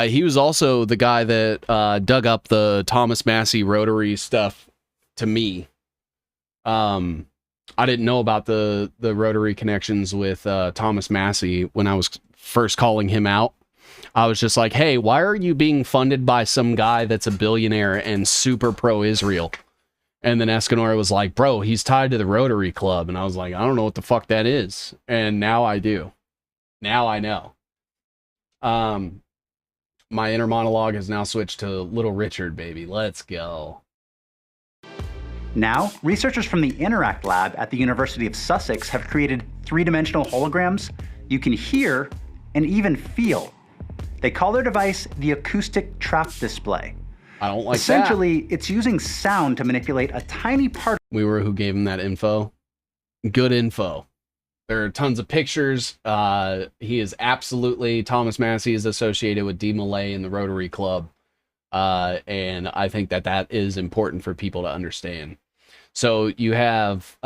He was also the guy that dug up the Thomas Massey rotary stuff to me. I didn't know about the rotary connections with Thomas Massey when I was first calling him out. I was just like, hey, why are you being funded by some guy that's a billionaire and super pro-Israel? And then Escanor was like, bro, he's tied to the Rotary Club. And I was like, I don't know what the fuck that is. And now I do. Now I know. My inner monologue has now switched to Little Richard, baby. Let's go. Now, researchers from the Interact Lab at the University of Sussex have created three-dimensional holograms you can hear and even feel. They call their device the acoustic trap display. I don't like Essentially, it's using sound to manipulate a tiny part. We were who gave him that info. Good info. There are tons of pictures. He is absolutely, Thomas Massey is associated with D. Millay and the Rotary Club. And I think that is important for people to understand. So you have,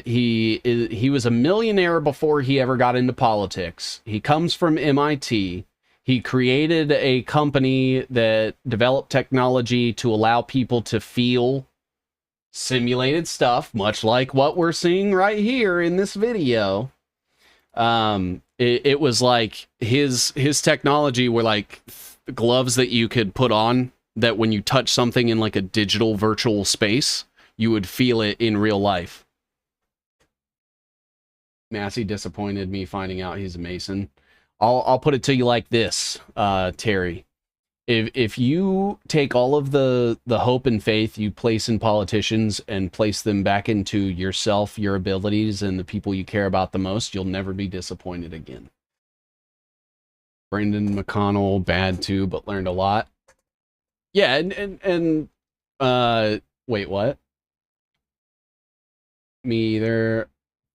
he was a millionaire before he ever got into politics. He comes from MIT. He created a company that developed technology to allow people to feel simulated stuff, much like what we're seeing right here in this video. It was like his technology were like gloves that you could put on that when you touch something in like a digital virtual space, you would feel it in real life. Massey disappointed me finding out he's a Mason. I'll put it to you like this, Terry. If you take all of the hope and faith you place in politicians and place them back into yourself, your abilities, and the people you care about the most, you'll never be disappointed again. Brendan McConnell, bad too, but learned a lot. Yeah, and wait, what? Me either.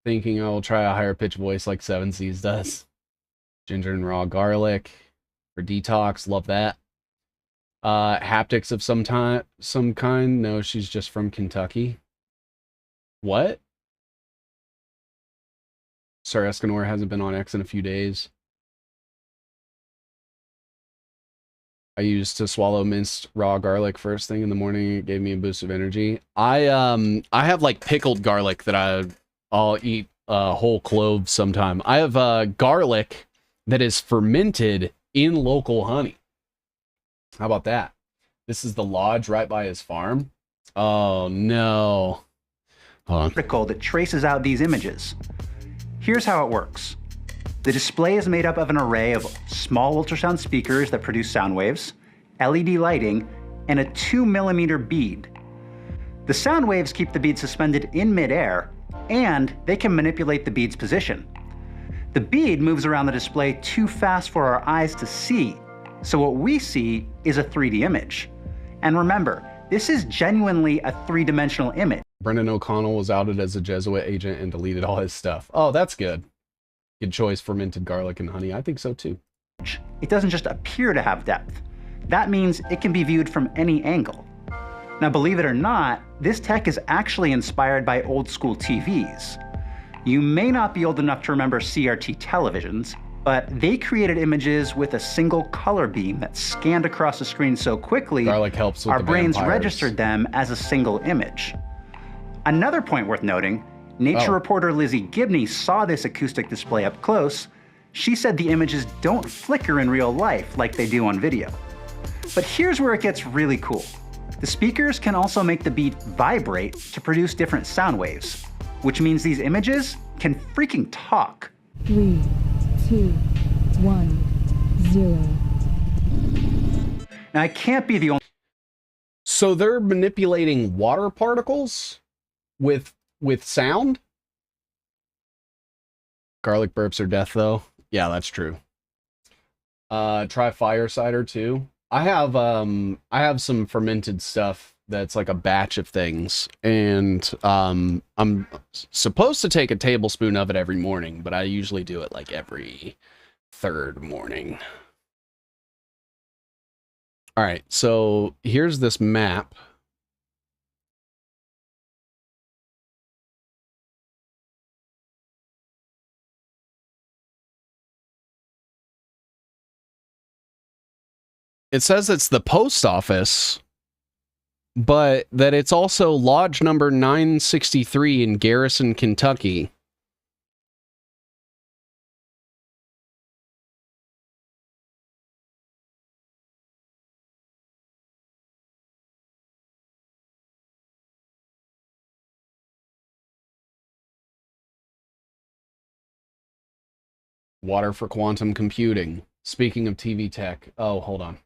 Thinking I will try a higher pitch voice like Seven Seas does. Ginger and raw garlic for detox. Love that. Haptics of some kind. No, she's just from Kentucky. What? Sir Escanor hasn't been on X in a few days. I used to swallow minced raw garlic first thing in the morning. It gave me a boost of energy. I have like pickled garlic that I'll eat whole cloves sometime. I have garlic that is fermented in local honey. How about that? This is the lodge right by his farm. Oh no. Hold on. Article that traces out these images. Here's how it works. The display is made up of an array of small ultrasound speakers that produce sound waves, LED lighting, and a 2mm bead. The sound waves keep the bead suspended in midair, and they can manipulate the bead's position. The bead moves around the display too fast for our eyes to see, so what we see is a 3D image. And remember, this is genuinely a three-dimensional image. Brendan O'Connell was outed as a Jesuit agent and deleted all his stuff. Oh, that's good. Good choice, fermented garlic and honey. I think so too. It doesn't just appear to have depth. That means it can be viewed from any angle. Now, believe it or not, this tech is actually inspired by old school TVs. You may not be old enough to remember CRT televisions, but they created images with a single color beam that scanned across the screen so quickly, garlic helps with our the brains vampires. registered them as a single image. Another point worth noting, Nature reporter Lizzie Gibney saw this acoustic display up close. She said the images don't flicker in real life like they do on video. But here's where it gets really cool. The speakers can also make the beat vibrate to produce different sound waves, which means these images can freaking talk. 3, 2, 1, 0. Now, I can't be the only. So they're manipulating water particles with sound? Garlic burps are death, though. Yeah, that's true. Try fire cider too. I have some fermented stuff that's like a batch of things, and I'm supposed to take a tablespoon of it every morning, but I usually do it like every third morning. All right, so here's this map. It says it's the post office, but that it's also lodge number 963 in Garrison, Kentucky. Water for quantum computing. Speaking of TV tech. Oh, hold on.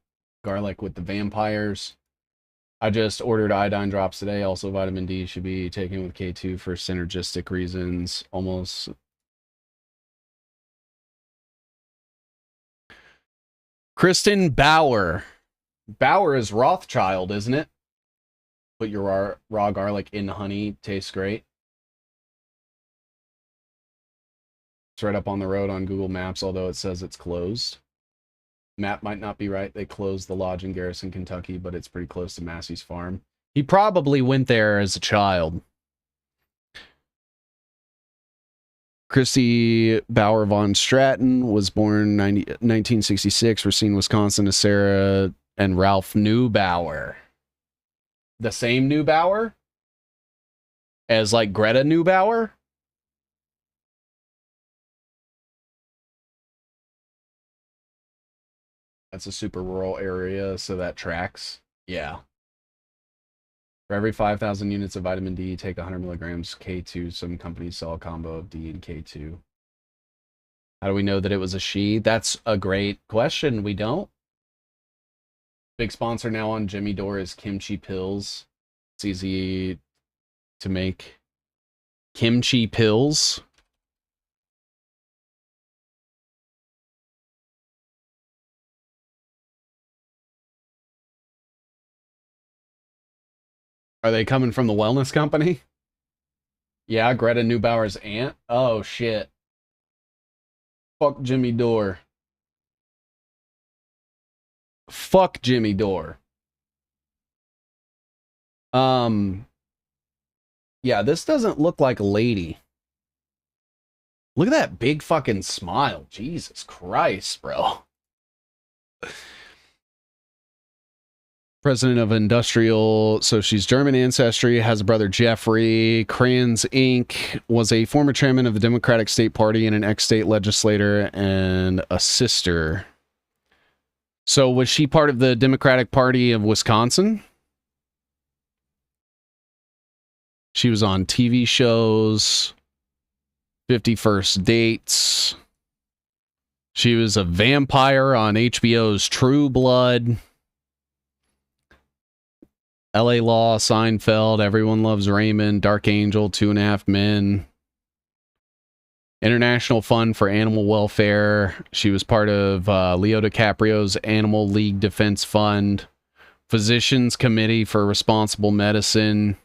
Garlic with the vampires. I just ordered iodine drops today. Also, vitamin D should be taken with K2 for synergistic reasons. Almost. Kristen Bauer. Bauer is Rothschild, isn't it? Put your raw garlic in honey. Tastes great. It's right up on the road on Google Maps, although it says it's closed. Map might not be right. They closed the lodge in Garrison, Kentucky, but it's pretty close to Massey's farm. He probably went there as a child. Christy Bauer von Stratton was born 1966, Racine, Wisconsin, to Sarah and Ralph Neubauer. The same Neubauer as like Greta Neubauer? That's a super rural area, so that tracks. Yeah. For every 5,000 units of vitamin D, take 100 milligrams K2. Some companies sell a combo of D and K2. How do we know that it was a she? That's a great question. We don't. Big sponsor now on Jimmy Dore is Kimchi Pills. It's easy to make. Kimchi Pills. Are they coming from the wellness company? Yeah, Greta Neubauer's aunt? Oh, shit. Fuck Jimmy Dore. Fuck Jimmy Dore. Yeah, this doesn't look like a lady. Look at that big fucking smile. Jesus Christ, bro. President of Industrial, so she's German ancestry, has a brother Jeffrey. Kranz Inc. was a former chairman of the Democratic State Party and an ex-state legislator and a sister. So was she part of the Democratic Party of Wisconsin? She was on TV shows, 51st Dates. She was a vampire on HBO's True Blood. LA Law, Seinfeld, Everyone Loves Raymond, Dark Angel, 2.5 Men. International Fund for Animal Welfare. She was part of Leo DiCaprio's Animal League Defense Fund. Physicians Committee for Responsible Medicine.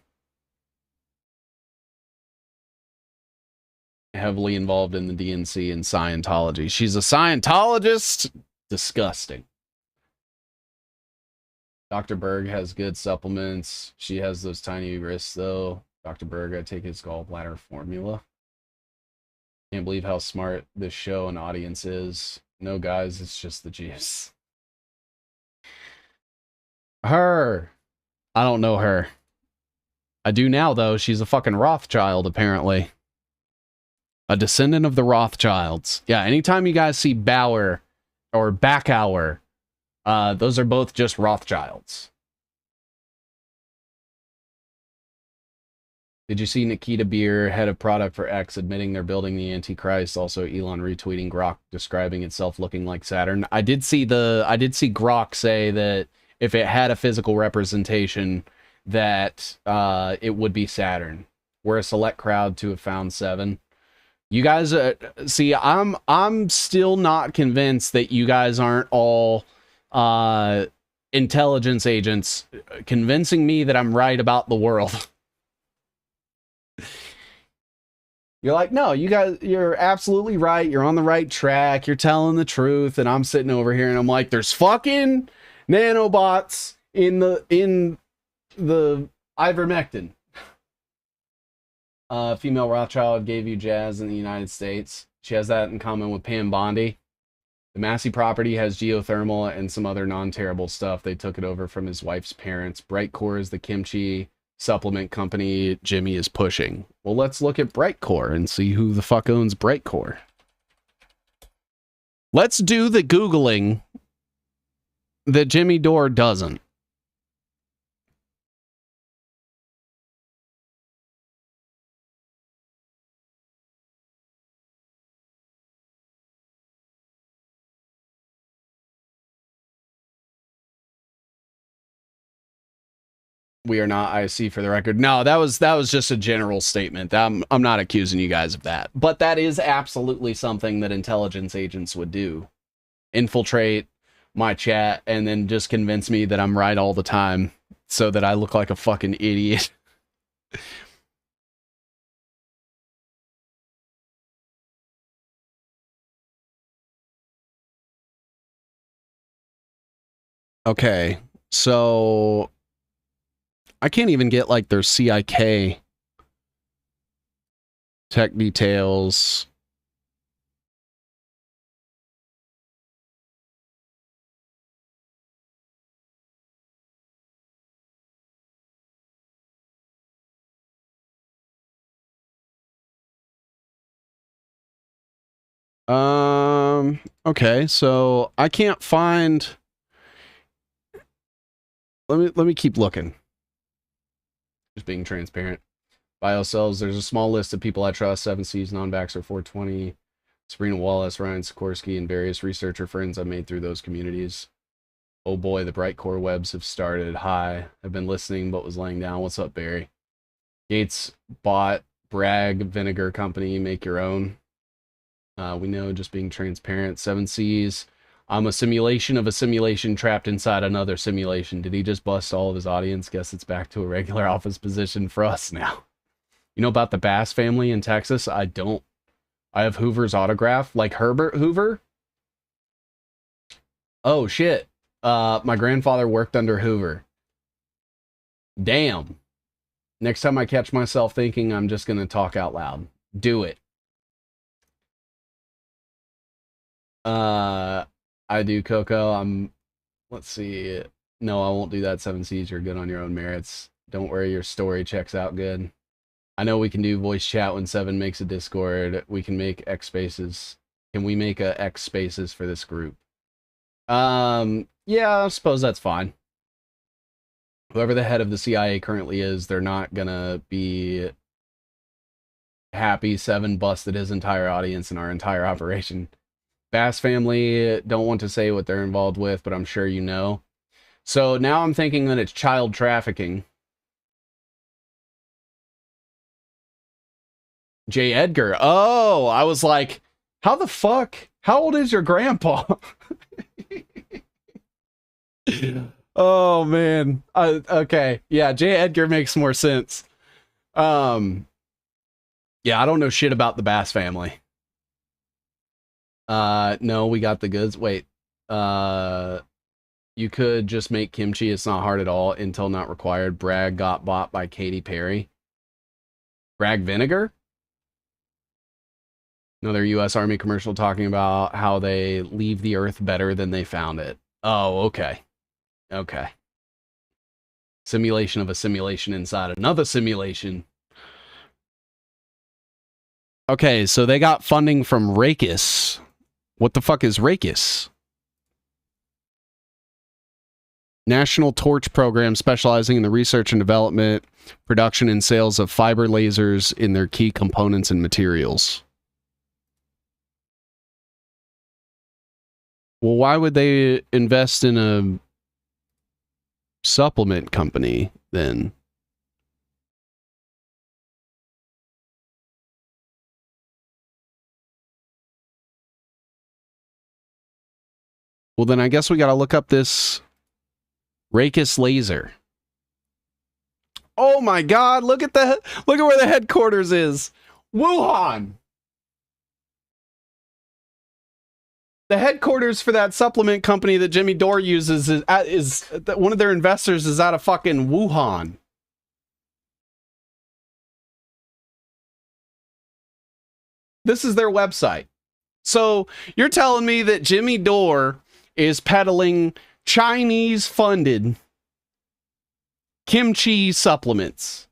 Heavily involved in the DNC and Scientology. She's a Scientologist? Disgusting. Dr. Berg has good supplements. She has those tiny wrists, though. Dr. Berg, I take his gallbladder formula. Can't believe how smart this show and audience is. No, guys, it's just the juice. Her. I don't know her. I do now, though. She's a fucking Rothschild, apparently. A descendant of the Rothschilds. Yeah, anytime you guys see Bauer or Backhour, those are both just Rothschilds. Did you see Nikita Beer, head of product for X, admitting they're building the Antichrist? Also, Elon retweeting Grok describing itself looking like Saturn. I did see Grok say that if it had a physical representation, that it would be Saturn. We're a select crowd to have found 7. You guys, see, I'm still not convinced that you guys aren't all intelligence agents convincing me that I'm right about the world. You're like, no, you guys, you're absolutely right. You're on the right track. You're telling the truth. And I'm sitting over here and I'm like, there's fucking nanobots in the ivermectin. Female Rothschild gave you jazz in the United States. She has that in common with Pam Bondi. The Massey property has geothermal and some other non-terrible stuff. They took it over from his wife's parents. Brightcore is the kimchi supplement company Jimmy is pushing. Well, let's look at Brightcore and see who the fuck owns Brightcore. Let's do the Googling that Jimmy Dore doesn't. We are not IC for the record. No, that was just a general statement. I'm not accusing you guys of that. But that is absolutely something that intelligence agents would do. Infiltrate my chat and then just convince me that I'm right all the time so that I look like a fucking idiot. Okay, so I can't even get like their CIK tech details. Okay, so I can't find. Let me keep looking. Just being transparent. Biocells, there's a small list of people I trust, 7Cs, non-Vaxxer, 420, Sabrina Wallace, Ryan Sikorsky, and various researcher friends I've made through those communities. Oh boy, the Brightcore webs have started. Hi, I've been listening but was laying down. What's up, Barry? Gates bought Bragg Vinegar Company, make your own. We know, just being transparent. 7Cs. I'm a simulation of a simulation trapped inside another simulation. Did he just bust all of his audience? Guess it's back to a regular office position for us now. You know about the Bass family in Texas? I don't. I have Hoover's autograph. Like Herbert Hoover? Oh, shit. My grandfather worked under Hoover. Damn. Next time I catch myself thinking, I'm just going to talk out loud. Do it. I do, Coco. Let's see. No, I won't do that, 7Cs. You're good on your own merits. Don't worry, your story checks out good. I know we can do voice chat when 7 makes a Discord. We can make X spaces. Can we make a X spaces for this group? Yeah, I suppose that's fine. Whoever the head of the CIA currently is, they're not gonna be happy 7 busted his entire audience and our entire operation. Bass family, don't want to say what they're involved with, but I'm sure you know. So now I'm thinking that it's child trafficking. J. Edgar. Oh, I was like, how the fuck? How old is your grandpa? Oh, man. Okay. Yeah, J. Edgar makes more sense. Yeah, I don't know shit about the Bass family. No, we got the goods. Wait, you could just make kimchi. It's not hard at all. Intel not required. Bragg got bought by Katy Perry. Bragg vinegar? Another U.S. Army commercial talking about how they leave the earth better than they found it. Oh, okay. Okay. Simulation of a simulation inside another simulation. Okay, so they got funding from Rakis. What the fuck is Rakis? National Torch Program specializing in the research and development, production and sales of fiber lasers in their key components and materials. Well, why would they invest in a supplement company then? Well, then I guess we got to look up this Rakis laser. Oh my God! Look at where the headquarters is. Wuhan. The headquarters for that supplement company that Jimmy Dore uses is one of their investors is out of fucking Wuhan. This is their website. So you're telling me that Jimmy Dore is peddling Chinese-funded kimchi supplements?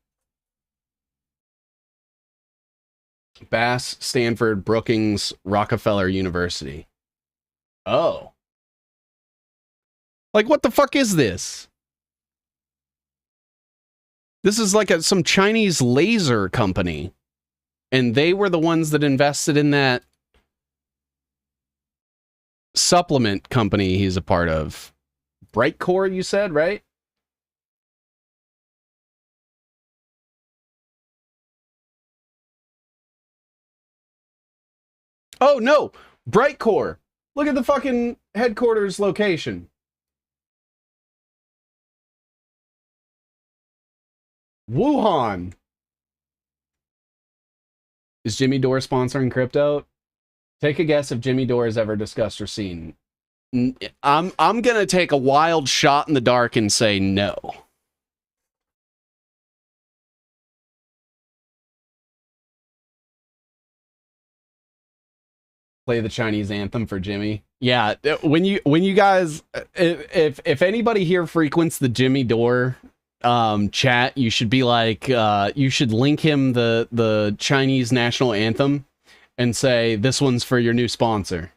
Bass, Stanford, Brookings, Rockefeller University. Oh. Like, what the fuck is this? This is like some Chinese laser company. And they were the ones that invested in that supplement company he's a part of. Brightcore, you said, right? Oh, no. Brightcore. Look at the fucking headquarters location. Wuhan. Is Jimmy Dore sponsoring crypto? Take a guess if Jimmy Dore has ever discussed or seen. I'm gonna take a wild shot in the dark and say no. Play the Chinese anthem for Jimmy. Yeah, when you guys, if anybody here frequents the Jimmy Dore chat, you should be like, you should link him the Chinese national anthem and say, this one's for your new sponsor.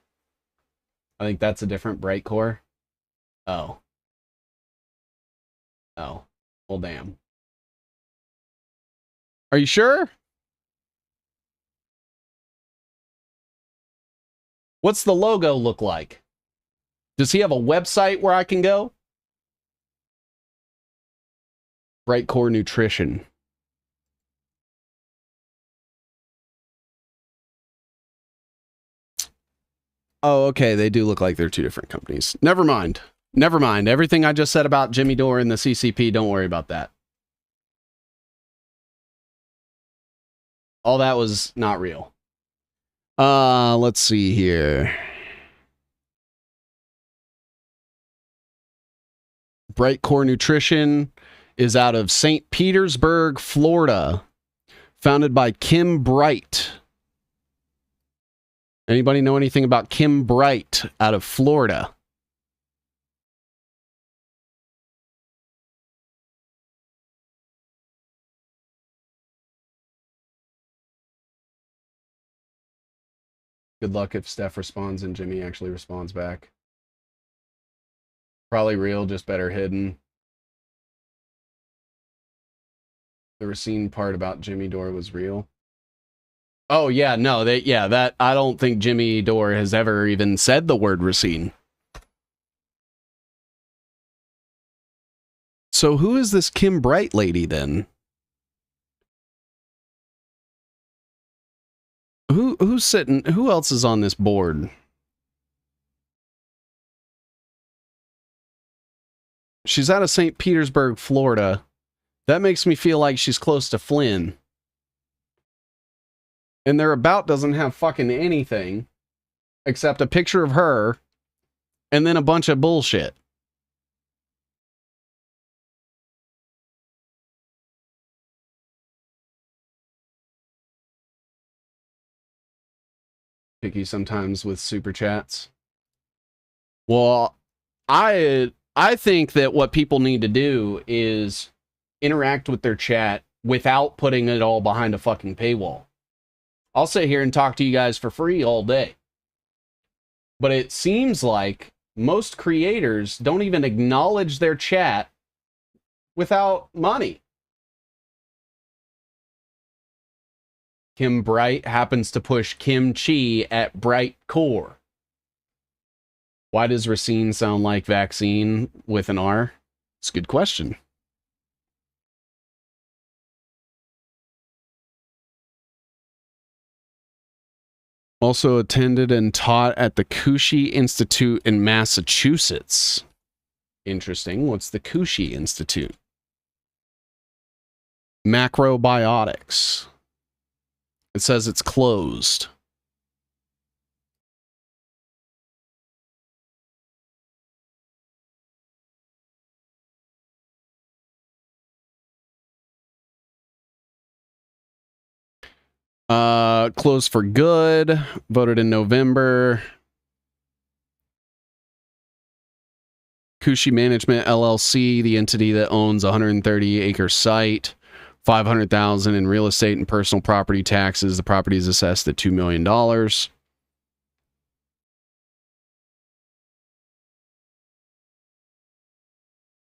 I think that's a different Brightcore. Oh. Oh. Well, damn. Are you sure? What's the logo look like? Does he have a website where I can go? Brightcore Nutrition. Oh, okay. They do look like they're two different companies. Never mind. Never mind. Everything I just said about Jimmy Dore and the CCP, don't worry about that. All that was not real. Let's see here. Brightcore Nutrition is out of St. Petersburg, Florida. Founded by Kim Bright. Anybody know anything about Kim Bright out of Florida? Good luck if Steph responds and Jimmy actually responds back. Probably real, just better hidden. The Racine part about Jimmy Dore was real. Oh yeah, no, that I don't think Jimmy Dore has ever even said the word Racine. So who is this Kim Bright lady then? Who's sitting? Who else is on this board? She's out of St. Petersburg, Florida. That makes me feel like she's close to Flynn. And their about doesn't have fucking anything except a picture of her and then a bunch of bullshit. Picky sometimes with super chats. Well, I I think that what people need to do is interact with their chat without putting it all behind a fucking paywall. I'll sit here and talk to you guys for free all day. But it seems like most creators don't even acknowledge their chat without money. Kim Bright happens to push Kim Chi at Bright Core. Why does Racine sound like vaccine with an R? It's a good question. Also attended and taught at the Cauchy Institute in Massachusetts. Interesting. What's the Cauchy Institute? Macrobiotics. It says it's closed. Closed for good. Voted in November. Cauchy Management LLC, the entity that owns a 130-acre site, $500,000 in real estate and personal property taxes. The property is assessed at $2 million.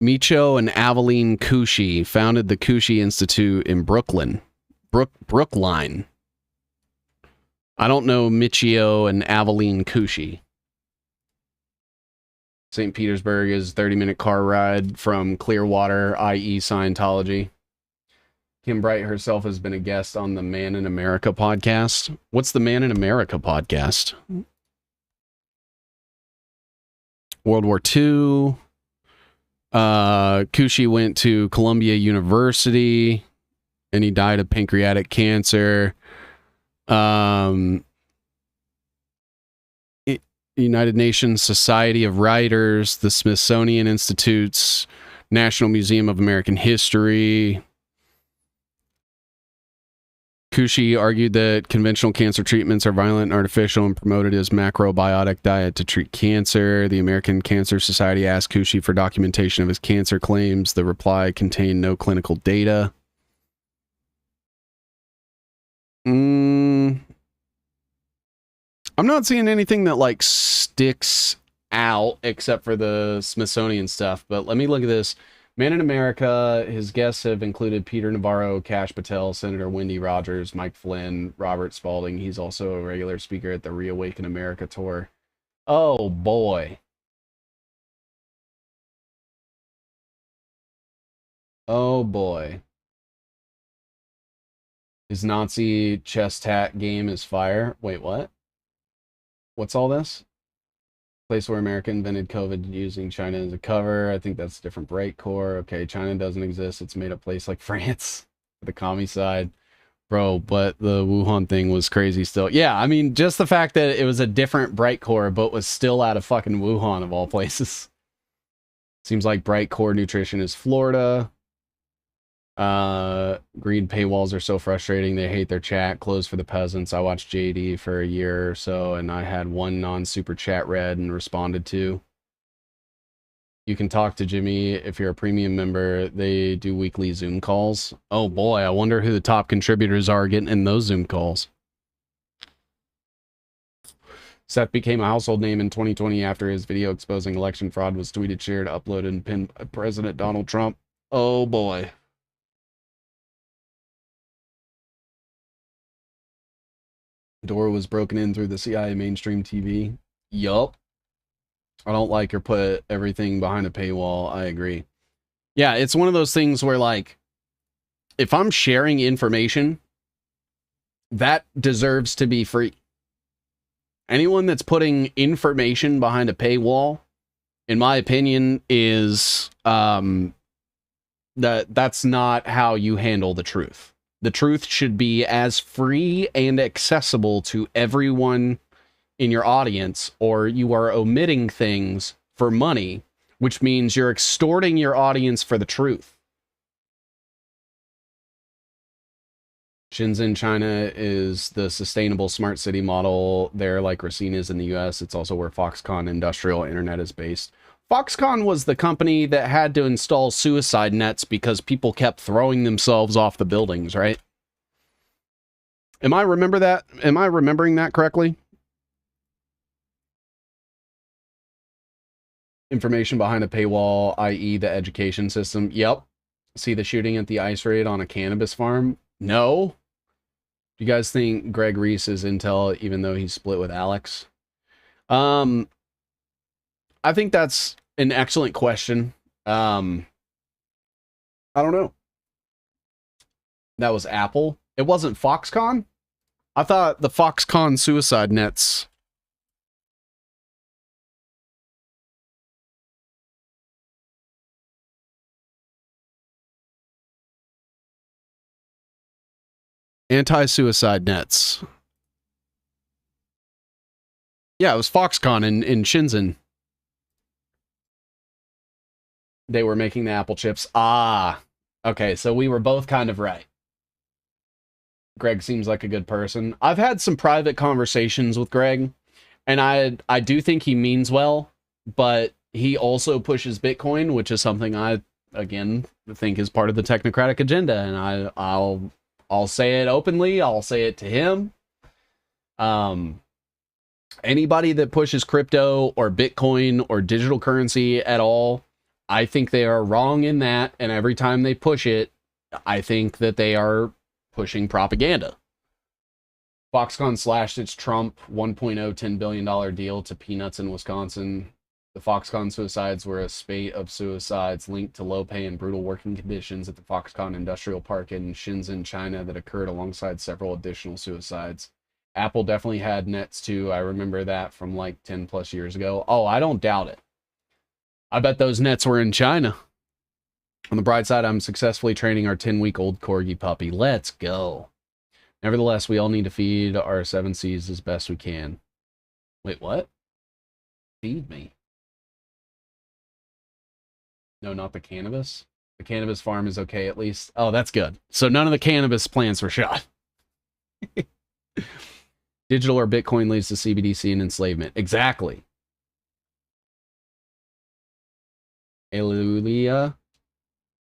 Micho and Aveline Cauchy founded the Cauchy Institute in Brooklyn. Brookline. I don't know Michio and Aveline Cauchy. St. Petersburg is a 30-minute car ride from Clearwater, i.e. Scientology. Kim Bright herself has been a guest on the Man in America podcast. What's the Man in America podcast? World War II. Cauchy went to Columbia University, and he died of pancreatic cancer. United Nations Society of Writers, the Smithsonian Institute's National Museum of American History. Cauchy argued that conventional cancer treatments are violent and artificial and promoted his macrobiotic diet to treat cancer. The American Cancer Society asked Cauchy for documentation of his cancer claims. The reply contained no clinical data. I'm not seeing anything that like sticks out except for the Smithsonian stuff, but let me look at this. Man in America, his guests have included Peter Navarro, Kash Patel, Senator Wendy Rogers, Mike Flynn, Robert Spalding. He's also a regular speaker at the Reawaken America tour. Oh boy. Oh boy. His Nazi chest tat game is fire. Wait, what? What's all this? Place where America invented COVID using China as a cover. I think that's a different break core. Okay, China doesn't exist. It's made a place like France. The commie side. Bro, but the Wuhan thing was crazy still. Yeah, I mean, just the fact that it was a different bright core, but was still out of fucking Wuhan of all places. Seems like bright core nutrition is Florida. Greed paywalls are so frustrating. They hate their chat. Closed for the peasants. I watched JD for a year or so, and I had one non-super chat read and responded to. You can talk to Jimmy if you're a premium member. They do weekly Zoom calls. Oh boy, I wonder who the top contributors are getting in those Zoom calls. Seth became a household name in 2020 after his video exposing election fraud was tweeted, shared, uploaded, and pinned by President Donald Trump. Oh boy. Door was broken in through the CIA mainstream TV. Yup. I don't like or put everything behind a paywall. I agree. Yeah, it's one of those things where, like, if I'm sharing information, that deserves to be free. Anyone that's putting information behind a paywall, in my opinion, is that's not how you handle the truth. The truth should be as free and accessible to everyone in your audience, or you are omitting things for money, which means you're extorting your audience for the truth. Shenzhen, China is the sustainable smart city model there, like Racine is in the US. It's also where Foxconn Industrial Internet is based. Foxconn was the company that had to install suicide nets because people kept throwing themselves off the buildings, right? Am I remembering that correctly? Information behind a paywall, i.e. the education system. Yep. See the shooting at the ice raid on a cannabis farm? No. Do you guys think Greg Reese is intel even though he's split with Alex? I think that's an excellent question. I don't know. That was Apple. It wasn't Foxconn? I thought the Foxconn suicide nets. Anti-suicide nets. Yeah, it was Foxconn in Shenzhen. They were making the Apple chips. Ah, okay, so we were both kind of right. Greg seems like a good person. I've had some private conversations with Greg, and I do think he means well, but he also pushes Bitcoin, which is something I, again, think is part of the technocratic agenda, and I'll say it openly. I'll say it to him. Anybody that pushes crypto or Bitcoin or digital currency at all, I think they are wrong in that. And every time they push it, I think that they are pushing propaganda. Foxconn slashed its Trump 1.0 $10 billion deal to peanuts in Wisconsin. The Foxconn suicides were a spate of suicides linked to low pay and brutal working conditions at the Foxconn Industrial Park in Shenzhen, China, that occurred alongside several additional suicides. Apple definitely had nets too. I remember that from like 10 plus years ago. Oh, I don't doubt it. I bet those nets were in China. On the bright side, I'm successfully training our 10-week-old corgi puppy. Let's go. Nevertheless, we all need to feed our 7 C's as best we can. Wait, what? Feed me. No, not the cannabis. The cannabis farm is okay at least. Oh, that's good. So none of the cannabis plants were shot. Digital or Bitcoin leads to CBDC and enslavement. Exactly. Elulia.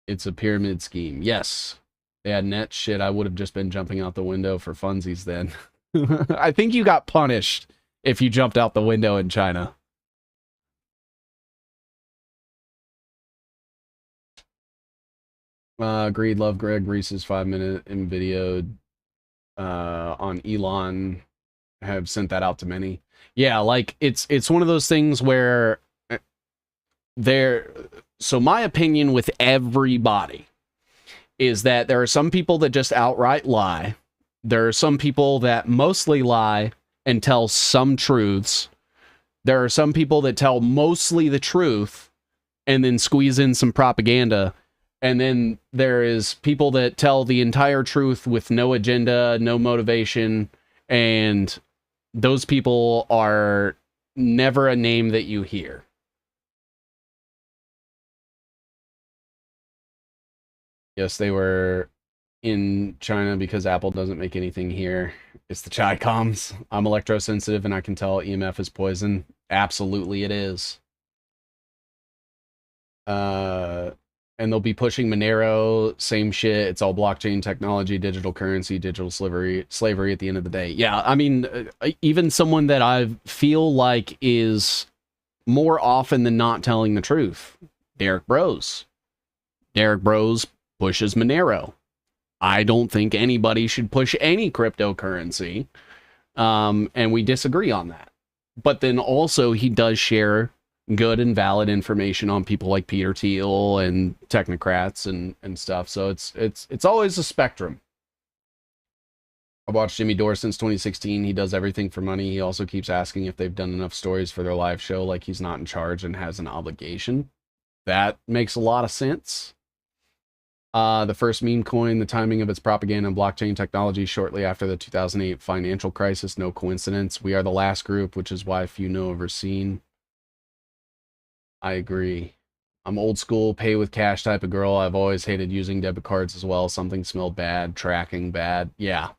It's a pyramid scheme. Yes. They had net shit. I would have just been jumping out the window for funsies then. I think you got punished if you jumped out the window in China. Agreed. Love Greg Reese's 5-minute in video on Elon. Have sent that out to many. Yeah, like it's one of those things where so my opinion with everybody is that there are some people that just outright lie. There are some people that mostly lie and tell some truths. There are some people that tell mostly the truth and then squeeze in some propaganda. And then there is people that tell the entire truth with no agenda, no motivation, and those people are never a name that you hear. Yes, they were in China because Apple doesn't make anything here. It's the Chi-Coms. I'm electrosensitive and I can tell EMF is poison. Absolutely it is. And they'll be pushing Monero, same shit. It's all blockchain technology, digital currency, digital slavery at the end of the day. Yeah, I mean, even someone that I feel like is more often than not telling the truth. Derek Bros. Derek Bros pushes Monero. I don't think anybody should push any cryptocurrency. And we disagree on that. But then also he does share good and valid information on people like Peter Thiel and technocrats and stuff. So it's always a spectrum. I've watched Jimmy Dore since 2016. He does everything for money. He also keeps asking if they've done enough stories for their live show, like he's not in charge and has an obligation. That makes a lot of sense. The first meme coin, the timing of its propaganda and blockchain technology shortly after the 2008 financial crisis, no coincidence. We are the last group, which is why few know of or seen. I agree. I'm old school, pay with cash type of girl. I've always hated using debit cards as well. Something smelled bad, tracking bad. Yeah.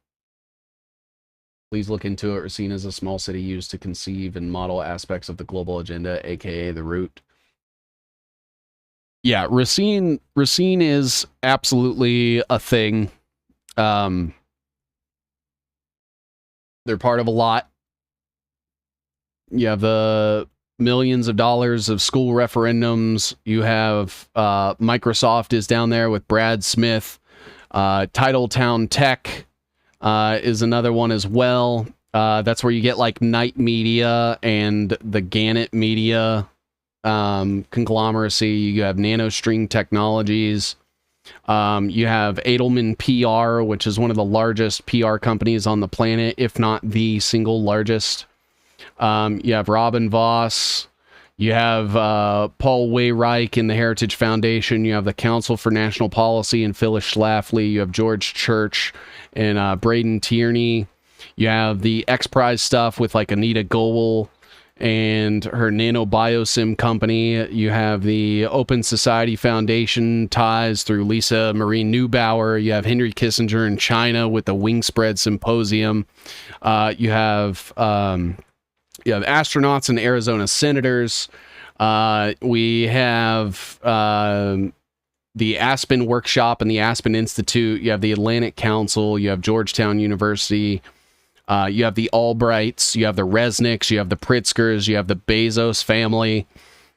Please look into it. Racine is a small city used to conceive and model aspects of the global agenda, aka the root. Yeah, Racine is absolutely a thing. They're part of a lot. You have the millions of dollars of school referendums. You have Microsoft is down there with Brad Smith. Titletown Tech is another one as well. That's where you get like Knight Media and the Gannett Media conglomeracy. You have NanoString Technologies. You have Edelman PR, which is one of the largest PR companies on the planet, if not the single largest. You have Robin Voss. You have Paul Weyreich in the Heritage Foundation. You have the Council for National Policy and Phyllis Schlafly. You have George Church and Braden Tierney. You have the X Prize stuff with like Anita Goel and her NanoBioSim company. You have the Open Society Foundation ties through Lisa Marie Neubauer. You have Henry Kissinger in China with the Wingspread Symposium. You have astronauts and Arizona senators. We have the Aspen Workshop and the Aspen Institute. You have the Atlantic Council. You have Georgetown University. You have the Albrights. You have the Resnicks. You have the Pritzkers. You have the Bezos family.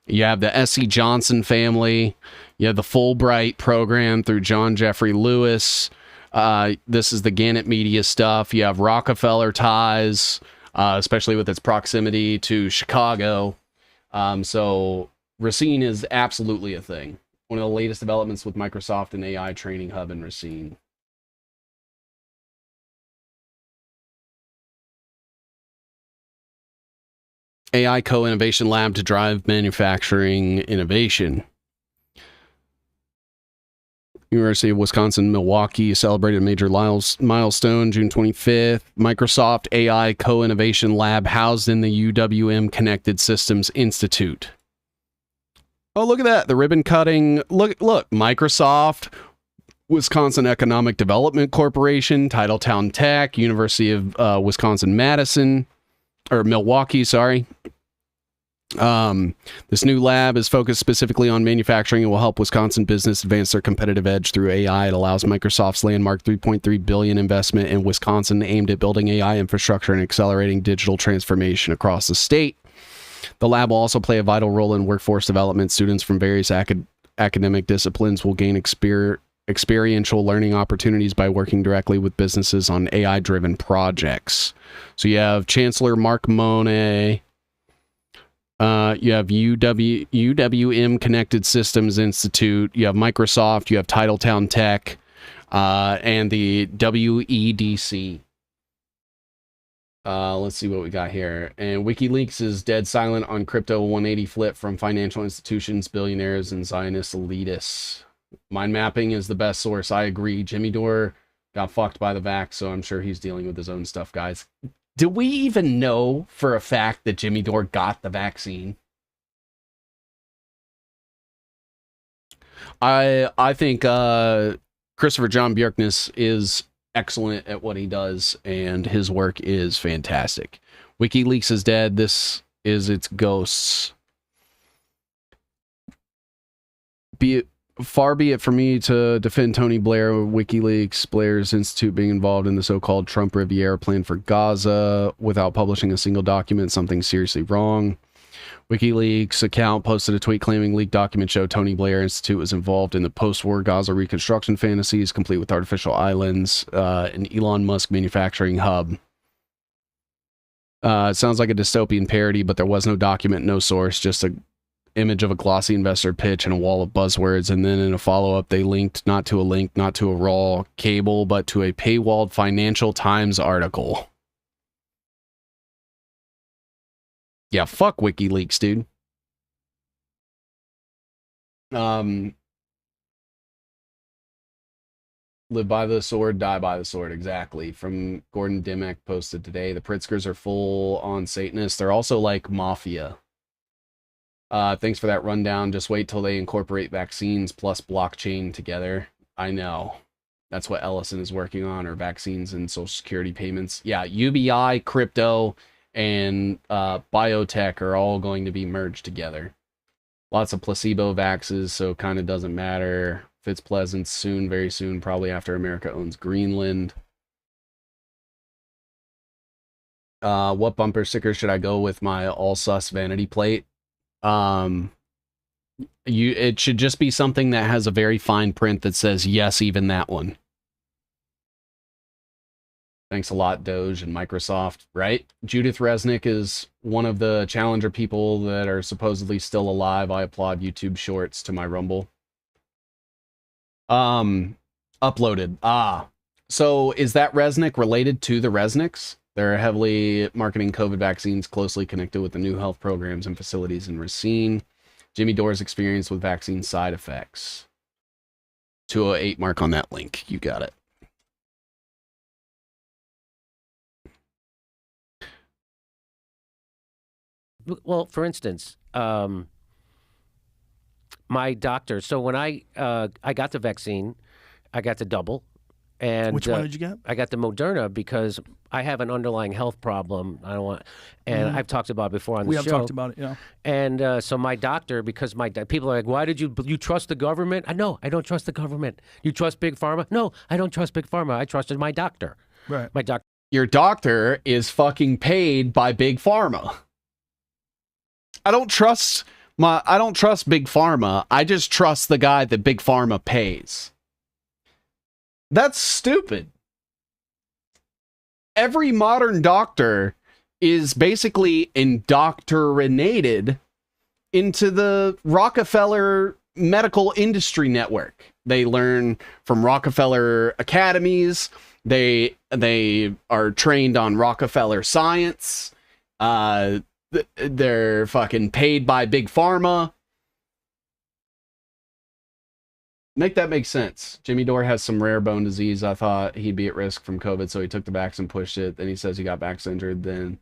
You have the S.C. Johnson family. You have the Fulbright program through John Jeffrey Lewis. This is the Gannett Media stuff. You have Rockefeller ties, especially with its proximity to Chicago. So Racine is absolutely a thing. One of the latest developments with Microsoft and AI Training Hub in Racine. AI Co-Innovation Lab to drive manufacturing innovation. University of Wisconsin-Milwaukee celebrated a major milestone, June 25th. Microsoft AI Co-Innovation Lab housed in the UWM Connected Systems Institute. Oh, look at that. The ribbon cutting. Look, Microsoft, Wisconsin Economic Development Corporation, Titletown Tech, University of Wisconsin-Madison, or Milwaukee, sorry. This new lab is focused specifically on manufacturing and will help Wisconsin business advance their competitive edge through AI. It allows Microsoft's landmark $3.3 billion investment in Wisconsin aimed at building AI infrastructure and accelerating digital transformation across the state. The lab will also play a vital role in workforce development. Students from various academic disciplines will gain experiential learning opportunities by working directly with businesses on AI-driven projects. So you have Chancellor Mark Monet. You have UWM Connected Systems Institute. You have Microsoft. You have Titletown Tech. And the WEDC. Let's see what we got here. And WikiLeaks is dead silent on crypto 180 flip from financial institutions, billionaires, and Zionist elitists. Mind mapping is the best source. I agree. Jimmy Dore got fucked by the vax, so I'm sure he's dealing with his own stuff, guys. Do we even know for a fact that Jimmy Dore got the vaccine? I think Christopher John Bjerknes is excellent at what he does, and his work is fantastic. WikiLeaks is dead. This is its ghosts. Far be it for me to defend Tony Blair, WikiLeaks, Blair's Institute being involved in the so-called Trump Riviera plan for Gaza without publishing a single document. Something seriously wrong. WikiLeaks account posted a tweet claiming leaked documents show Tony Blair Institute was involved in the post-war Gaza reconstruction fantasies, complete with artificial islands, and Elon Musk manufacturing hub. It sounds like a dystopian parody, but there was no document, no source, just a image of a glossy investor pitch and a wall of buzzwords, and then in a follow-up they linked not to a raw cable, but to a paywalled Financial Times article. Yeah, fuck WikiLeaks, dude. Live by the sword, die by the sword. Exactly. From Gordon Dimmock posted today. The Pritzkers are full on Satanists. They're also like mafia. Thanks for that rundown. Just wait till they incorporate vaccines plus blockchain together. I know. That's what Ellison is working on, or vaccines and social security payments. Yeah, UBI, crypto, and biotech are all going to be merged together. Lots of placebo vaxes, so kind of doesn't matter. Fitz Pleasant soon, very soon, probably after America owns Greenland. What bumper sticker should I go with my all sus vanity plate? It should just be something that has a very fine print that says yes, even that one. Thanks a lot, Doge and Microsoft, right? Judith Resnick is one of the Challenger people that are supposedly still alive. I applaud YouTube Shorts to my Rumble. Uploaded. So is that Resnick related to the Resnicks? They're heavily marketing COVID vaccines closely connected with the new health programs and facilities in Racine. Jimmy Dore's experience with vaccine side effects. 208 mark on that link. You got it. Well, for instance, my doctor. So when I got the vaccine, I got the double. And which one did you get? I got the Moderna because I have an underlying health problem. I don't want, and I've talked about it before on the show. We have talked about it, yeah. And so my doctor, because people are like, why did you trust the government? No, I don't trust the government. You trust Big Pharma? No, I don't trust Big Pharma. I trusted my doctor. Right. My doctor. Your doctor is fucking paid by Big Pharma. I don't trust Big Pharma. I just trust the guy that Big Pharma pays. That's stupid. Every modern doctor is basically indoctrinated into the Rockefeller medical industry network. They learn from Rockefeller academies. They are trained on Rockefeller science. They're fucking paid by Big Pharma. Make that make sense. Jimmy Dore has some rare bone disease. I thought he'd be at risk from COVID, so he took the vax and pushed it. Then he says he got vax injured. Then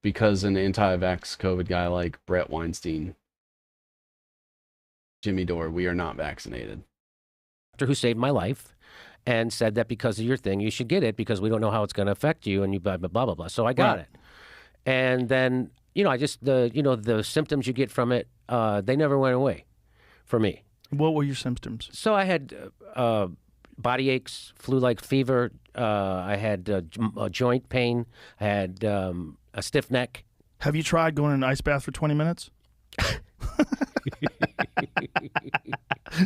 because an anti-vax COVID guy like Brett Weinstein. Jimmy Dore, we are not vaccinated. Who saved my life and said that because of your thing, you should get it because we don't know how it's going to affect you and you blah, blah, blah, blah, blah. So I got it. And then, the symptoms you get from it, they never went away for me. What were your symptoms? So I had body aches, flu-like fever. I had joint pain. I had a stiff neck. Have you tried going in an ice bath for 20 minutes?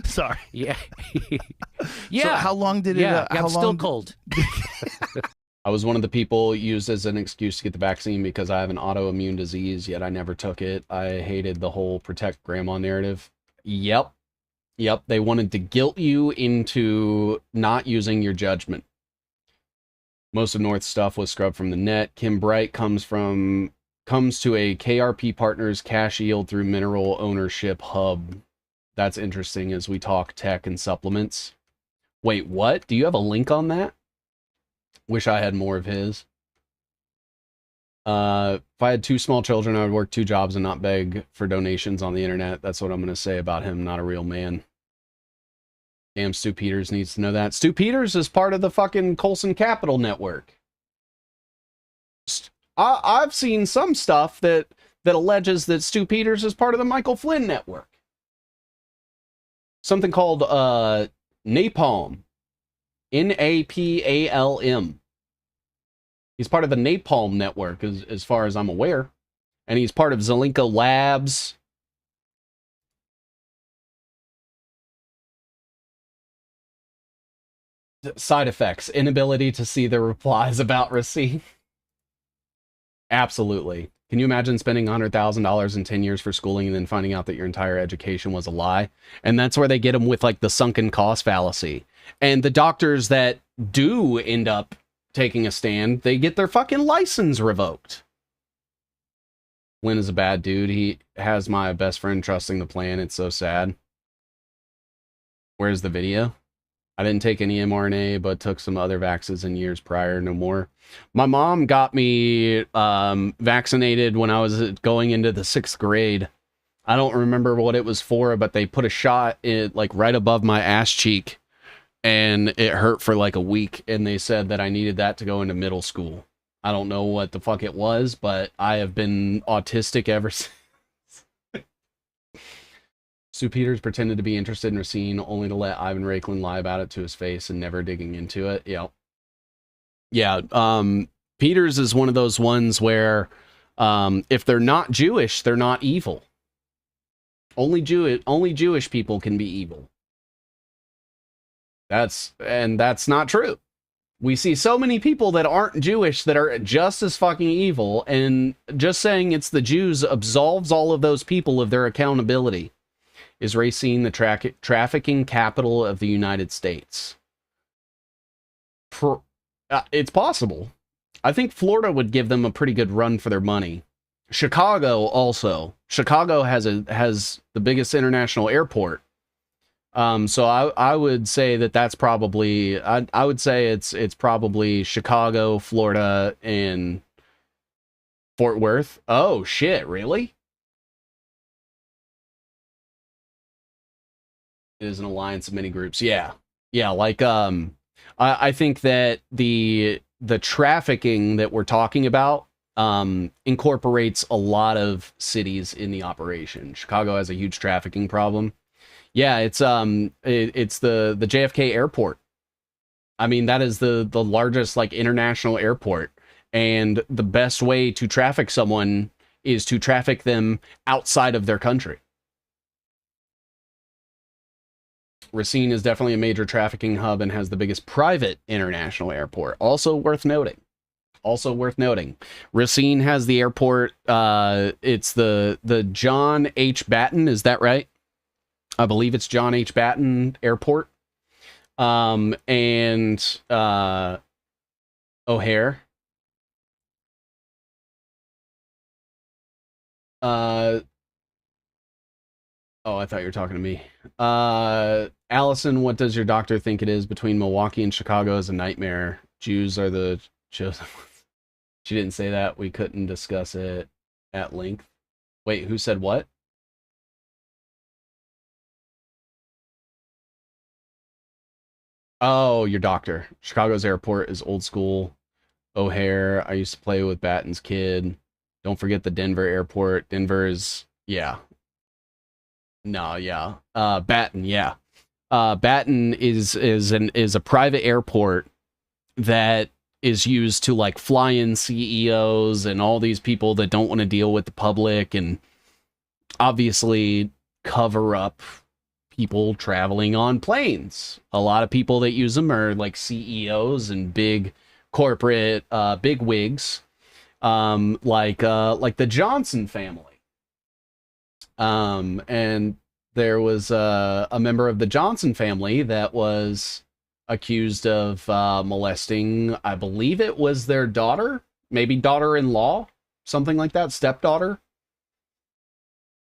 Sorry. Yeah. Yeah. So how long did it? I'm still cold. I was one of the people used as an excuse to get the vaccine because I have an autoimmune disease, yet I never took it. I hated the whole protect grandma narrative. Yep. They wanted to guilt you into not using your judgment. Most of North's stuff was scrubbed from the net. Kim Bright comes to a KRP Partners cash yield through mineral ownership hub. That's interesting as we talk tech and supplements. Wait, what? Do you have a link on that? Wish I had more of his. If I had 2 small children, I would work 2 jobs and not beg for donations on the internet. That's what I'm going to say about him. Not a real man. Damn, Stu Peters needs to know that. Stu Peters is part of the fucking Colson Capital Network. I've seen some stuff that alleges that Stu Peters is part of the Michael Flynn Network. Something called Napalm. Napalm. He's part of the Napalm Network, as far as I'm aware. And he's part of Zelenko Labs. Side effects. Inability to see the replies about receipt. Absolutely. Can you imagine spending $100,000 in 10 years for schooling and then finding out that your entire education was a lie? And that's where they get them with like the sunken cost fallacy. And the doctors that do end up taking a stand, they get their fucking license revoked. Lynn is a bad dude. He has my best friend trusting the plan. It's so sad. Where's the video? I didn't take any mRNA, but took some other vaxes in years prior. No more. My mom got me vaccinated when I was going into the 6th grade. I don't remember what it was for, but they put a shot in, like right above my ass cheek, and it hurt for like a week. And they said that I needed that to go into middle school. I don't know what the fuck it was, but I have been autistic ever since. Sue Peters pretended to be interested in Racine only to let Ivan Raiklin lie about it to his face and never digging into it. Yeah. Peters is one of those ones where if they're not Jewish, they're not evil. Only Jewish people can be evil. That's not true. We see so many people that aren't Jewish that are just as fucking evil, and just saying it's the Jews absolves all of those people of their accountability. Is Racine the trafficking capital of the United States? It's possible. I think Florida would give them a pretty good run for their money. Chicago also. Chicago has the biggest international airport. So I would say that's probably I would say it's probably Chicago, Florida, and Fort Worth. Oh shit, really? It is an alliance of many groups. Yeah. Like I think that the trafficking that we're talking about incorporates a lot of cities in the operation. Chicago has a huge trafficking problem. Yeah, it's the JFK airport. I mean, that is the largest like international airport, and the best way to traffic someone is to traffic them outside of their country. Racine is definitely a major trafficking hub and has the biggest private international airport. Also worth noting. Racine has the airport. It's the John H. Batten. Is that right? I believe it's John H. Batten Airport. And O'Hare. Oh, I thought you were talking to me. Allison, what does your doctor think it is between Milwaukee and Chicago is a nightmare? Jews are the chosen ones. She didn't say that. We couldn't discuss it at length. Wait, who said what? Oh, your doctor. Chicago's airport is old school. O'Hare. I used to play with Batten's kid. Don't forget the Denver airport. Denver is, yeah. No, yeah. Batten, yeah. Batten is a private airport that is used to like fly in CEOs and all these people that don't want to deal with the public and obviously cover up people traveling on planes. A lot of people that use them are like CEOs and big corporate big wigs, like the Johnson family. And there was a member of the Johnson family that was accused of molesting, I believe it was their daughter, maybe daughter-in-law, something like that, stepdaughter.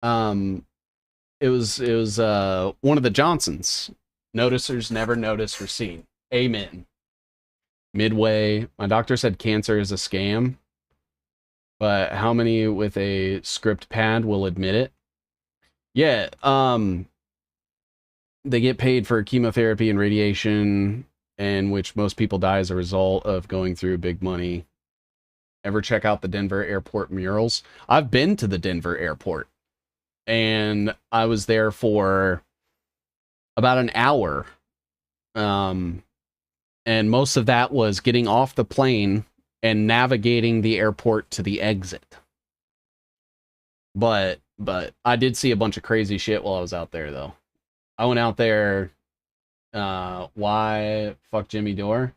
It was one of the Johnsons. Noticers never notice or seen. Amen. Midway, my doctor said cancer is a scam, but how many with a script pad will admit it? Yeah, they get paid for chemotherapy and radiation, and which most people die as a result of going through big money. Ever check out the Denver airport murals? I've been to the Denver airport, and I was there for about an hour. And most of that was getting off the plane and navigating the airport to the exit. But I did see a bunch of crazy shit while I was out there, though. I went out there, why fuck Jimmy Dore?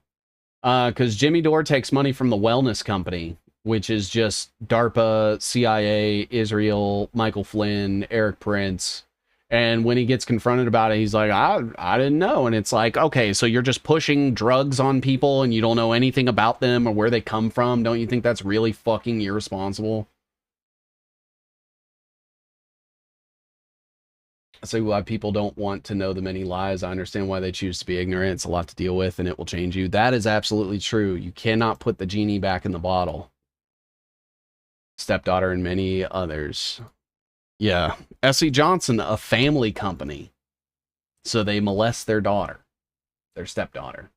Because Jimmy Dore takes money from the wellness company, which is just DARPA, CIA, Israel, Michael Flynn, Eric Prince. And when he gets confronted about it, he's like, I didn't know. And it's like, okay, so you're just pushing drugs on people and you don't know anything about them or where they come from. Don't you think that's really fucking irresponsible? I see why people don't want to know the many lies. I understand why they choose to be ignorant. It's a lot to deal with, and it will change you. That is absolutely true. You cannot put the genie back in the bottle. Stepdaughter and many others. Yeah. S.E. Johnson, a family company. So they molest their daughter, their stepdaughter.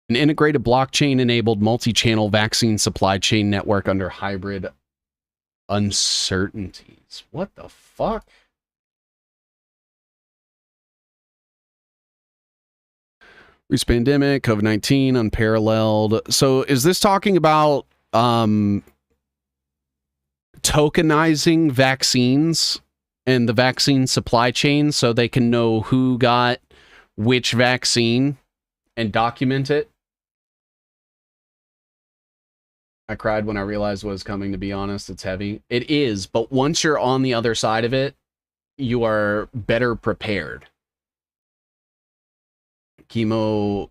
An integrated blockchain-enabled multi-channel vaccine supply chain network under hybrid uncertainties. What the fuck? Recent pandemic, COVID-19, unparalleled. So is this talking about tokenizing vaccines and the vaccine supply chain so they can know who got which vaccine and document it? I cried when I realized what was coming, to be honest. It's heavy. It is, but once you're on the other side of it, you are better prepared. Chemo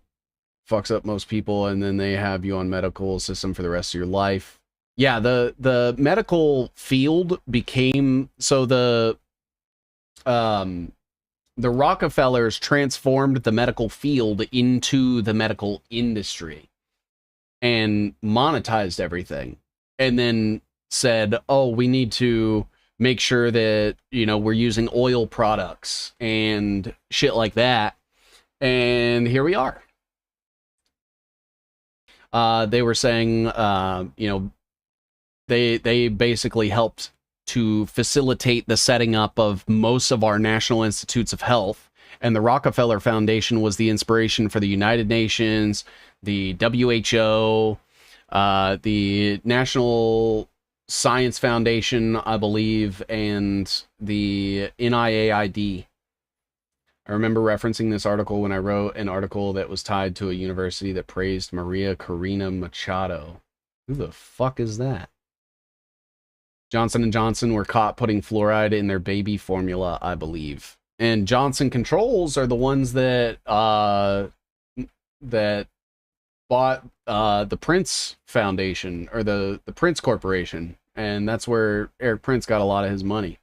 fucks up most people, and then they have you on medical system for the rest of your life. Yeah, the medical field became so the Rockefellers transformed the medical field into the medical industry and monetized everything, and then said, "Oh, we need to make sure that, you know, we're using oil products and shit like that." And here we are. They were saying, you know, they basically helped to facilitate the setting up of most of our national institutes of health. And the Rockefeller Foundation was the inspiration for the United Nations, the WHO, the National Science Foundation, I believe, and the NIAID. I remember referencing this article when I wrote an article that was tied to a university that praised Maria Corina Machado. Who the fuck is that? Johnson & Johnson were caught putting fluoride in their baby formula, I believe. And Johnson Controls are the ones that that bought the Prince Foundation, or the Prince Corporation. And that's where Eric Prince got a lot of his money.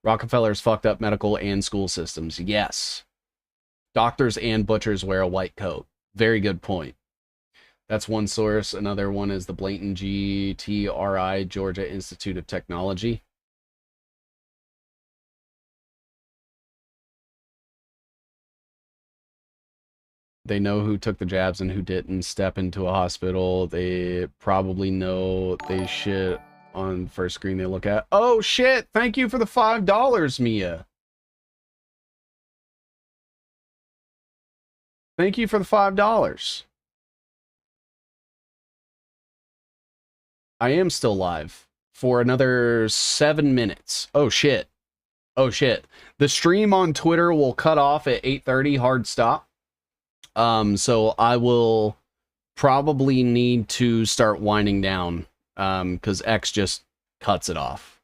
Rockefeller's fucked up medical and school systems. Yes. Doctors and butchers wear a white coat. Very good point. That's one source. Another one is the blatant GTRI, Georgia Institute of Technology. They know who took the jabs and who didn't step into a hospital. They probably know they shit on the first screen they look at. Oh shit, thank you for the $5, Mia. Thank you for the $5. I am still live for another 7 minutes. Oh shit. Oh shit. The stream on Twitter will cut off at 8:30, hard stop. So I will probably need to start winding down. Because X just cuts it off.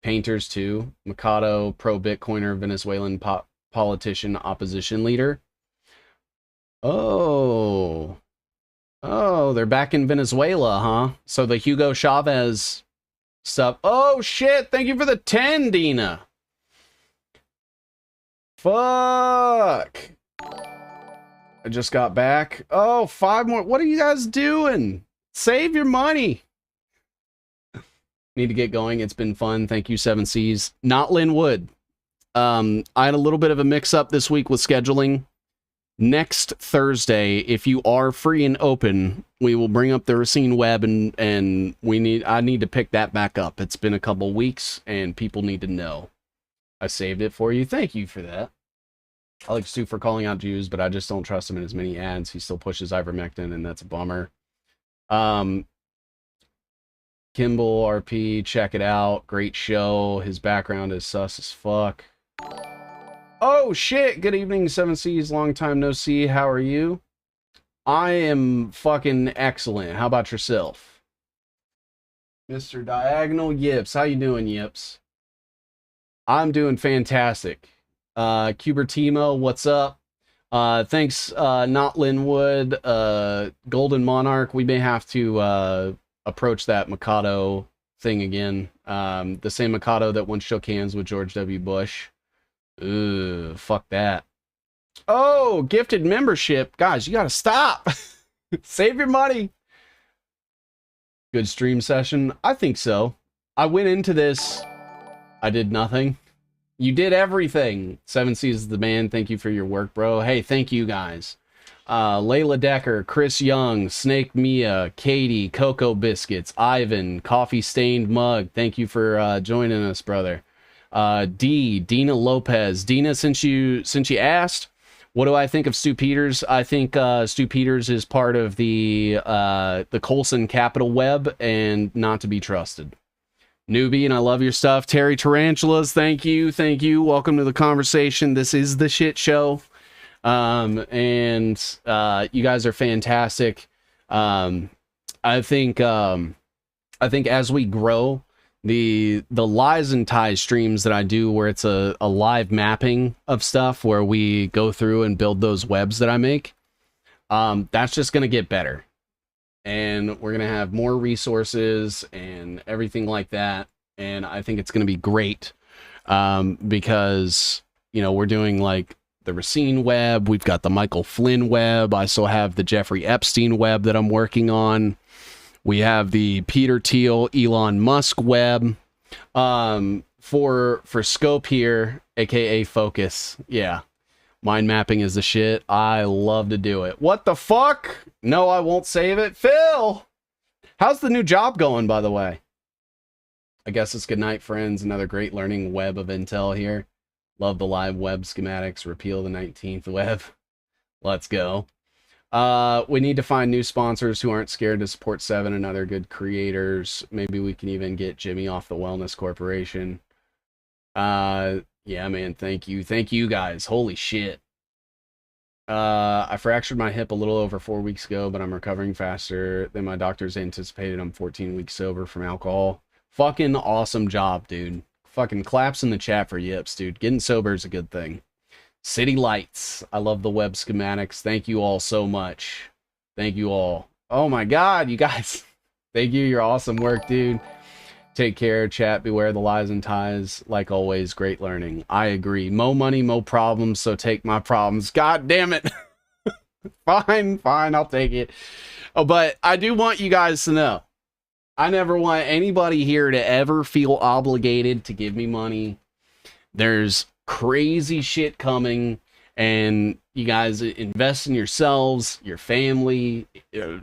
Painters too. Mikado, pro-Bitcoiner, Venezuelan politician, opposition leader. Oh, they're back in Venezuela, huh? So the Hugo Chavez stuff. Oh shit! Thank you for the 10, Dina. Fuck. I just got back. Oh, 5 more. What are you guys doing? Save your money. Need to get going. It's been fun. Thank you, 7Cs. Not Lynn Wood. I had a little bit of a mix-up this week with scheduling. Next Thursday, if you are free and open, we will bring up the Racine Web, and I need to pick that back up. It's been a couple weeks, and people need to know. I saved it for you. Thank you for that. I like Stu for calling out Jews, but I just don't trust him in as many ads. He still pushes ivermectin, and that's a bummer. Kimball RP, check it out. Great show. His background is sus as fuck. Oh shit! Good evening, 7Cs. Long time no see. How are you? I am fucking excellent. How about yourself? Mr. Diagonal Yips. How you doing, Yips? I'm doing fantastic. Cubertimo, what's up? Thanks, Not Linwood, Golden Monarch. We may have to approach that Mikado thing again. The same Mikado that once shook hands with George W. Bush. Ugh, fuck that. Oh, gifted membership. Guys, you gotta stop. Save your money. Good stream session. I think so. I went into this. I did nothing. You did everything. 7Cs is the man. Thank you for your work, bro. Hey, thank you guys. Layla Decker, Chris Young, Snake Mia, Katie, Cocoa Biscuits, Ivan, Coffee Stained Mug. Thank you for joining us, brother. Dina Lopez. Dina, since you asked, What do I think of Stu Peters? I think Stu Peters is part of the Colson Capital Web and not to be trusted. Newbie, and I love your stuff. Terry Tarantulas, thank you. Welcome to the conversation. This is the shit show. And you guys are fantastic. I think as we grow, the Lies and Ties streams that I do, where it's a live mapping of stuff where we go through and build those webs that I make, that's just going to get better. And we're going to have more resources and everything like that. And I think it's going to be great, because, you know, we're doing like the Racine web. We've got the Michael Flynn web. I still have the Jeffrey Epstein web that I'm working on. We have the Peter Thiel, Elon Musk web. For Scope here, aka Focus. Yeah. Mind mapping is the shit. I love to do it. What the fuck? No, I won't save it. Phil! How's the new job going, by the way? I guess it's good night, friends. Another great learning web of intel here. Love the live web schematics. Repeal the 19th web. Let's go. We need to find new sponsors who aren't scared to support Seven and other good creators. Maybe we can even get Jimmy off the Wellness Corporation. Yeah, man, thank you. Thank you, guys. Holy shit. I fractured my hip a little over 4 weeks ago, but I'm recovering faster than my doctors anticipated. I'm 14 weeks sober from alcohol. Fucking awesome job, dude. Fucking claps in the chat for yips, dude. Getting sober is a good thing. City Lights. I love the web schematics. Thank you all so much. Thank you all. Oh my God, you guys. Thank you. You're awesome work, dude. Take care, chat. Beware the lies and ties. Like always, great learning. I agree. Mo money, mo problems, so take my problems. God damn it. Fine, I'll take it. Oh, but I do want you guys to know, I never want anybody here to ever feel obligated to give me money. There's crazy shit coming, and you guys invest in yourselves, your family,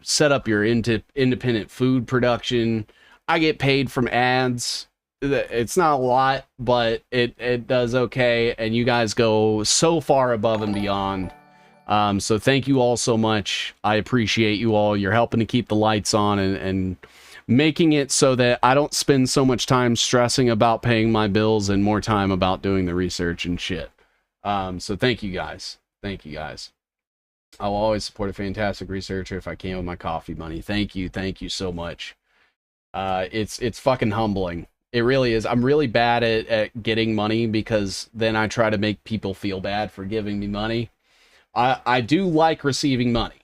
set up your independent food production. I get paid from ads. It's not a lot, but it does okay. And you guys go so far above and beyond. So thank you all so much. I appreciate you all. You're helping to keep the lights on and making it so that I don't spend so much time stressing about paying my bills and more time about doing the research and shit. So thank you guys. Thank you guys. I will always support a fantastic researcher if I can with my coffee money. Thank you. Thank you so much. It's fucking humbling. It really is. I'm really bad at getting money because then I try to make people feel bad for giving me money. I do like receiving money,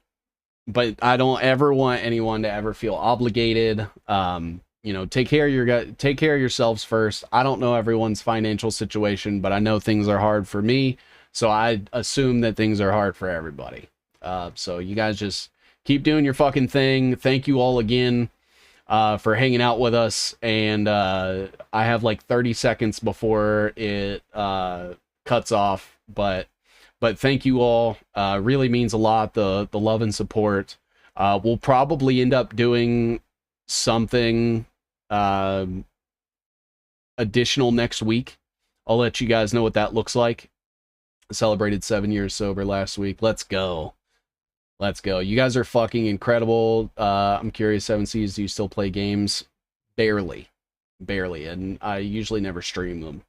but I don't ever want anyone to ever feel obligated. You know, take care of yourselves first. I don't know everyone's financial situation, but I know things are hard for me, so I assume that things are hard for everybody. So you guys just keep doing your fucking thing. Thank you all again for hanging out with us, and I have like 30 seconds before it cuts off, but thank you all. Really means a lot, the love and support. We'll probably end up doing something additional next week. I'll let you guys know what that looks like. I celebrated 7 years sober last week. Let's go. Let's go. You guys are fucking incredible. I'm curious, 7 Seas, do you still play games? Barely. And I usually never stream them.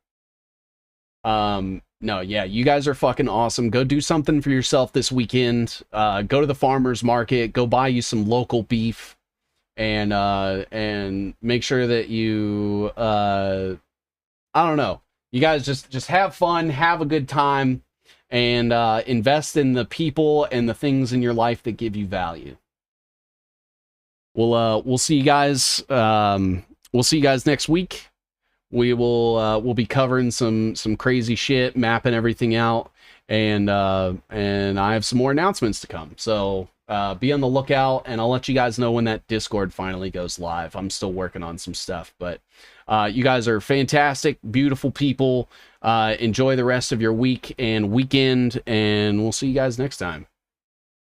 No, yeah, you guys are fucking awesome. Go do something for yourself this weekend. Go to the farmer's market. Go buy you some local beef. And make sure that you, I don't know. You guys just have fun, have a good time. And invest in the people and the things in your life that give you value. We'll see you guys. We'll see you guys next week. We'll be covering some crazy shit, mapping everything out, and I have some more announcements to come. So be on the lookout, and I'll let you guys know when that Discord finally goes live. I'm still working on some stuff, but you guys are fantastic, beautiful people. Enjoy the rest of your week and weekend, and we'll see you guys next time.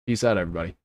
Peace out, everybody.